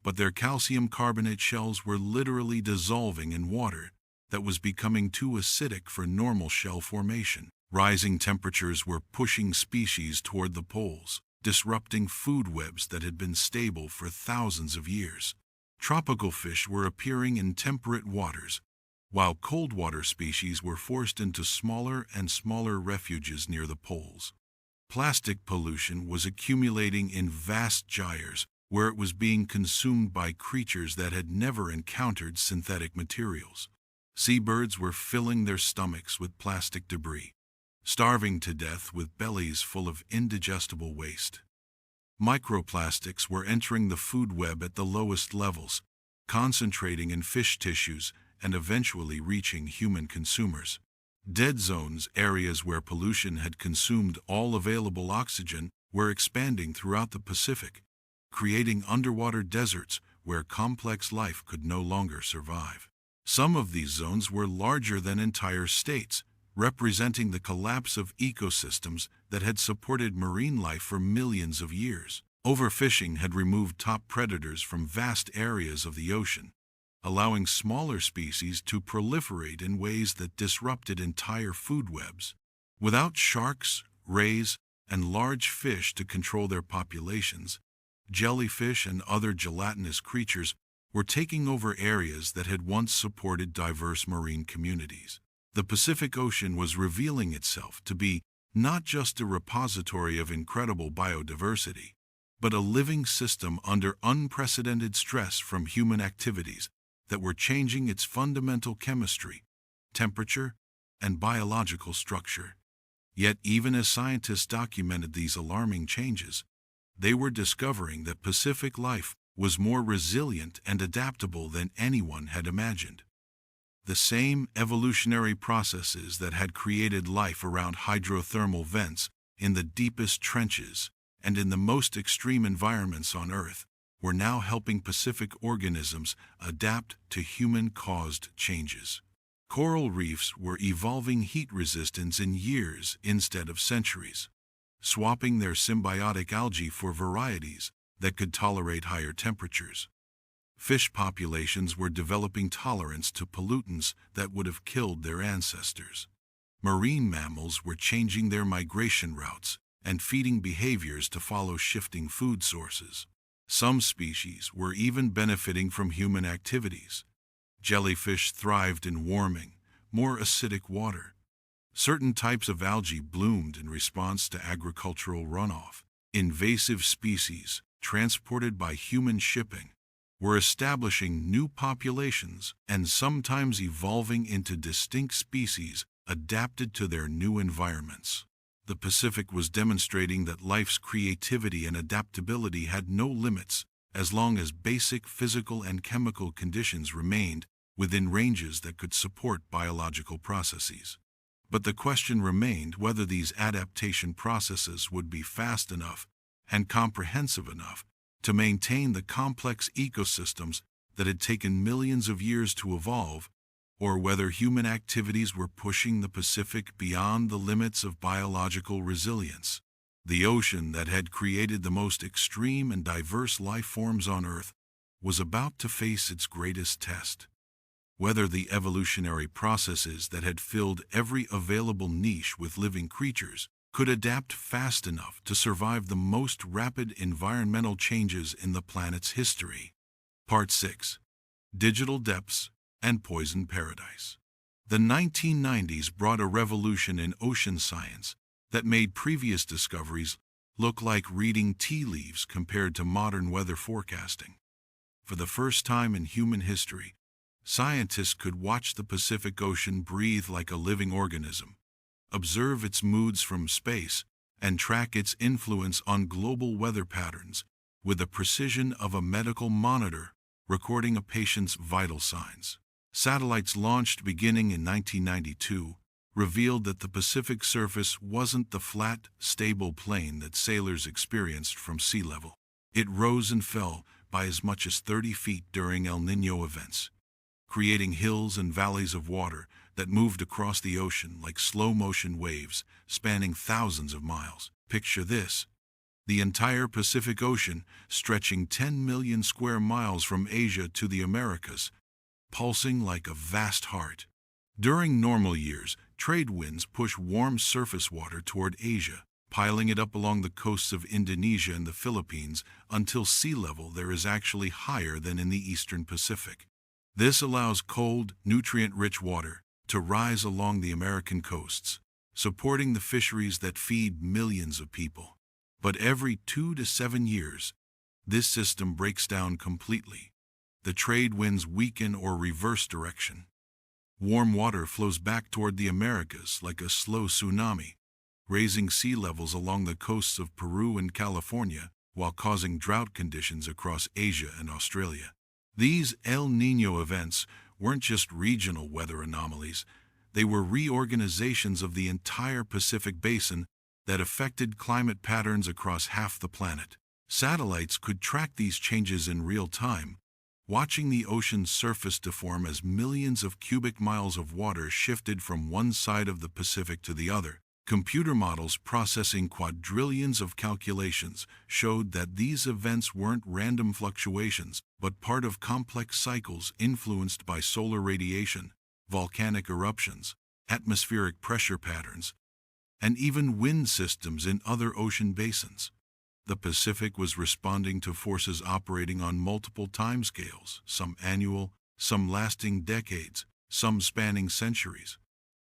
[SPEAKER 1] but their calcium carbonate shells were literally dissolving in water that was becoming too acidic for normal shell formation. Rising temperatures were pushing species toward the poles, disrupting food webs that had been stable for thousands of years. Tropical fish were appearing in temperate waters, while cold water species were forced into smaller and smaller refuges near the poles. Plastic pollution was accumulating in vast gyres where it was being consumed by creatures that had never encountered synthetic materials. Seabirds were filling their stomachs with plastic debris, starving to death with bellies full of indigestible waste. Microplastics were entering the food web at the lowest levels, concentrating in fish tissues and eventually reaching human consumers. Dead zones, areas where pollution had consumed all available oxygen, were expanding throughout the Pacific, creating underwater deserts where complex life could no longer survive. Some of these zones were larger than entire states, representing the collapse of ecosystems that had supported marine life for millions of years. Overfishing had removed top predators from vast areas of the ocean, allowing smaller species to proliferate in ways that disrupted entire food webs. Without sharks, rays, and large fish to control their populations, jellyfish and other gelatinous creatures were taking over areas that had once supported diverse marine communities. The Pacific Ocean was revealing itself to be not just a repository of incredible biodiversity, but a living system under unprecedented stress from human activities that were changing its fundamental chemistry, temperature, and biological structure. Yet even as scientists documented these alarming changes, they were discovering that Pacific life was more resilient and adaptable than anyone had imagined. The same evolutionary processes that had created life around hydrothermal vents in the deepest trenches and in the most extreme environments on Earth were now helping Pacific organisms adapt to human-caused changes. Coral reefs were evolving heat resistance in years instead of centuries, swapping their symbiotic algae for varieties that could tolerate higher temperatures. Fish populations were developing tolerance to pollutants that would have killed their ancestors. Marine mammals were changing their migration routes and feeding behaviors to follow shifting food sources. Some species were even benefiting from human activities. Jellyfish thrived in warming, more acidic water. Certain types of algae bloomed in response to agricultural runoff. Invasive species, transported by human shipping, were establishing new populations and sometimes evolving into distinct species adapted to their new environments. The Pacific was demonstrating that life's creativity and adaptability had no limits as long as basic physical and chemical conditions remained within ranges that could support biological processes. But the question remained whether these adaptation processes would be fast enough and comprehensive enough to maintain the complex ecosystems that had taken millions of years to evolve, or whether human activities were pushing the Pacific beyond the limits of biological resilience. The ocean that had created the most extreme and diverse life forms on Earth was about to face its greatest test. Whether the evolutionary processes that had filled every available niche with living creatures could adapt fast enough to survive the most rapid environmental changes in the planet's history. Part 6. Digital Depths and Poison Paradise. The 1990s brought a revolution in ocean science that made previous discoveries look like reading tea leaves compared to modern weather forecasting. For the first time in human history, scientists could watch the Pacific Ocean breathe like a living organism, observe its moods from space, and track its influence on global weather patterns with the precision of a medical monitor recording a patient's vital signs. Satellites launched beginning in 1992 revealed that the Pacific surface wasn't the flat, stable plane that sailors experienced from sea level. It rose and fell by as much as 30 feet during El Niño events, creating hills and valleys of water that moved across the ocean like slow-motion waves spanning thousands of miles. Picture this: the entire Pacific Ocean stretching 10 million square miles from Asia to the Americas, pulsing like a vast heart. During normal years, trade winds push warm surface water toward Asia, piling it up along the coasts of Indonesia and the Philippines until sea level there is actually higher than in the eastern Pacific. This allows cold, nutrient-rich water to rise along the American coasts, supporting the fisheries that feed millions of people. But every 2 to 7 years, this system breaks down completely. The trade winds weaken or reverse direction. Warm water flows back toward the Americas like a slow tsunami, raising sea levels along the coasts of Peru and California while causing drought conditions across Asia and Australia. These El Niño events weren't just regional weather anomalies, they were reorganizations of the entire Pacific Basin that affected climate patterns across half the planet. Satellites could track these changes in real time, watching the ocean's surface deform as millions of cubic miles of water shifted from one side of the Pacific to the other. Computer models processing quadrillions of calculations showed that these events weren't random fluctuations, but part of complex cycles influenced by solar radiation, volcanic eruptions, atmospheric pressure patterns, and even wind systems in other ocean basins. The Pacific was responding to forces operating on multiple timescales, some annual, some lasting decades, some spanning centuries.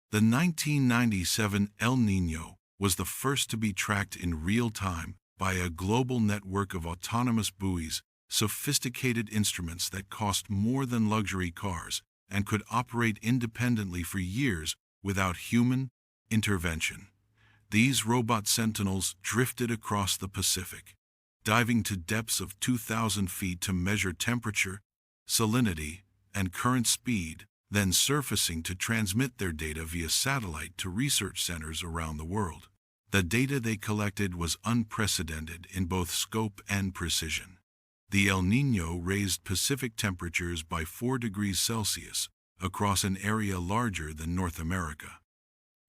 [SPEAKER 1] The 1997 El Niño was the first to be tracked in real time by a global network of autonomous buoys, sophisticated instruments that cost more than luxury cars and could operate independently for years without human intervention. These robot sentinels drifted across the Pacific, diving to depths of 2,000 feet to measure temperature, salinity, and current speed, then surfacing to transmit their data via satellite to research centers around the world. The data they collected was unprecedented in both scope and precision. The El Niño raised Pacific temperatures by 4 degrees Celsius across an area larger than North America.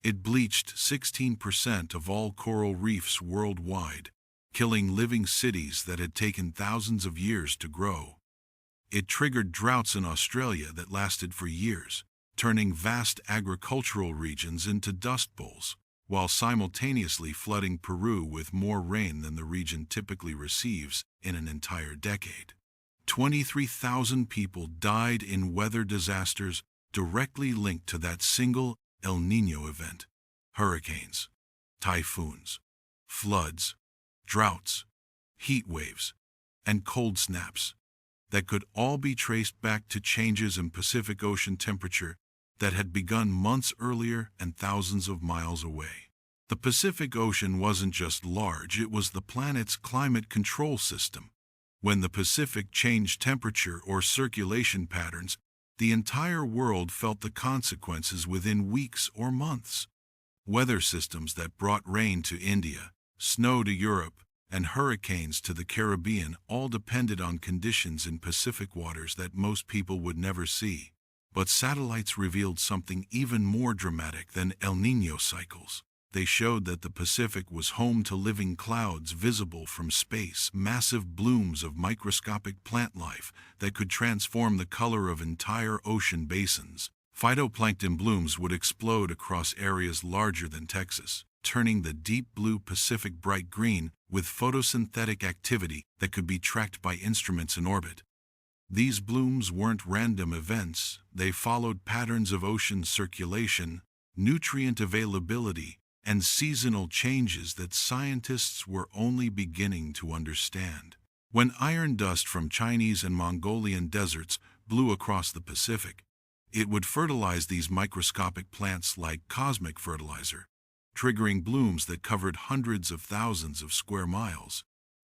[SPEAKER 1] It bleached 16% of all coral reefs worldwide, killing living cities that had taken thousands of years to grow. It triggered droughts in Australia that lasted for years, turning vast agricultural regions into dust bowls, while simultaneously flooding Peru with more rain than the region typically receives in an entire decade. 23,000 people died in weather disasters directly linked to that single El Niño event. Hurricanes, typhoons, floods, droughts, heat waves, and cold snaps that could all be traced back to changes in Pacific Ocean temperature that had begun months earlier and thousands of miles away. The Pacific Ocean wasn't just large, it was the planet's climate control system. When the Pacific changed temperature or circulation patterns, the entire world felt the consequences within weeks or months. Weather systems that brought rain to India, snow to Europe, and hurricanes to the Caribbean all depended on conditions in Pacific waters that most people would never see. But satellites revealed something even more dramatic than El Niño cycles. They showed that the Pacific was home to living clouds visible from space, massive blooms of microscopic plant life that could transform the color of entire ocean basins. Phytoplankton blooms would explode across areas larger than Texas, turning the deep blue Pacific bright green with photosynthetic activity that could be tracked by instruments in orbit. These blooms weren't random events, they followed patterns of ocean circulation, nutrient availability, and seasonal changes that scientists were only beginning to understand. When iron dust from Chinese and Mongolian deserts blew across the Pacific, it would fertilize these microscopic plants like cosmic fertilizer, triggering blooms that covered hundreds of thousands of square miles.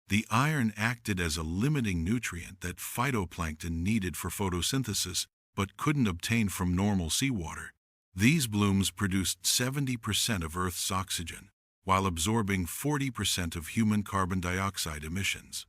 [SPEAKER 1] The iron acted as a limiting nutrient that phytoplankton needed for photosynthesis but couldn't obtain from normal seawater. These blooms produced 70% of Earth's oxygen, while absorbing 40% of human carbon dioxide emissions.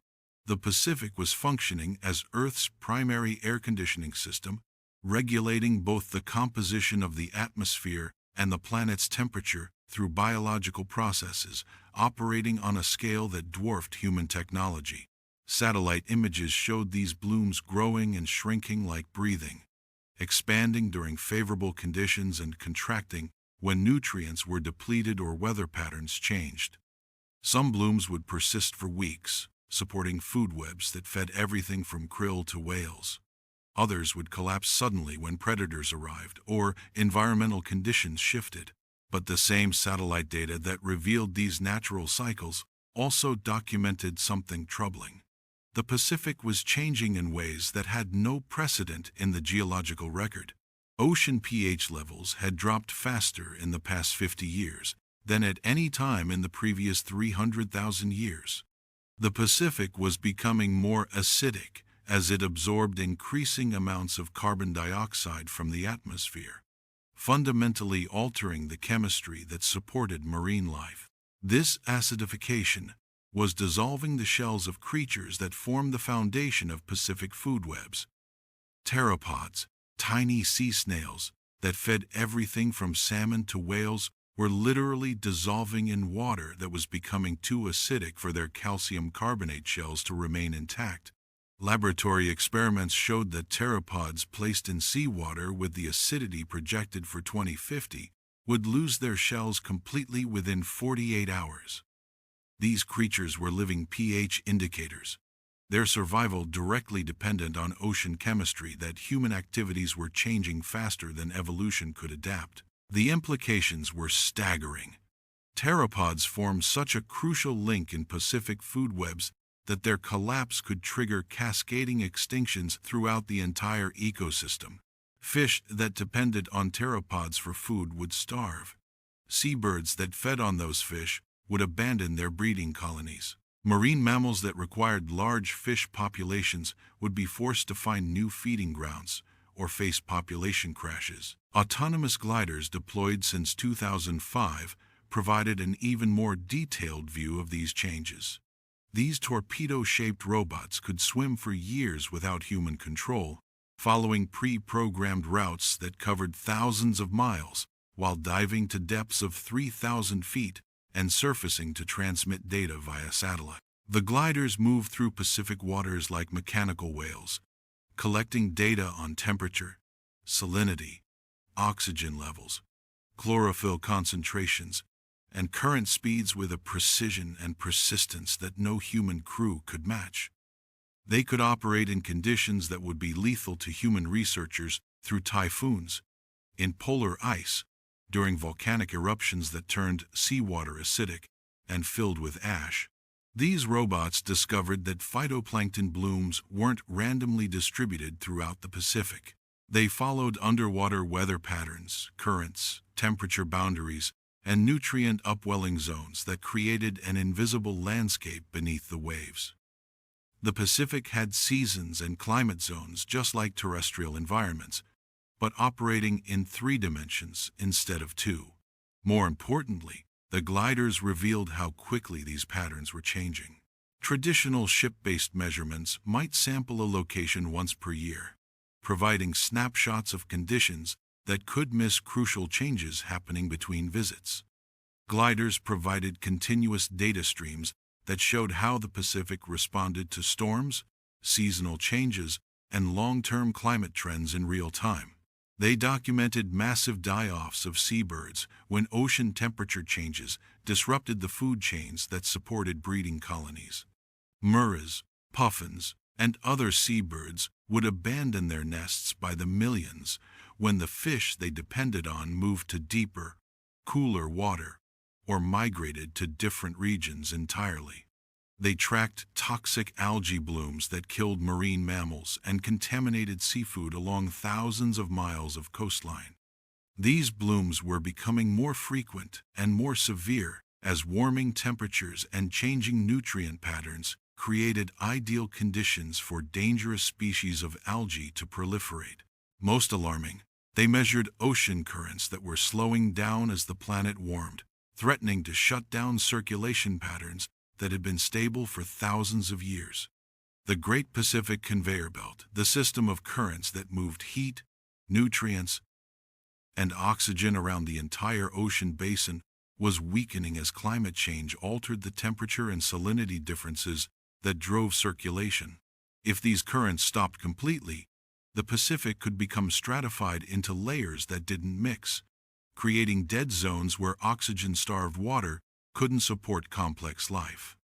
[SPEAKER 1] The Pacific was functioning as Earth's primary air conditioning system, regulating both the composition of the atmosphere and the planet's temperature through biological processes, operating on a scale that dwarfed human technology. Satellite images showed these blooms growing and shrinking like breathing, expanding during favorable conditions and contracting when nutrients were depleted or weather patterns changed. Some blooms would persist for weeks, supporting food webs that fed everything from krill to whales. Others would collapse suddenly when predators arrived or environmental conditions shifted. But the same satellite data that revealed these natural cycles also documented something troubling. The Pacific was changing in ways that had no precedent in the geological record. Ocean pH levels had dropped faster in the past 50 years than at any time in the previous 300,000 years. The Pacific was becoming more acidic as it absorbed increasing amounts of carbon dioxide from the atmosphere, fundamentally altering the chemistry that supported marine life. This acidification was dissolving the shells of creatures that formed the foundation of Pacific food webs. Pteropods, tiny sea snails that fed everything from salmon to whales, were literally dissolving in water that was becoming too acidic for their calcium carbonate shells to remain intact. Laboratory experiments showed that pteropods placed in seawater with the acidity projected for 2050 would lose their shells completely within 48 hours. These creatures were living pH indicators, their survival directly dependent on ocean chemistry that human activities were changing faster than evolution could adapt. The implications were staggering. Pteropods formed such a crucial link in Pacific food webs that their collapse could trigger cascading extinctions throughout the entire ecosystem. Fish that depended on pteropods for food would starve. Seabirds that fed on those fish would abandon their breeding colonies. Marine mammals that required large fish populations would be forced to find new feeding grounds or face population crashes. Autonomous gliders deployed since 2005 provided an even more detailed view of these changes. These torpedo-shaped robots could swim for years without human control, following pre-programmed routes that covered thousands of miles, while diving to depths of 3,000 feet and surfacing to transmit data via satellite. The gliders moved through Pacific waters like mechanical whales, collecting data on temperature, salinity, oxygen levels, chlorophyll concentrations, and current speeds with a precision and persistence that no human crew could match. They could operate in conditions that would be lethal to human researchers through typhoons, in polar ice, during volcanic eruptions that turned seawater acidic and filled with ash. These robots discovered that phytoplankton blooms weren't randomly distributed throughout the Pacific. They followed underwater weather patterns, currents, temperature boundaries, and nutrient upwelling zones that created an invisible landscape beneath the waves. The Pacific had seasons and climate zones just like terrestrial environments, but operating in 3 dimensions instead of 2. More importantly, the gliders revealed how quickly these patterns were changing. Traditional ship-based measurements might sample a location once per year, providing snapshots of conditions that could miss crucial changes happening between visits. Gliders provided continuous data streams that showed how the Pacific responded to storms, seasonal changes, and long-term climate trends in real time. They documented massive die-offs of seabirds when ocean temperature changes disrupted the food chains that supported breeding colonies. Murres, puffins, and other seabirds would abandon their nests by the millions when the fish they depended on moved to deeper, cooler water or migrated to different regions entirely. They tracked toxic algae blooms that killed marine mammals and contaminated seafood along thousands of miles of coastline. These blooms were becoming more frequent and more severe as warming temperatures and changing nutrient patterns created ideal conditions for dangerous species of algae to proliferate. Most alarming, they measured ocean currents that were slowing down as the planet warmed, threatening to shut down circulation patterns that had been stable for thousands of years. The Great Pacific Conveyor Belt, the system of currents that moved heat, nutrients, and oxygen around the entire ocean basin, was weakening as climate change altered the temperature and salinity differences that drove circulation. If these currents stopped completely, the Pacific could become stratified into layers that didn't mix, creating dead zones where oxygen-starved water couldn't support complex life.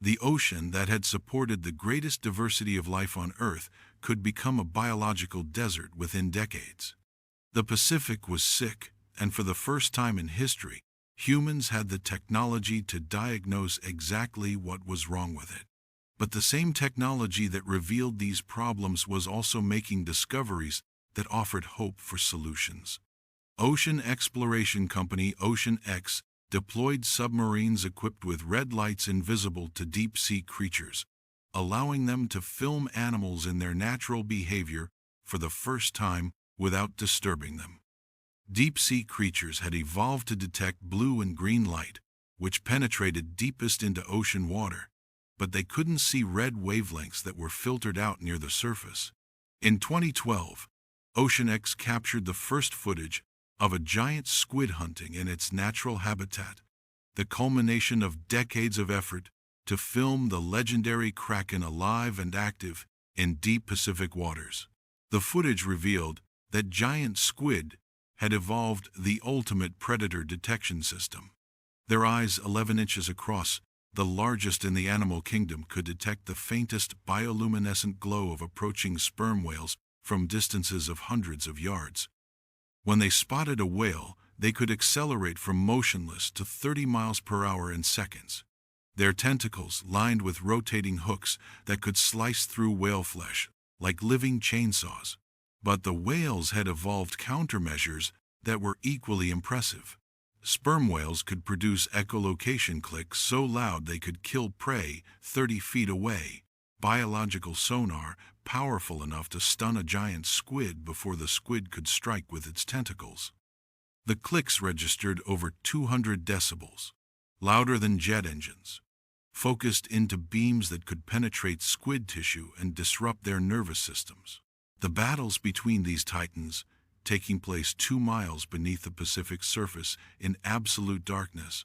[SPEAKER 1] The ocean that had supported the greatest diversity of life on Earth could become a biological desert within decades. The Pacific was sick, and for the first time in history, humans had the technology to diagnose exactly what was wrong with it. But the same technology that revealed these problems was also making discoveries that offered hope for solutions. Ocean exploration company OceanX deployed submarines equipped with red lights invisible to deep-sea creatures, allowing them to film animals in their natural behavior for the first time without disturbing them. Deep-sea creatures had evolved to detect blue and green light, which penetrated deepest into ocean water, but they couldn't see red wavelengths that were filtered out near the surface. In 2012, OceanX captured the first footage of a giant squid hunting in its natural habitat, the culmination of decades of effort to film the legendary kraken alive and active in deep Pacific waters. The footage revealed that giant squid had evolved the ultimate predator detection system. Their eyes, 11 inches across, the largest in the animal kingdom, could detect the faintest bioluminescent glow of approaching sperm whales from distances of hundreds of yards. When they spotted a whale, they could accelerate from motionless to 30 miles per hour in seconds. Their tentacles, lined with rotating hooks that could slice through whale flesh like living chainsaws. But the whales had evolved countermeasures that were equally impressive. Sperm whales could produce echolocation clicks so loud they could kill prey 30 feet away, biological sonar powerful enough to stun a giant squid before the squid could strike with its tentacles. The clicks registered over 200 decibels, louder than jet engines, focused into beams that could penetrate squid tissue and disrupt their nervous systems. The battles between these titans, taking place 2 miles beneath the Pacific's surface in absolute darkness,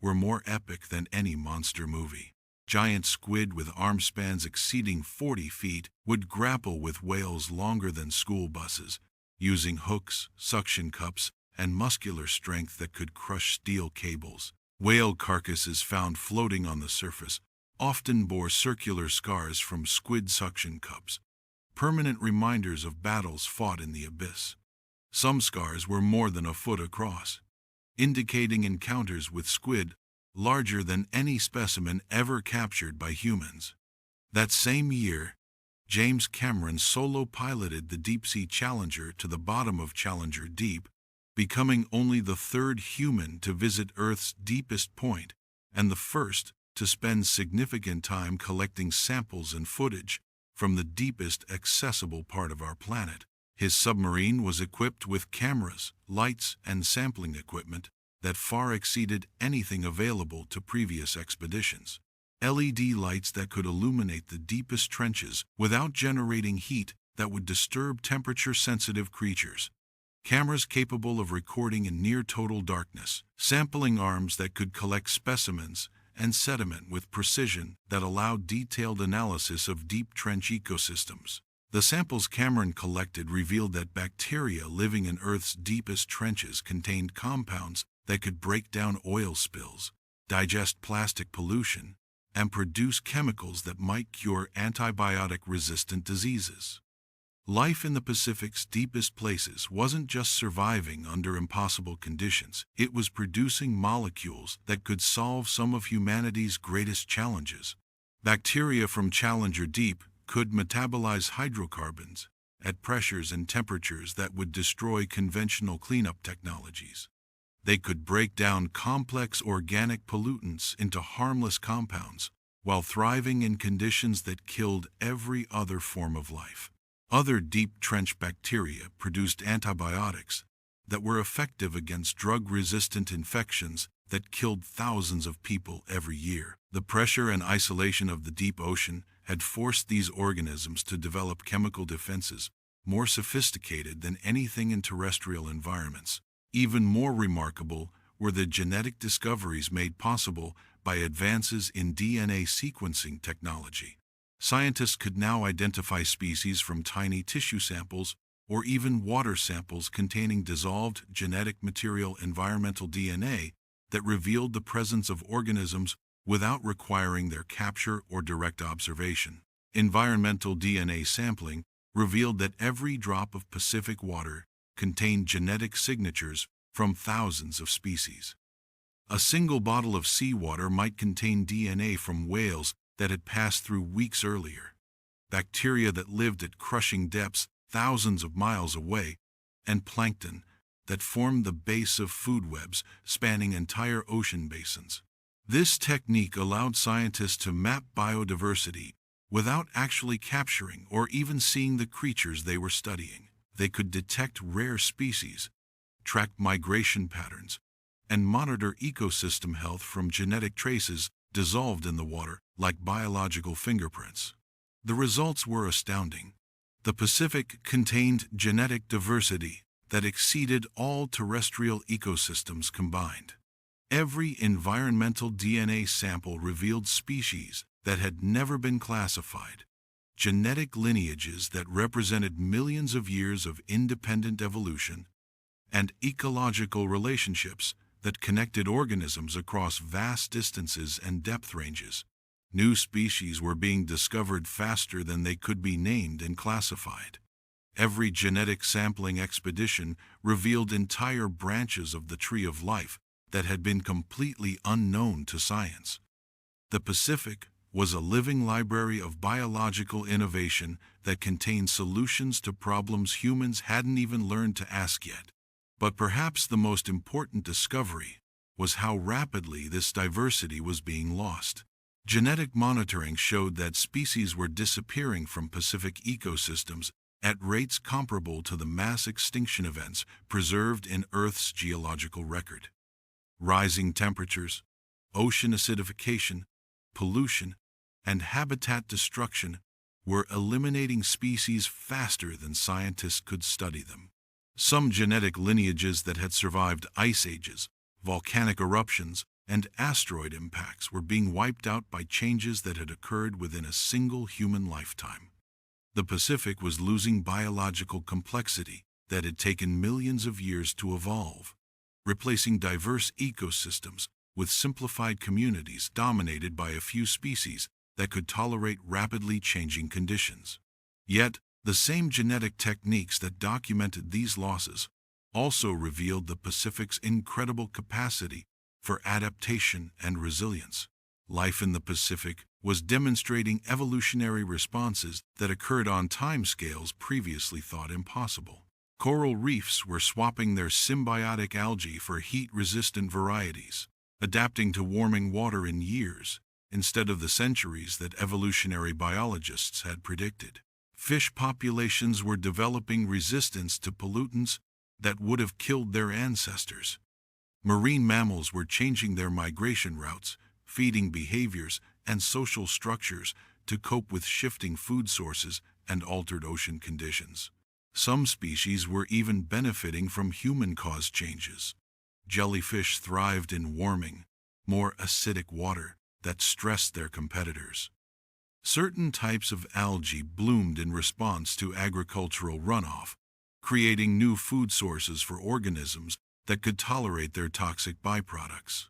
[SPEAKER 1] were more epic than any monster movie. Giant squid with arm spans exceeding 40 feet would grapple with whales longer than school buses, using hooks, suction cups, and muscular strength that could crush steel cables. Whale carcasses found floating on the surface often bore circular scars from squid suction cups, permanent reminders of battles fought in the abyss. Some scars were more than a foot across, indicating encounters with squid larger than any specimen ever captured by humans. That same year, James Cameron solo-piloted the deep-sea Challenger to the bottom of Challenger Deep, becoming only the 3rd human to visit Earth's deepest point and the first to spend significant time collecting samples and footage from the deepest accessible part of our planet. His submarine was equipped with cameras, lights, and sampling equipment that far exceeded anything available to previous expeditions. LED lights that could illuminate the deepest trenches without generating heat that would disturb temperature-sensitive creatures. Cameras capable of recording in near-total darkness, sampling arms that could collect specimens and sediment with precision that allowed detailed analysis of deep trench ecosystems. The samples Cameron collected revealed that bacteria living in Earth's deepest trenches contained compounds that could break down oil spills, digest plastic pollution, and produce chemicals that might cure antibiotic-resistant diseases. Life in the Pacific's deepest places wasn't just surviving under impossible conditions, it was producing molecules that could solve some of humanity's greatest challenges. Bacteria from Challenger Deep could metabolize hydrocarbons at pressures and temperatures that would destroy conventional cleanup technologies. They could break down complex organic pollutants into harmless compounds while thriving in conditions that killed every other form of life. Other deep trench bacteria produced antibiotics that were effective against drug-resistant infections that killed thousands of people every year. The pressure and isolation of the deep ocean had forced these organisms to develop chemical defenses more sophisticated than anything in terrestrial environments. Even more remarkable were the genetic discoveries made possible by advances in DNA sequencing technology. Scientists could now identify species from tiny tissue samples or even water samples containing dissolved genetic material environmental DNA that revealed the presence of organisms without requiring their capture or direct observation. Environmental DNA sampling revealed that every drop of Pacific water contained genetic signatures from thousands of species. A single bottle of seawater might contain DNA from whales that had passed through weeks earlier, bacteria that lived at crushing depths thousands of miles away, and plankton that formed the base of food webs spanning entire ocean basins. This technique allowed scientists to map biodiversity without actually capturing or even seeing the creatures they were studying. They could detect rare species, track migration patterns, and monitor ecosystem health from genetic traces dissolved in the water like biological fingerprints. The results were astounding. The Pacific contained genetic diversity that exceeded all terrestrial ecosystems combined. Every environmental DNA sample revealed species that had never been classified, genetic lineages that represented millions of years of independent evolution, and ecological relationships that connected organisms across vast distances and depth ranges. New species were being discovered faster than they could be named and classified. Every genetic sampling expedition revealed entire branches of the tree of life that had been completely unknown to science. The Pacific was a living library of biological innovation that contained solutions to problems humans hadn't even learned to ask yet. But perhaps the most important discovery was how rapidly this diversity was being lost. Genetic monitoring showed that species were disappearing from Pacific ecosystems at rates comparable to the mass extinction events preserved in Earth's geological record. Rising temperatures, ocean acidification, pollution, and habitat destruction were eliminating species faster than scientists could study them. Some genetic lineages that had survived ice ages, volcanic eruptions, and asteroid impacts were being wiped out by changes that had occurred within a single human lifetime. The Pacific was losing biological complexity that had taken millions of years to evolve, replacing diverse ecosystems with simplified communities dominated by a few species that could tolerate rapidly changing conditions. Yet, the same genetic techniques that documented these losses also revealed the Pacific's incredible capacity for adaptation and resilience. Life in the Pacific was demonstrating evolutionary responses that occurred on timescales previously thought impossible. Coral reefs were swapping their symbiotic algae for heat-resistant varieties, adapting to warming water in years instead of the centuries that evolutionary biologists had predicted. Fish populations were developing resistance to pollutants that would have killed their ancestors. Marine mammals were changing their migration routes, feeding behaviors, and social structures to cope with shifting food sources and altered ocean conditions. Some species were even benefiting from human-caused changes. Jellyfish thrived in warming, more acidic water that stressed their competitors. Certain types of algae bloomed in response to agricultural runoff, creating new food sources for organisms that could tolerate their toxic byproducts.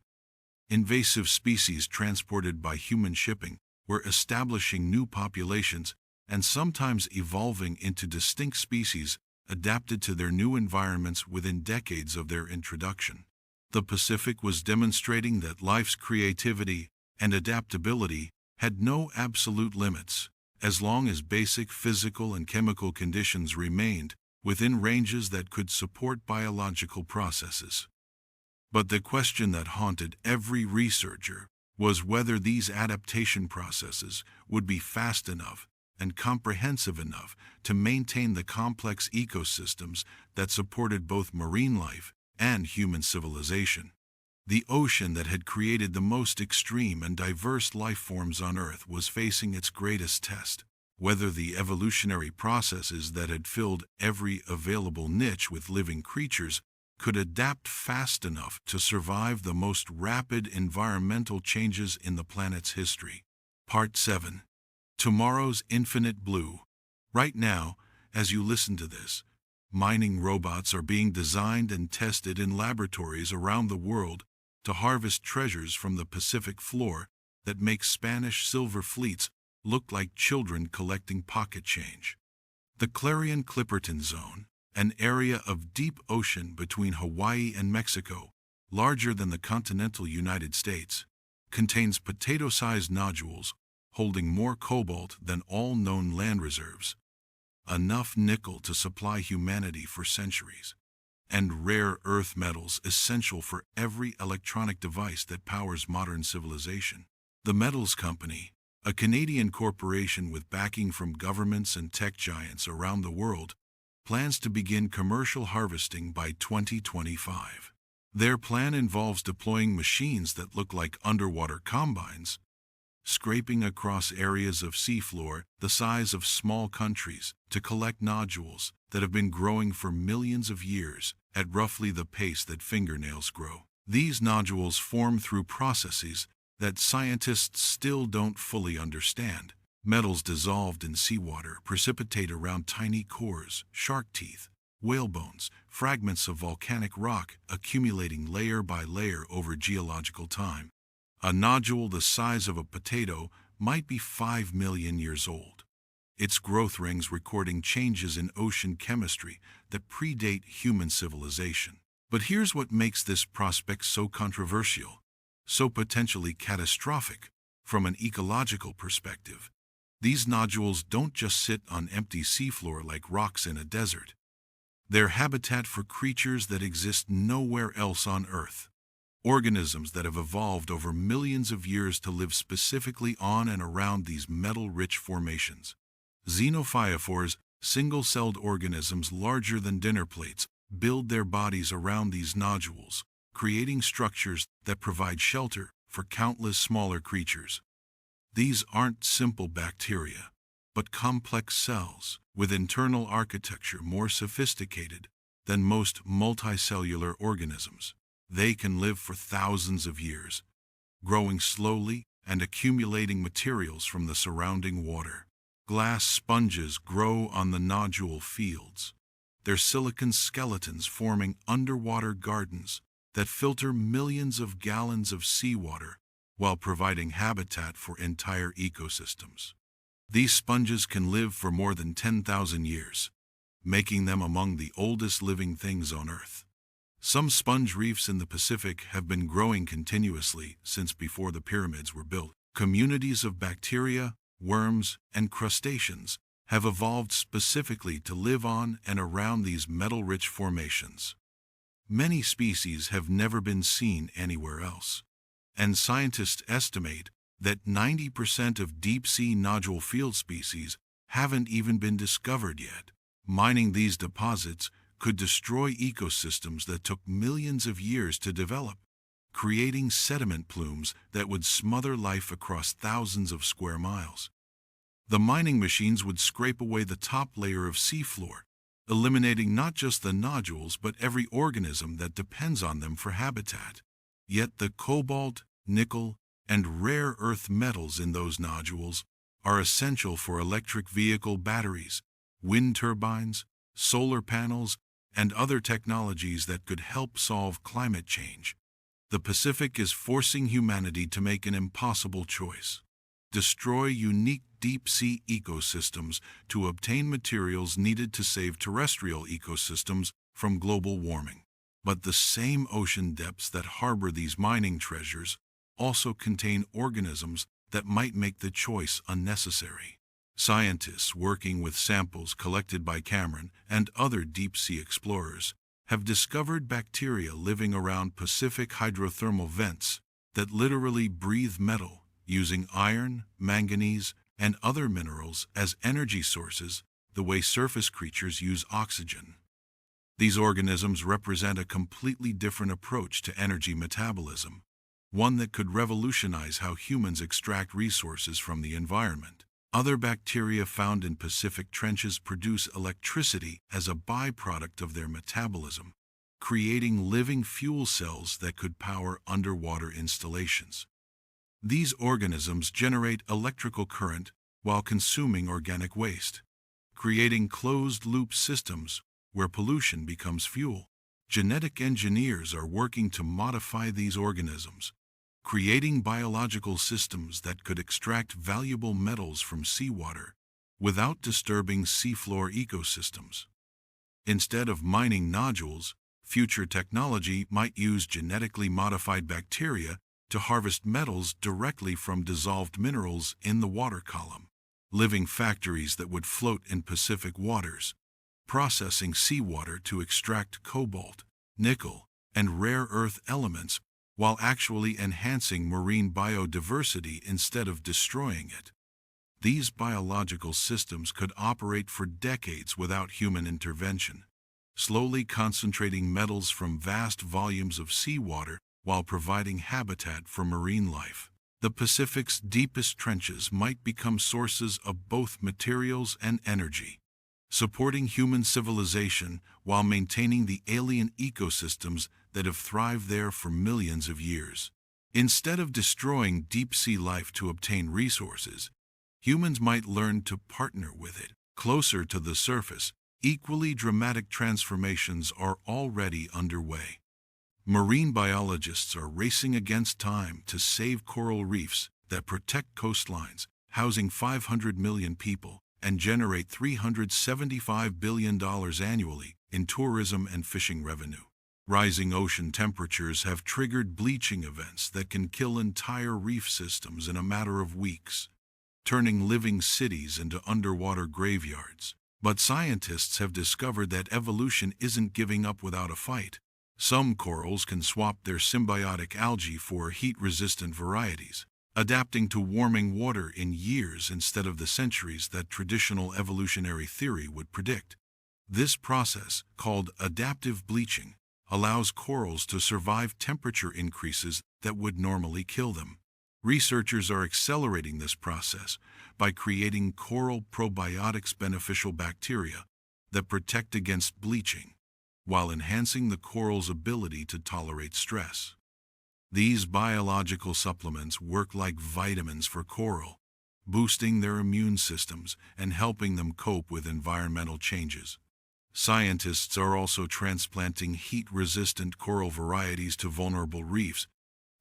[SPEAKER 1] Invasive species transported by human shipping were establishing new populations and sometimes evolving into distinct species adapted to their new environments within decades of their introduction. The Pacific was demonstrating that life's creativity and adaptability had no absolute limits, as long as basic physical and chemical conditions remained within ranges that could support biological processes. But the question that haunted every researcher was whether these adaptation processes would be fast enough and comprehensive enough to maintain the complex ecosystems that supported both marine life and human civilization. The ocean that had created the most extreme and diverse life forms on Earth was facing its greatest test. Whether the evolutionary processes that had filled every available niche with living creatures could adapt fast enough to survive the most rapid environmental changes in the planet's history. Part 7. Tomorrow's Infinite Blue. Right now, as you listen to this, mining robots are being designed and tested in laboratories around the world to harvest treasures from the Pacific floor that make Spanish silver fleets look like children collecting pocket change. The Clarion-Clipperton Zone, an area of deep ocean between Hawaii and Mexico, larger than the continental United States, contains potato-sized nodules holding more cobalt than all known land reserves, enough nickel to supply humanity for centuries, and rare earth metals essential for every electronic device that powers modern civilization. The Metals Company, a Canadian corporation with backing from governments and tech giants around the world, plans to begin commercial harvesting by 2025. Their plan involves deploying machines that look like underwater combines, scraping across areas of seafloor the size of small countries to collect nodules that have been growing for millions of years at roughly the pace that fingernails grow. These nodules form through processes that scientists still don't fully understand. Metals dissolved in seawater precipitate around tiny cores, shark teeth, whale bones, fragments of volcanic rock accumulating layer by layer over geological time. A nodule the size of a potato might be 5 million years old, its growth rings recording changes in ocean chemistry that predate human civilization. But here's what makes this prospect so controversial, so potentially catastrophic from an ecological perspective. These nodules don't just sit on empty seafloor like rocks in a desert. They're habitat for creatures that exist nowhere else on Earth. Organisms that have evolved over millions of years to live specifically on and around these metal-rich formations. Xenophyophores, single-celled organisms larger than dinner plates, build their bodies around these nodules, creating structures that provide shelter for countless smaller creatures. These aren't simple bacteria, but complex cells with internal architecture more sophisticated than most multicellular organisms. They can live for thousands of years, growing slowly and accumulating materials from the surrounding water. Glass sponges grow on the nodule fields, their silicon skeletons forming underwater gardens that filter millions of gallons of seawater while providing habitat for entire ecosystems. These sponges can live for more than 10,000 years, making them among the oldest living things on Earth. Some sponge reefs in the Pacific have been growing continuously since before the pyramids were built. Communities of bacteria, worms, and crustaceans have evolved specifically to live on and around these metal-rich formations. Many species have never been seen anywhere else, and scientists estimate that 90% of deep-sea nodule field species haven't even been discovered yet. Mining these deposits could destroy ecosystems that took millions of years to develop, creating sediment plumes that would smother life across thousands of square miles. The mining machines would scrape away the top layer of seafloor, eliminating not just the nodules but every organism that depends on them for habitat. Yet the cobalt, nickel, and rare earth metals in those nodules are essential for electric vehicle batteries, wind turbines, solar panels, and other technologies that could help solve climate change. The Pacific is forcing humanity to make an impossible choice: destroy unique deep-sea ecosystems to obtain materials needed to save terrestrial ecosystems from global warming. But the same ocean depths that harbor these mining treasures also contain organisms that might make the choice unnecessary. Scientists working with samples collected by Cameron and other deep-sea explorers have discovered bacteria living around Pacific hydrothermal vents that literally breathe metal, using iron, manganese, and other minerals as energy sources the way surface creatures use oxygen. These organisms represent a completely different approach to energy metabolism, one that could revolutionize how humans extract resources from the environment. Other bacteria found in Pacific trenches produce electricity as a byproduct of their metabolism, creating living fuel cells that could power underwater installations. These organisms generate electrical current while consuming organic waste, creating closed-loop systems where pollution becomes fuel. Genetic engineers are working to modify these organisms, creating biological systems that could extract valuable metals from seawater without disturbing seafloor ecosystems. Instead of mining nodules, future technology might use genetically modified bacteria to harvest metals directly from dissolved minerals in the water column. Living factories that would float in Pacific waters, processing seawater to extract cobalt, nickel, and rare earth elements while actually enhancing marine biodiversity instead of destroying it. These biological systems could operate for decades without human intervention, slowly concentrating metals from vast volumes of seawater while providing habitat for marine life. The Pacific's deepest trenches might become sources of both materials and energy, supporting human civilization while maintaining the alien ecosystems that have thrived there for millions of years. Instead of destroying deep-sea life to obtain resources, humans might learn to partner with it. Closer to the surface, equally dramatic transformations are already underway. Marine biologists are racing against time to save coral reefs that protect coastlines, housing 500 million people, and generate $375 billion annually in tourism and fishing revenue. Rising ocean temperatures have triggered bleaching events that can kill entire reef systems in a matter of weeks, turning living cities into underwater graveyards. But scientists have discovered that evolution isn't giving up without a fight. Some corals can swap their symbiotic algae for heat-resistant varieties, adapting to warming water in years instead of the centuries that traditional evolutionary theory would predict. This process, called adaptive bleaching, allows corals to survive temperature increases that would normally kill them. Researchers are accelerating this process by creating coral probiotics beneficial bacteria that protect against bleaching, while enhancing the coral's ability to tolerate stress. These biological supplements work like vitamins for coral, boosting their immune systems and helping them cope with environmental changes. Scientists are also transplanting heat-resistant coral varieties to vulnerable reefs,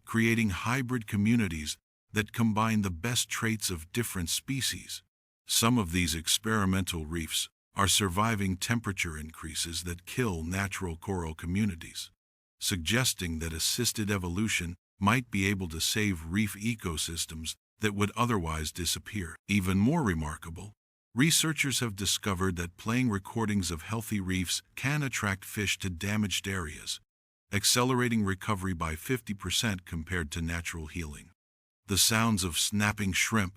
[SPEAKER 1] creating hybrid communities that combine the best traits of different species. Some of these experimental reefs are surviving temperature increases that kill natural coral communities, suggesting that assisted evolution might be able to save reef ecosystems that would otherwise disappear. Even more remarkable, researchers have discovered that playing recordings of healthy reefs can attract fish to damaged areas, accelerating recovery by 50% compared to natural healing. The sounds of snapping shrimp,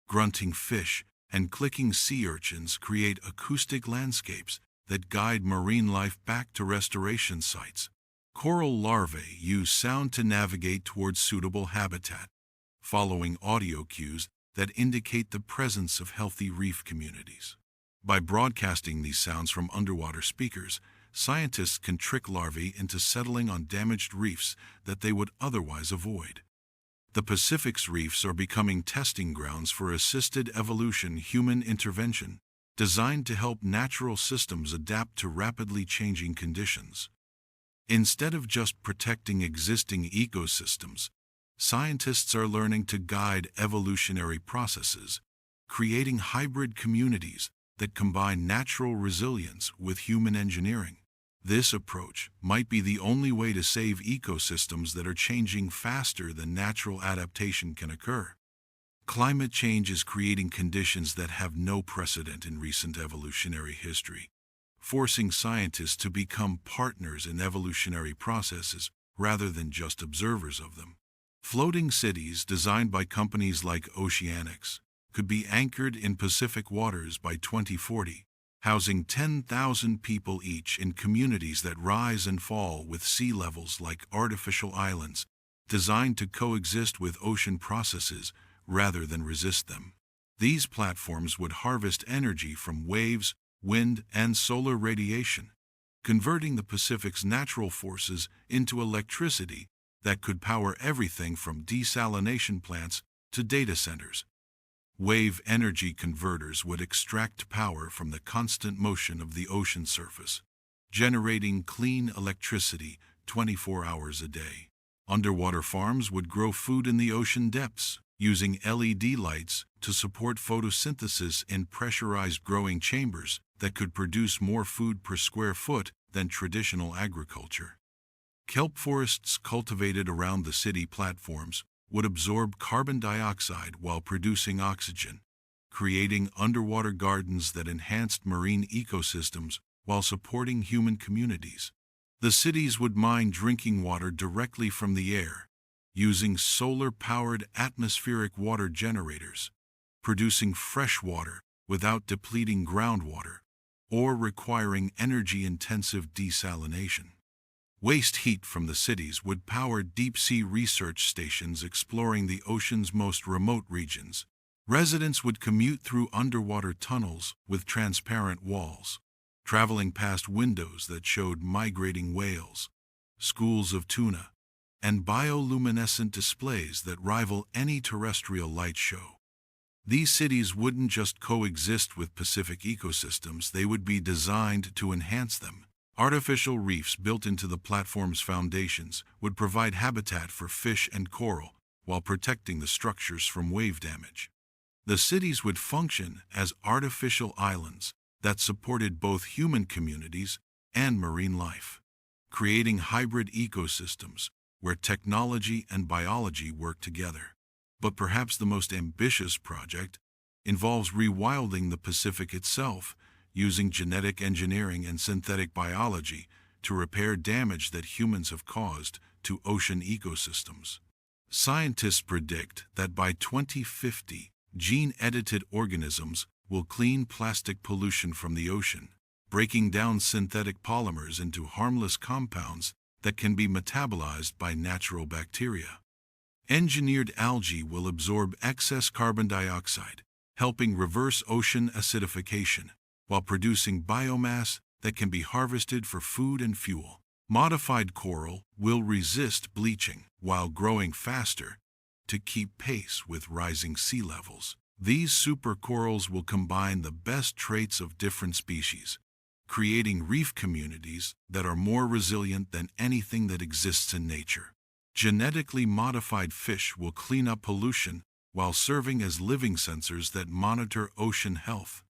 [SPEAKER 1] grunting fish, and clicking sea urchins create acoustic landscapes that guide marine life back to restoration sites. Coral larvae use sound to navigate towards suitable habitat, following audio cues that indicate the presence of healthy reef communities. By broadcasting these sounds from underwater speakers, scientists can trick larvae into settling on damaged reefs that they would otherwise avoid. The Pacific's reefs are becoming testing grounds for assisted evolution human intervention, designed to help natural systems adapt to rapidly changing conditions. Instead of just protecting existing ecosystems, scientists are learning to guide evolutionary processes, creating hybrid communities that combine natural resilience with human engineering. This approach might be the only way to save ecosystems that are changing faster than natural adaptation can occur. Climate change is creating conditions that have no precedent in recent evolutionary history, forcing scientists to become partners in evolutionary processes rather than just observers of them. Floating cities designed by companies like Oceanography could be anchored in Pacific waters by 2040, housing 10,000 people each in communities that rise and fall with sea levels like artificial islands, designed to coexist with ocean processes rather than resist them. These platforms would harvest energy from waves, wind, and solar radiation, converting the Pacific's natural forces into electricity that could power everything from desalination plants to data centers. Wave energy converters would extract power from the constant motion of the ocean surface, generating clean electricity 24 hours a day. Underwater farms would grow food in the ocean depths, using LED lights to support photosynthesis in pressurized growing chambers that could produce more food per square foot than traditional agriculture. Kelp forests cultivated around the city platforms would absorb carbon dioxide while producing oxygen, creating underwater gardens that enhanced marine ecosystems while supporting human communities. The cities would mine drinking water directly from the air, using solar-powered atmospheric water generators, producing fresh water without depleting groundwater or requiring energy-intensive desalination. Waste heat from the cities would power deep-sea research stations exploring the ocean's most remote regions. Residents would commute through underwater tunnels with transparent walls, traveling past windows that showed migrating whales, schools of tuna, and bioluminescent displays that rival any terrestrial light show. These cities wouldn't just coexist with Pacific ecosystems, they would be designed to enhance them. Artificial reefs built into the platform's foundations would provide habitat for fish and coral while protecting the structures from wave damage. The cities would function as artificial islands that supported both human communities and marine life, creating hybrid ecosystems where technology and biology work together. But perhaps the most ambitious project involves rewilding the Pacific itself, using genetic engineering and synthetic biology to repair damage that humans have caused to ocean ecosystems. Scientists predict that by 2050, gene-edited organisms will clean plastic pollution from the ocean, breaking down synthetic polymers into harmless compounds that can be metabolized by natural bacteria. Engineered algae will absorb excess carbon dioxide, helping reverse ocean acidification, while producing biomass that can be harvested for food and fuel. Modified coral will resist bleaching while growing faster to keep pace with rising sea levels. These supercorals will combine the best traits of different species, creating reef communities that are more resilient than anything that exists in nature. Genetically modified fish will clean up pollution while serving as living sensors that monitor ocean health.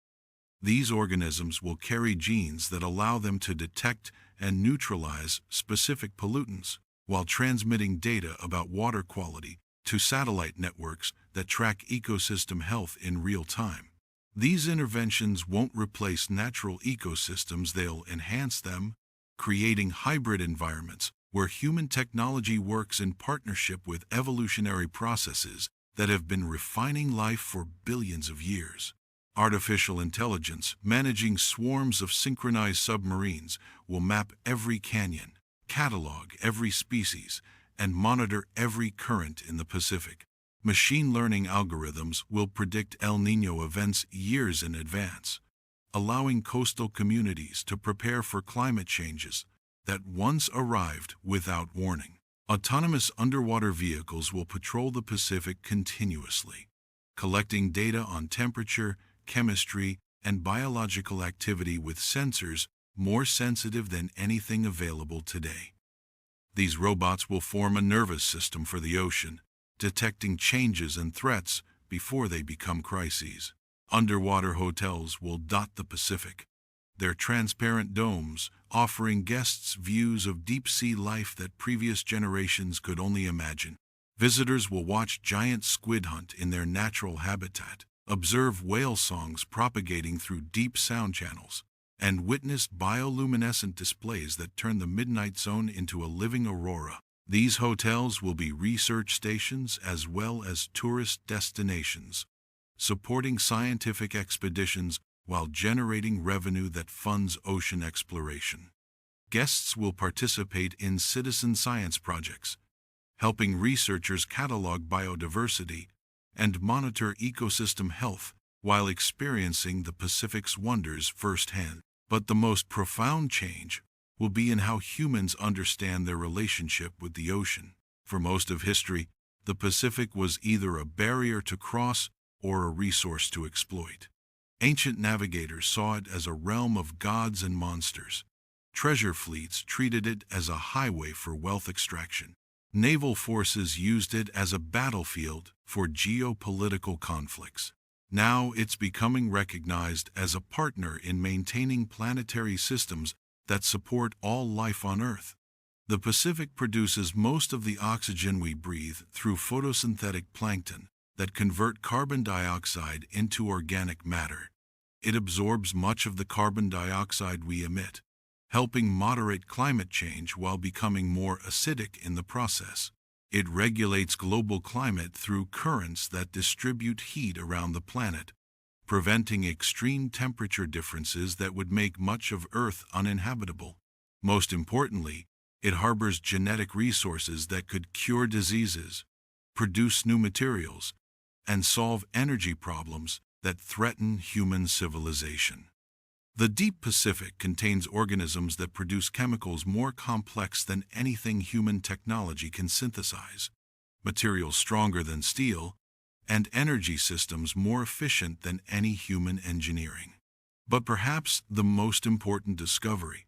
[SPEAKER 1] These organisms will carry genes that allow them to detect and neutralize specific pollutants, while transmitting data about water quality to satellite networks that track ecosystem health in real time. These interventions won't replace natural ecosystems, they'll enhance them, creating hybrid environments where human technology works in partnership with evolutionary processes that have been refining life for billions of years. Artificial intelligence, managing swarms of synchronized submarines, will map every canyon, catalog every species, and monitor every current in the Pacific. Machine learning algorithms will predict El Niño events years in advance, allowing coastal communities to prepare for climate changes that once arrived without warning. Autonomous underwater vehicles will patrol the Pacific continuously, collecting data on temperature, chemistry, and biological activity with sensors more sensitive than anything available today. These robots will form a nervous system for the ocean, detecting changes and threats before they become crises. Underwater hotels will dot the Pacific, their transparent domes offering guests views of deep-sea life that previous generations could only imagine. Visitors will watch giant squid hunt in their natural habitat, observe whale songs propagating through deep sound channels, and witness bioluminescent displays that turn the midnight zone into a living aurora. These hotels will be research stations as well as tourist destinations, supporting scientific expeditions while generating revenue that funds ocean exploration. Guests will participate in citizen science projects, helping researchers catalog biodiversity and monitor ecosystem health while experiencing the Pacific's wonders firsthand. But the most profound change will be in how humans understand their relationship with the ocean. For most of history, the Pacific was either a barrier to cross or a resource to exploit. Ancient navigators saw it as a realm of gods and monsters. Treasure fleets treated it as a highway for wealth extraction. Naval forces used it as a battlefield for geopolitical conflicts. Now it's becoming recognized as a partner in maintaining planetary systems that support all life on Earth. The Pacific produces most of the oxygen we breathe through photosynthetic plankton that convert carbon dioxide into organic matter. It absorbs much of the carbon dioxide we emit, helping moderate climate change while becoming more acidic in the process. It regulates global climate through currents that distribute heat around the planet, preventing extreme temperature differences that would make much of Earth uninhabitable. Most importantly, it harbors genetic resources that could cure diseases, produce new materials, and solve energy problems that threaten human civilization. The deep Pacific contains organisms that produce chemicals more complex than anything human technology can synthesize, materials stronger than steel, and energy systems more efficient than any human engineering. But perhaps the most important discovery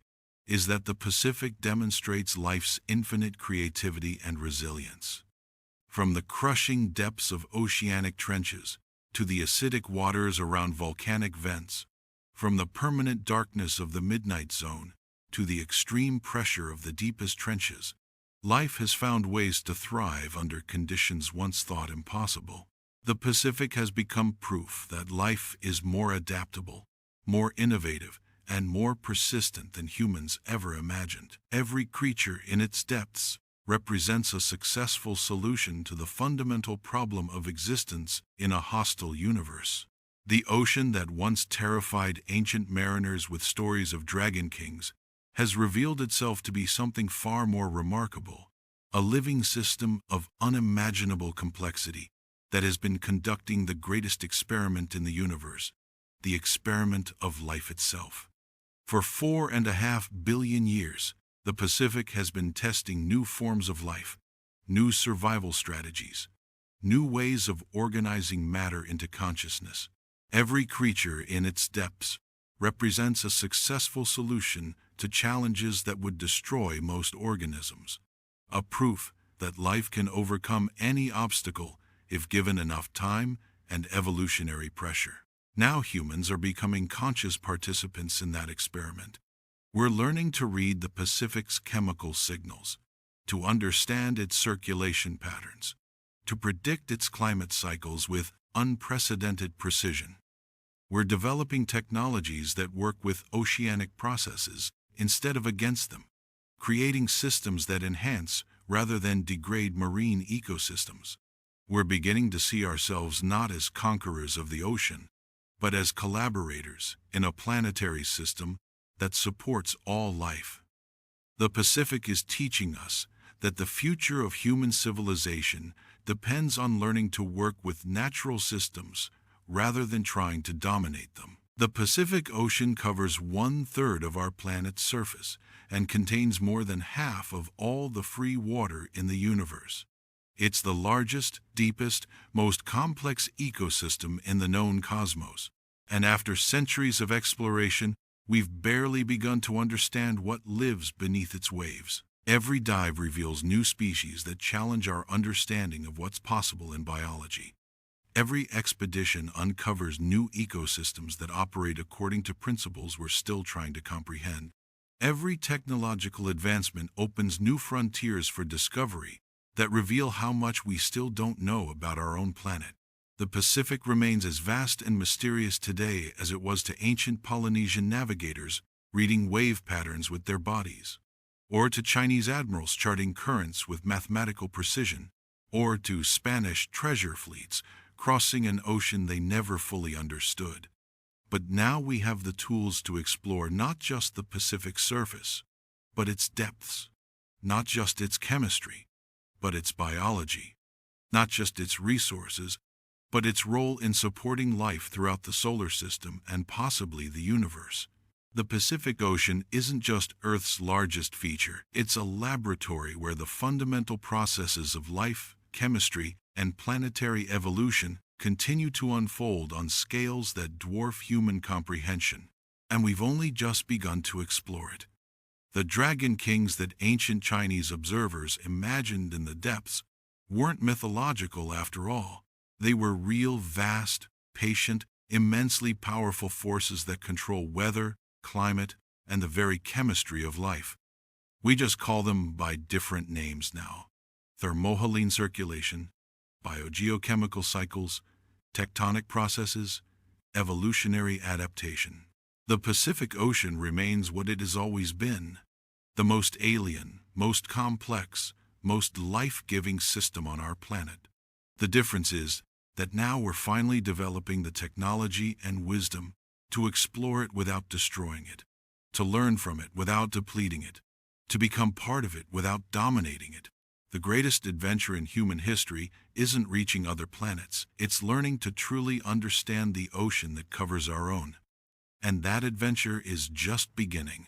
[SPEAKER 1] is that the Pacific demonstrates life's infinite creativity and resilience. From the crushing depths of oceanic trenches to the acidic waters around volcanic vents, from the permanent darkness of the midnight zone to the extreme pressure of the deepest trenches, life has found ways to thrive under conditions once thought impossible. The Pacific has become proof that life is more adaptable, more innovative, and more persistent than humans ever imagined. Every creature in its depths represents a successful solution to the fundamental problem of existence in a hostile universe. The ocean that once terrified ancient mariners with stories of dragon kings has revealed itself to be something far more remarkable, a living system of unimaginable complexity that has been conducting the greatest experiment in the universe, the experiment of life itself. For 4.5 billion years, the Pacific has been testing new forms of life, new survival strategies, new ways of organizing matter into consciousness. Every creature in its depths represents a successful solution to challenges that would destroy most organisms, a proof that life can overcome any obstacle if given enough time and evolutionary pressure. Now humans are becoming conscious participants in that experiment. We're learning to read the Pacific's chemical signals, to understand its circulation patterns, to predict its climate cycles with unprecedented precision. We're developing technologies that work with oceanic processes instead of against them, creating systems that enhance rather than degrade marine ecosystems. We're beginning to see ourselves not as conquerors of the ocean, but as collaborators in a planetary system that supports all life. The Pacific is teaching us that the future of human civilization depends on learning to work with natural systems rather than trying to dominate them. The Pacific Ocean covers 1/3 of our planet's surface and contains more than half of all the free water in the universe. It's the largest, deepest, most complex ecosystem in the known cosmos. And after centuries of exploration, we've barely begun to understand what lives beneath its waves. Every dive reveals new species that challenge our understanding of what's possible in biology. Every expedition uncovers new ecosystems that operate according to principles we're still trying to comprehend. Every technological advancement opens new frontiers for discovery that reveal how much we still don't know about our own planet. The Pacific remains as vast and mysterious today as it was to ancient Polynesian navigators reading wave patterns with their bodies, or to Chinese admirals charting currents with mathematical precision, or to Spanish treasure fleets crossing an ocean they never fully understood. But now we have the tools to explore not just the Pacific surface, but its depths, not just its chemistry, but its biology, not just its resources, but its role in supporting life throughout the solar system and possibly the universe. The Pacific Ocean isn't just Earth's largest feature, it's a laboratory where the fundamental processes of life, chemistry, and planetary evolution continue to unfold on scales that dwarf human comprehension, and we've only just begun to explore it. The dragon kings that ancient Chinese observers imagined in the depths weren't mythological after all. They were real, vast, patient, immensely powerful forces that control weather, climate, and the very chemistry of life. We just call them by different names now: thermohaline circulation, biogeochemical cycles, tectonic processes, evolutionary adaptation. The Pacific Ocean remains what it has always been: the most alien, most complex, most life-giving system on our planet. The difference is that now we're finally developing the technology and wisdom to explore it without destroying it, to learn from it without depleting it, to become part of it without dominating it. The greatest adventure in human history isn't reaching other planets, it's learning to truly understand the ocean that covers our own. And that adventure is just beginning.